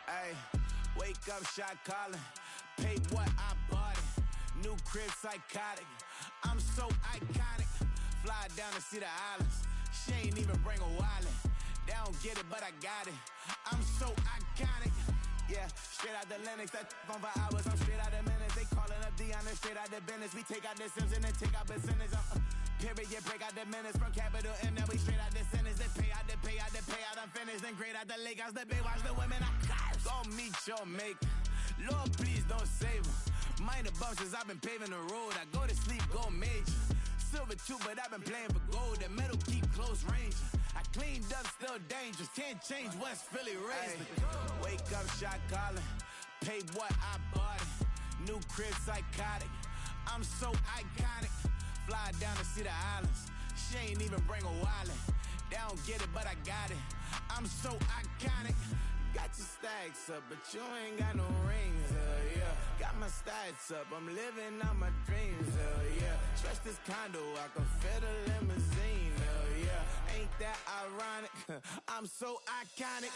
[SPEAKER 10] Ay, wake up, shot calling. Pay what I bought it. New crib, psychotic. I'm so iconic. Fly down to see the islands. She ain't even bring a wallet. They don't get it, but I got it. I'm so iconic. Yeah, straight out the Linux, that on for hours, I'm straight out the minutes. They calling up Deanna, straight out the business. We take out the Sims and then take out percentage. Period, break out the minutes from capital M, now we straight out the sentence. They pay out, I'm finished. Then grade out the Lakers, the big watch the women, I got. Go meet your maker. Lord, please don't save them. Minor bumps as I've been paving the road. I go to sleep, go major. Silver too, but I've been playing for gold. The metal keep close range. I cleaned up, still dangerous. Can't change West Philly raised. Wake up, shot calling. Pay what I bought it. New crib, psychotic. I'm so iconic. Fly down to see the islands. She ain't even bring a wallet. They don't get it, but I got it. I'm so iconic. Got your stacks up, but you ain't got no rings, yeah. Got my stats up, I'm living out my dreams, yeah. Trust this condo, I can fit a limousine, yeah. Ain't that ironic? I'm so iconic.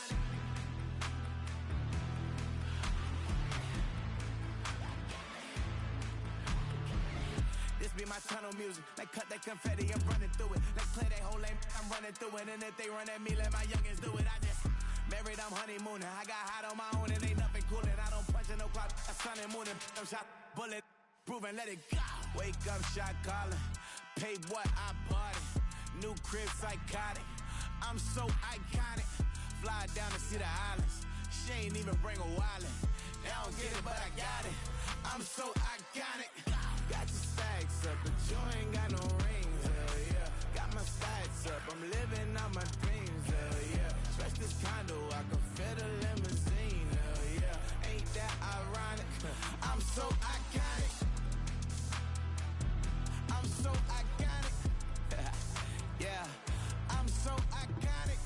[SPEAKER 10] This be my tunnel music. Like cut that confetti, I'm running through it. Like play that whole lane, I'm running through it. And if they run at me, let my youngins do it. I just married, I'm honeymooning. I got hot on my own and ain't nothing coolin'. I don't punch in no clock, a sun and moon. I'm shot, bullet, proven, let it go. Wake up, shot calling. Pay what I bought it. New crib, psychotic. I'm so iconic. Fly down to see the islands. She ain't even bring a wallet. They don't get it, but I got it. I'm so iconic. Got your stacks up, but you ain't got no rings, yeah. Got my stats up, I'm living out my dreams, yeah. Stretch this condo, I can fit a limousine, yeah. Ain't that ironic? I'm so iconic. I'm so iconic. Yeah, I'm so iconic.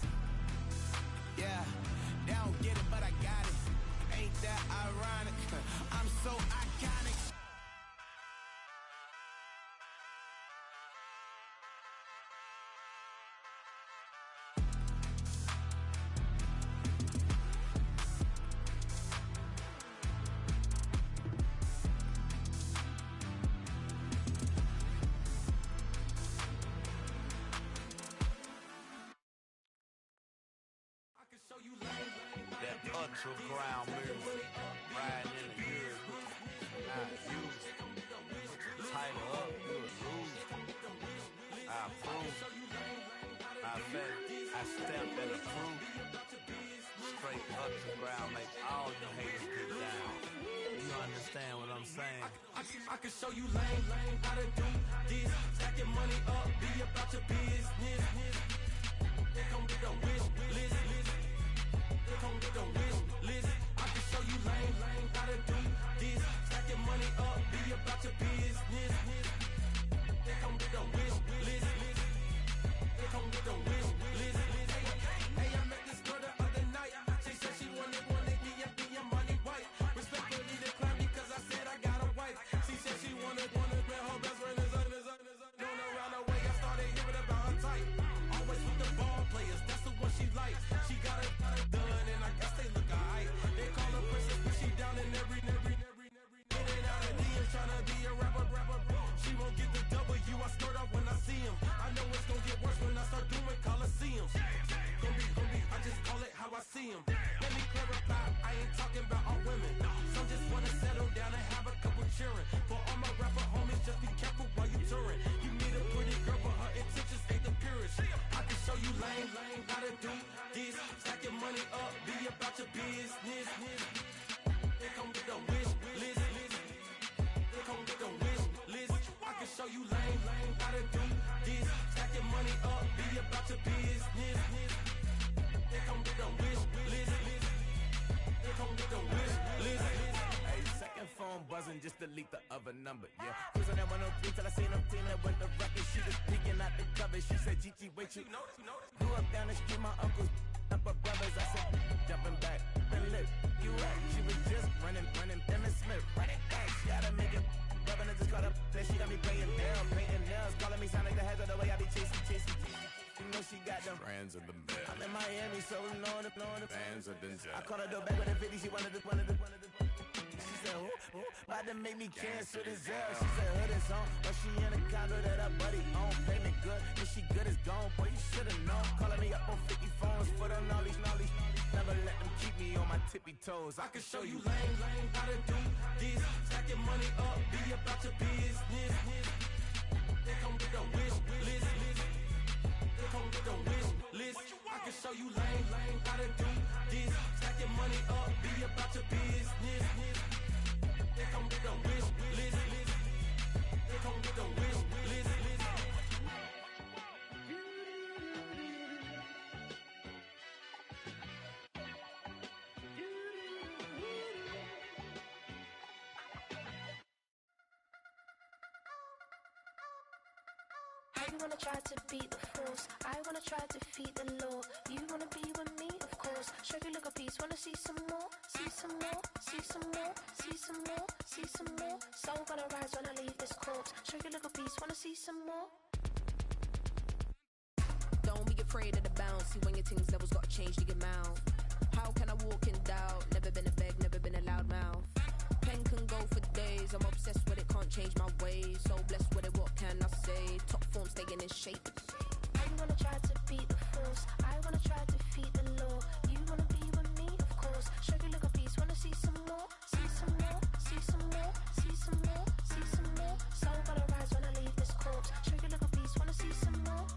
[SPEAKER 10] Yeah, they don't get it, but I got it. Ain't that ironic? I'm so iconic.
[SPEAKER 12] That ultra ground move, riding in the years, not used. Title up, you a lose. I approve. I bet, I stamped and approved. Straight ultra ground, make all you haters get down. You understand what I'm saying?
[SPEAKER 6] I can show you lame, how to do this. Stack your money up, be about your business. They come with a wish list. Come with a wish list. I can show you lame, how to do this. Stack your money up, be about your business. They come with a wish list. They come with a wish list. Hey, I met this girl the other night. She said she wanted me and your money white. Respectfully declined because I said I got a wife. She said she wanted her best friend is known around the way. I started hearing about her type. Always with the ball players, that's the one she likes. She got it done, and I guess they look alright. They call her princess, but she down in every. In and out of DMs, tryna be a rapper. She won't get the W, I skirt off when I see him. I know it's gonna get worse when I start doing Coliseums. Gonna be, I just call it how I see him. Let me clarify, I ain't talking about all women. Some just wanna settle down and have a couple cheering. For all my rapper homies, just be careful while you touring. You need a pretty girl, but her intentions ain't the purest. I can show you lame, how to do this. Stack your money up, be about your business. They come with a wish list. They come with a wish list. I can show you lame, how to do this. Stack your money up, be about your business. They come with a wish list. They come with a wish list. Hey, second phone buzzing, just delete the other number, yeah. Cruising at 103 till I seen them teaming with the record. She was peeking out the cover. She said, Gigi, wait, you grew up down the street, my uncles up her brothers. I said, jumping back, and lit. You at? She was just running, Emmett Smith, running back. She had to make it. Rubbing it, just caught up. Then she got me painting nails. Calling me sound like the heads of the way I be chasing. You know she got them
[SPEAKER 10] Brands of the bed.
[SPEAKER 6] I'm in Miami, so know the
[SPEAKER 10] Bands of Denzel.
[SPEAKER 6] I call her the back with the 50, she wanted the. She said, who, about to make me cancel this L. She said, hood is on, but she in a condo that her buddy own. Payment good, if she good is gone, boy, you should've known. Calling me up on 50 phones for the knowledge. Never let them keep me on my tippy toes. I can show you lame, how to do this. Stack your money up, be about your business. They come with the wish list. They come with the wish list. I can show you lame, how to do this. Stack your money up, be about your business. They come with the wish list. They come with the wish list.
[SPEAKER 13] I wanna try to beat the force. I wanna try to defeat the law. You wanna be with me, of course. Show you look a piece. Wanna see some more? See some more? See some more? See some more? See some more? Soul gonna rise when I leave this corpse. Show you look a piece. Wanna see some more?
[SPEAKER 14] Don't be afraid of the bounce. See when your things levels gotta change to your mouth. How can I walk in doubt? Never been a beg, never been a loud mouth. Pen can go for days. I'm obsessed with it, can't change my ways. So blessed with it, what can I say? Top form staying in shape.
[SPEAKER 13] I wanna try to beat the force. I wanna try to defeat the law. You wanna be with me, of course. Show you look a piece. Wanna see some more? See some more? See some more? See some more? See some more? Soul gonna rise when I leave this corpse. Show you look a piece. Wanna see some more?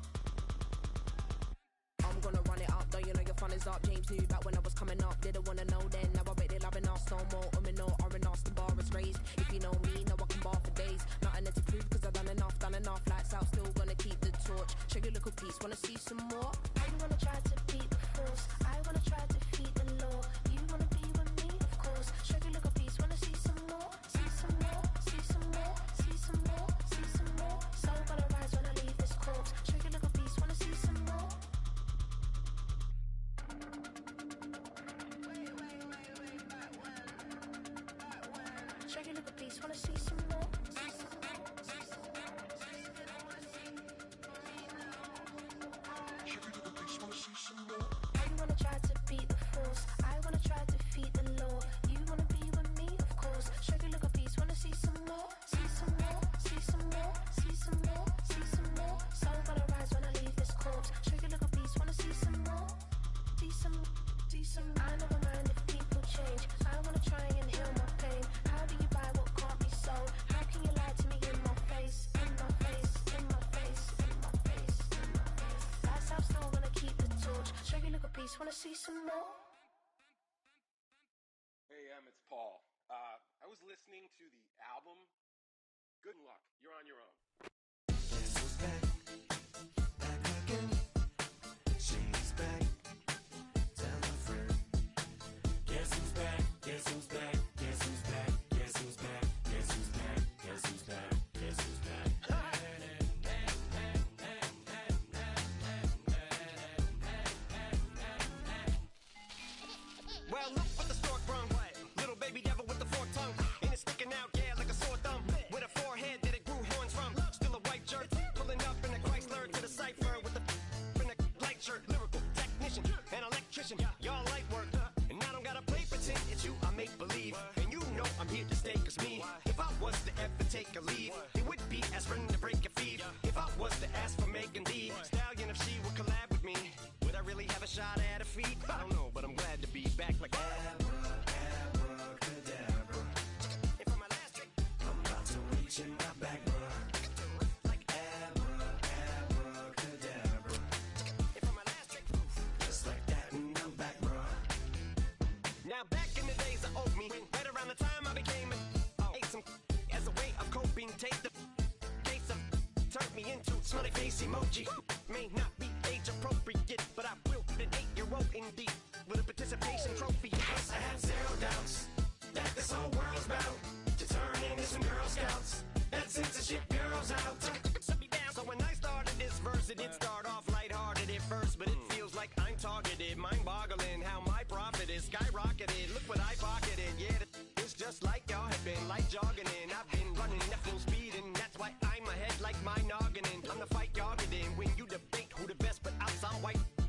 [SPEAKER 14] I'm gonna run it up, though you know your fun is up. James knew back when I was coming up. Didn't wanna know then. Now I bet they're loving us no more. No R&R's, the bar is raised. If you know me, now I can bar for days. Nothing to prove cause I've done enough. Lights out, still gonna keep the torch. Show you little piece, wanna see some more?
[SPEAKER 13] I wanna try to beat the force. I wanna try to defeat the law. You wanna be with me, of course. Show you look a piece. Wanna see some more? See some more? See some more? See some more? See some more? Soul gonna rise when I leave this corpse. Show you look a piece. Wanna see some more? Show you look a piece. Wanna see some more? I wanna try to beat the force. I wanna try to defeat the law. You wanna be with me, of course. Show you look a piece. Wanna see some more? See some more? See some more? See some more? See some more? Soul gonna rise when I leave this corpse. Show you look a piece. Wanna see some more? See some. I never mind if people change. I wanna try and heal my pain. How do you buy what can't be sold? How can you lie to me in my face? In my face. In my face. In my face. In my face. That's how still gonna keep the torch. Show you look a piece. Wanna see some more?
[SPEAKER 15] Hey, it's Paul. I was listening to the album. Good luck. You're on your own.
[SPEAKER 6] Guess who's back? Back again. She's back. Tell a friend. Guess who's back? Guess who's back? Guess who's back? Guess who's back? Guess who's back? Guess who's back? Guess who's back?
[SPEAKER 16] Well, look what the stork brung. Little baby devil with the forked tongue. And it's sticking out, yeah, like a sore thumb. With a forehead that it grew horns from. Still a white jerk. Pulling up in a Chrysler to the cipher with a in a light shirt. Lyrical technician, an electrician. Y'all light work. And I don't gotta play pretend. It's you, I make believe. And you know I'm here to stay, cause me, if I was to ever take a leave, it would be aspirin to break your feet. If I was to ask for Megan D Stallion, if she would collab with me, would I really have a shot at her feet? I don't know, but I'm glad to be back like
[SPEAKER 6] Abracadabra.
[SPEAKER 16] And for my last trick,
[SPEAKER 6] I'm about to reach in my back, bruh. Like abracadabra.
[SPEAKER 16] and for my last trick,
[SPEAKER 6] Just like that, and I'm back, bruh.
[SPEAKER 16] now back in the days of old me, right around the time I became ate some as a way of coping. Take the case of turned me into smiley face emoji. May not be age appropriate, but I will be an 8-year-old indeed with a participation trophy.
[SPEAKER 6] Yes, I have zero doubts that this whole world's about to turn into some Girl Scouts. That censorship girls out.
[SPEAKER 16] So when I started this verse, it did start off lighthearted at first, but it feels like I'm targeted, mind-boggling how my profit is skyrocketed. Look what I pocketed, yeah, it's just like y'all have been, like jogging in. I've been running at full speed, and that's why I'm ahead like my noggin. I'm the fight y'all get in when you debate who the best, but outside white.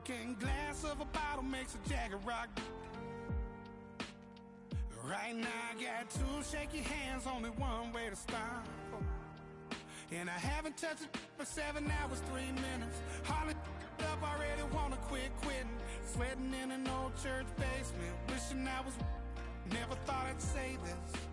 [SPEAKER 9] broken glass of a bottle makes a Jagger rock. Right now I got two shaky hands, only one way to stop. And I haven't touched it for 7 hours, 3 minutes. Hardly up, already wanna quit quitting. Sweating in an old church basement, wishing I was. Never thought I'd say this.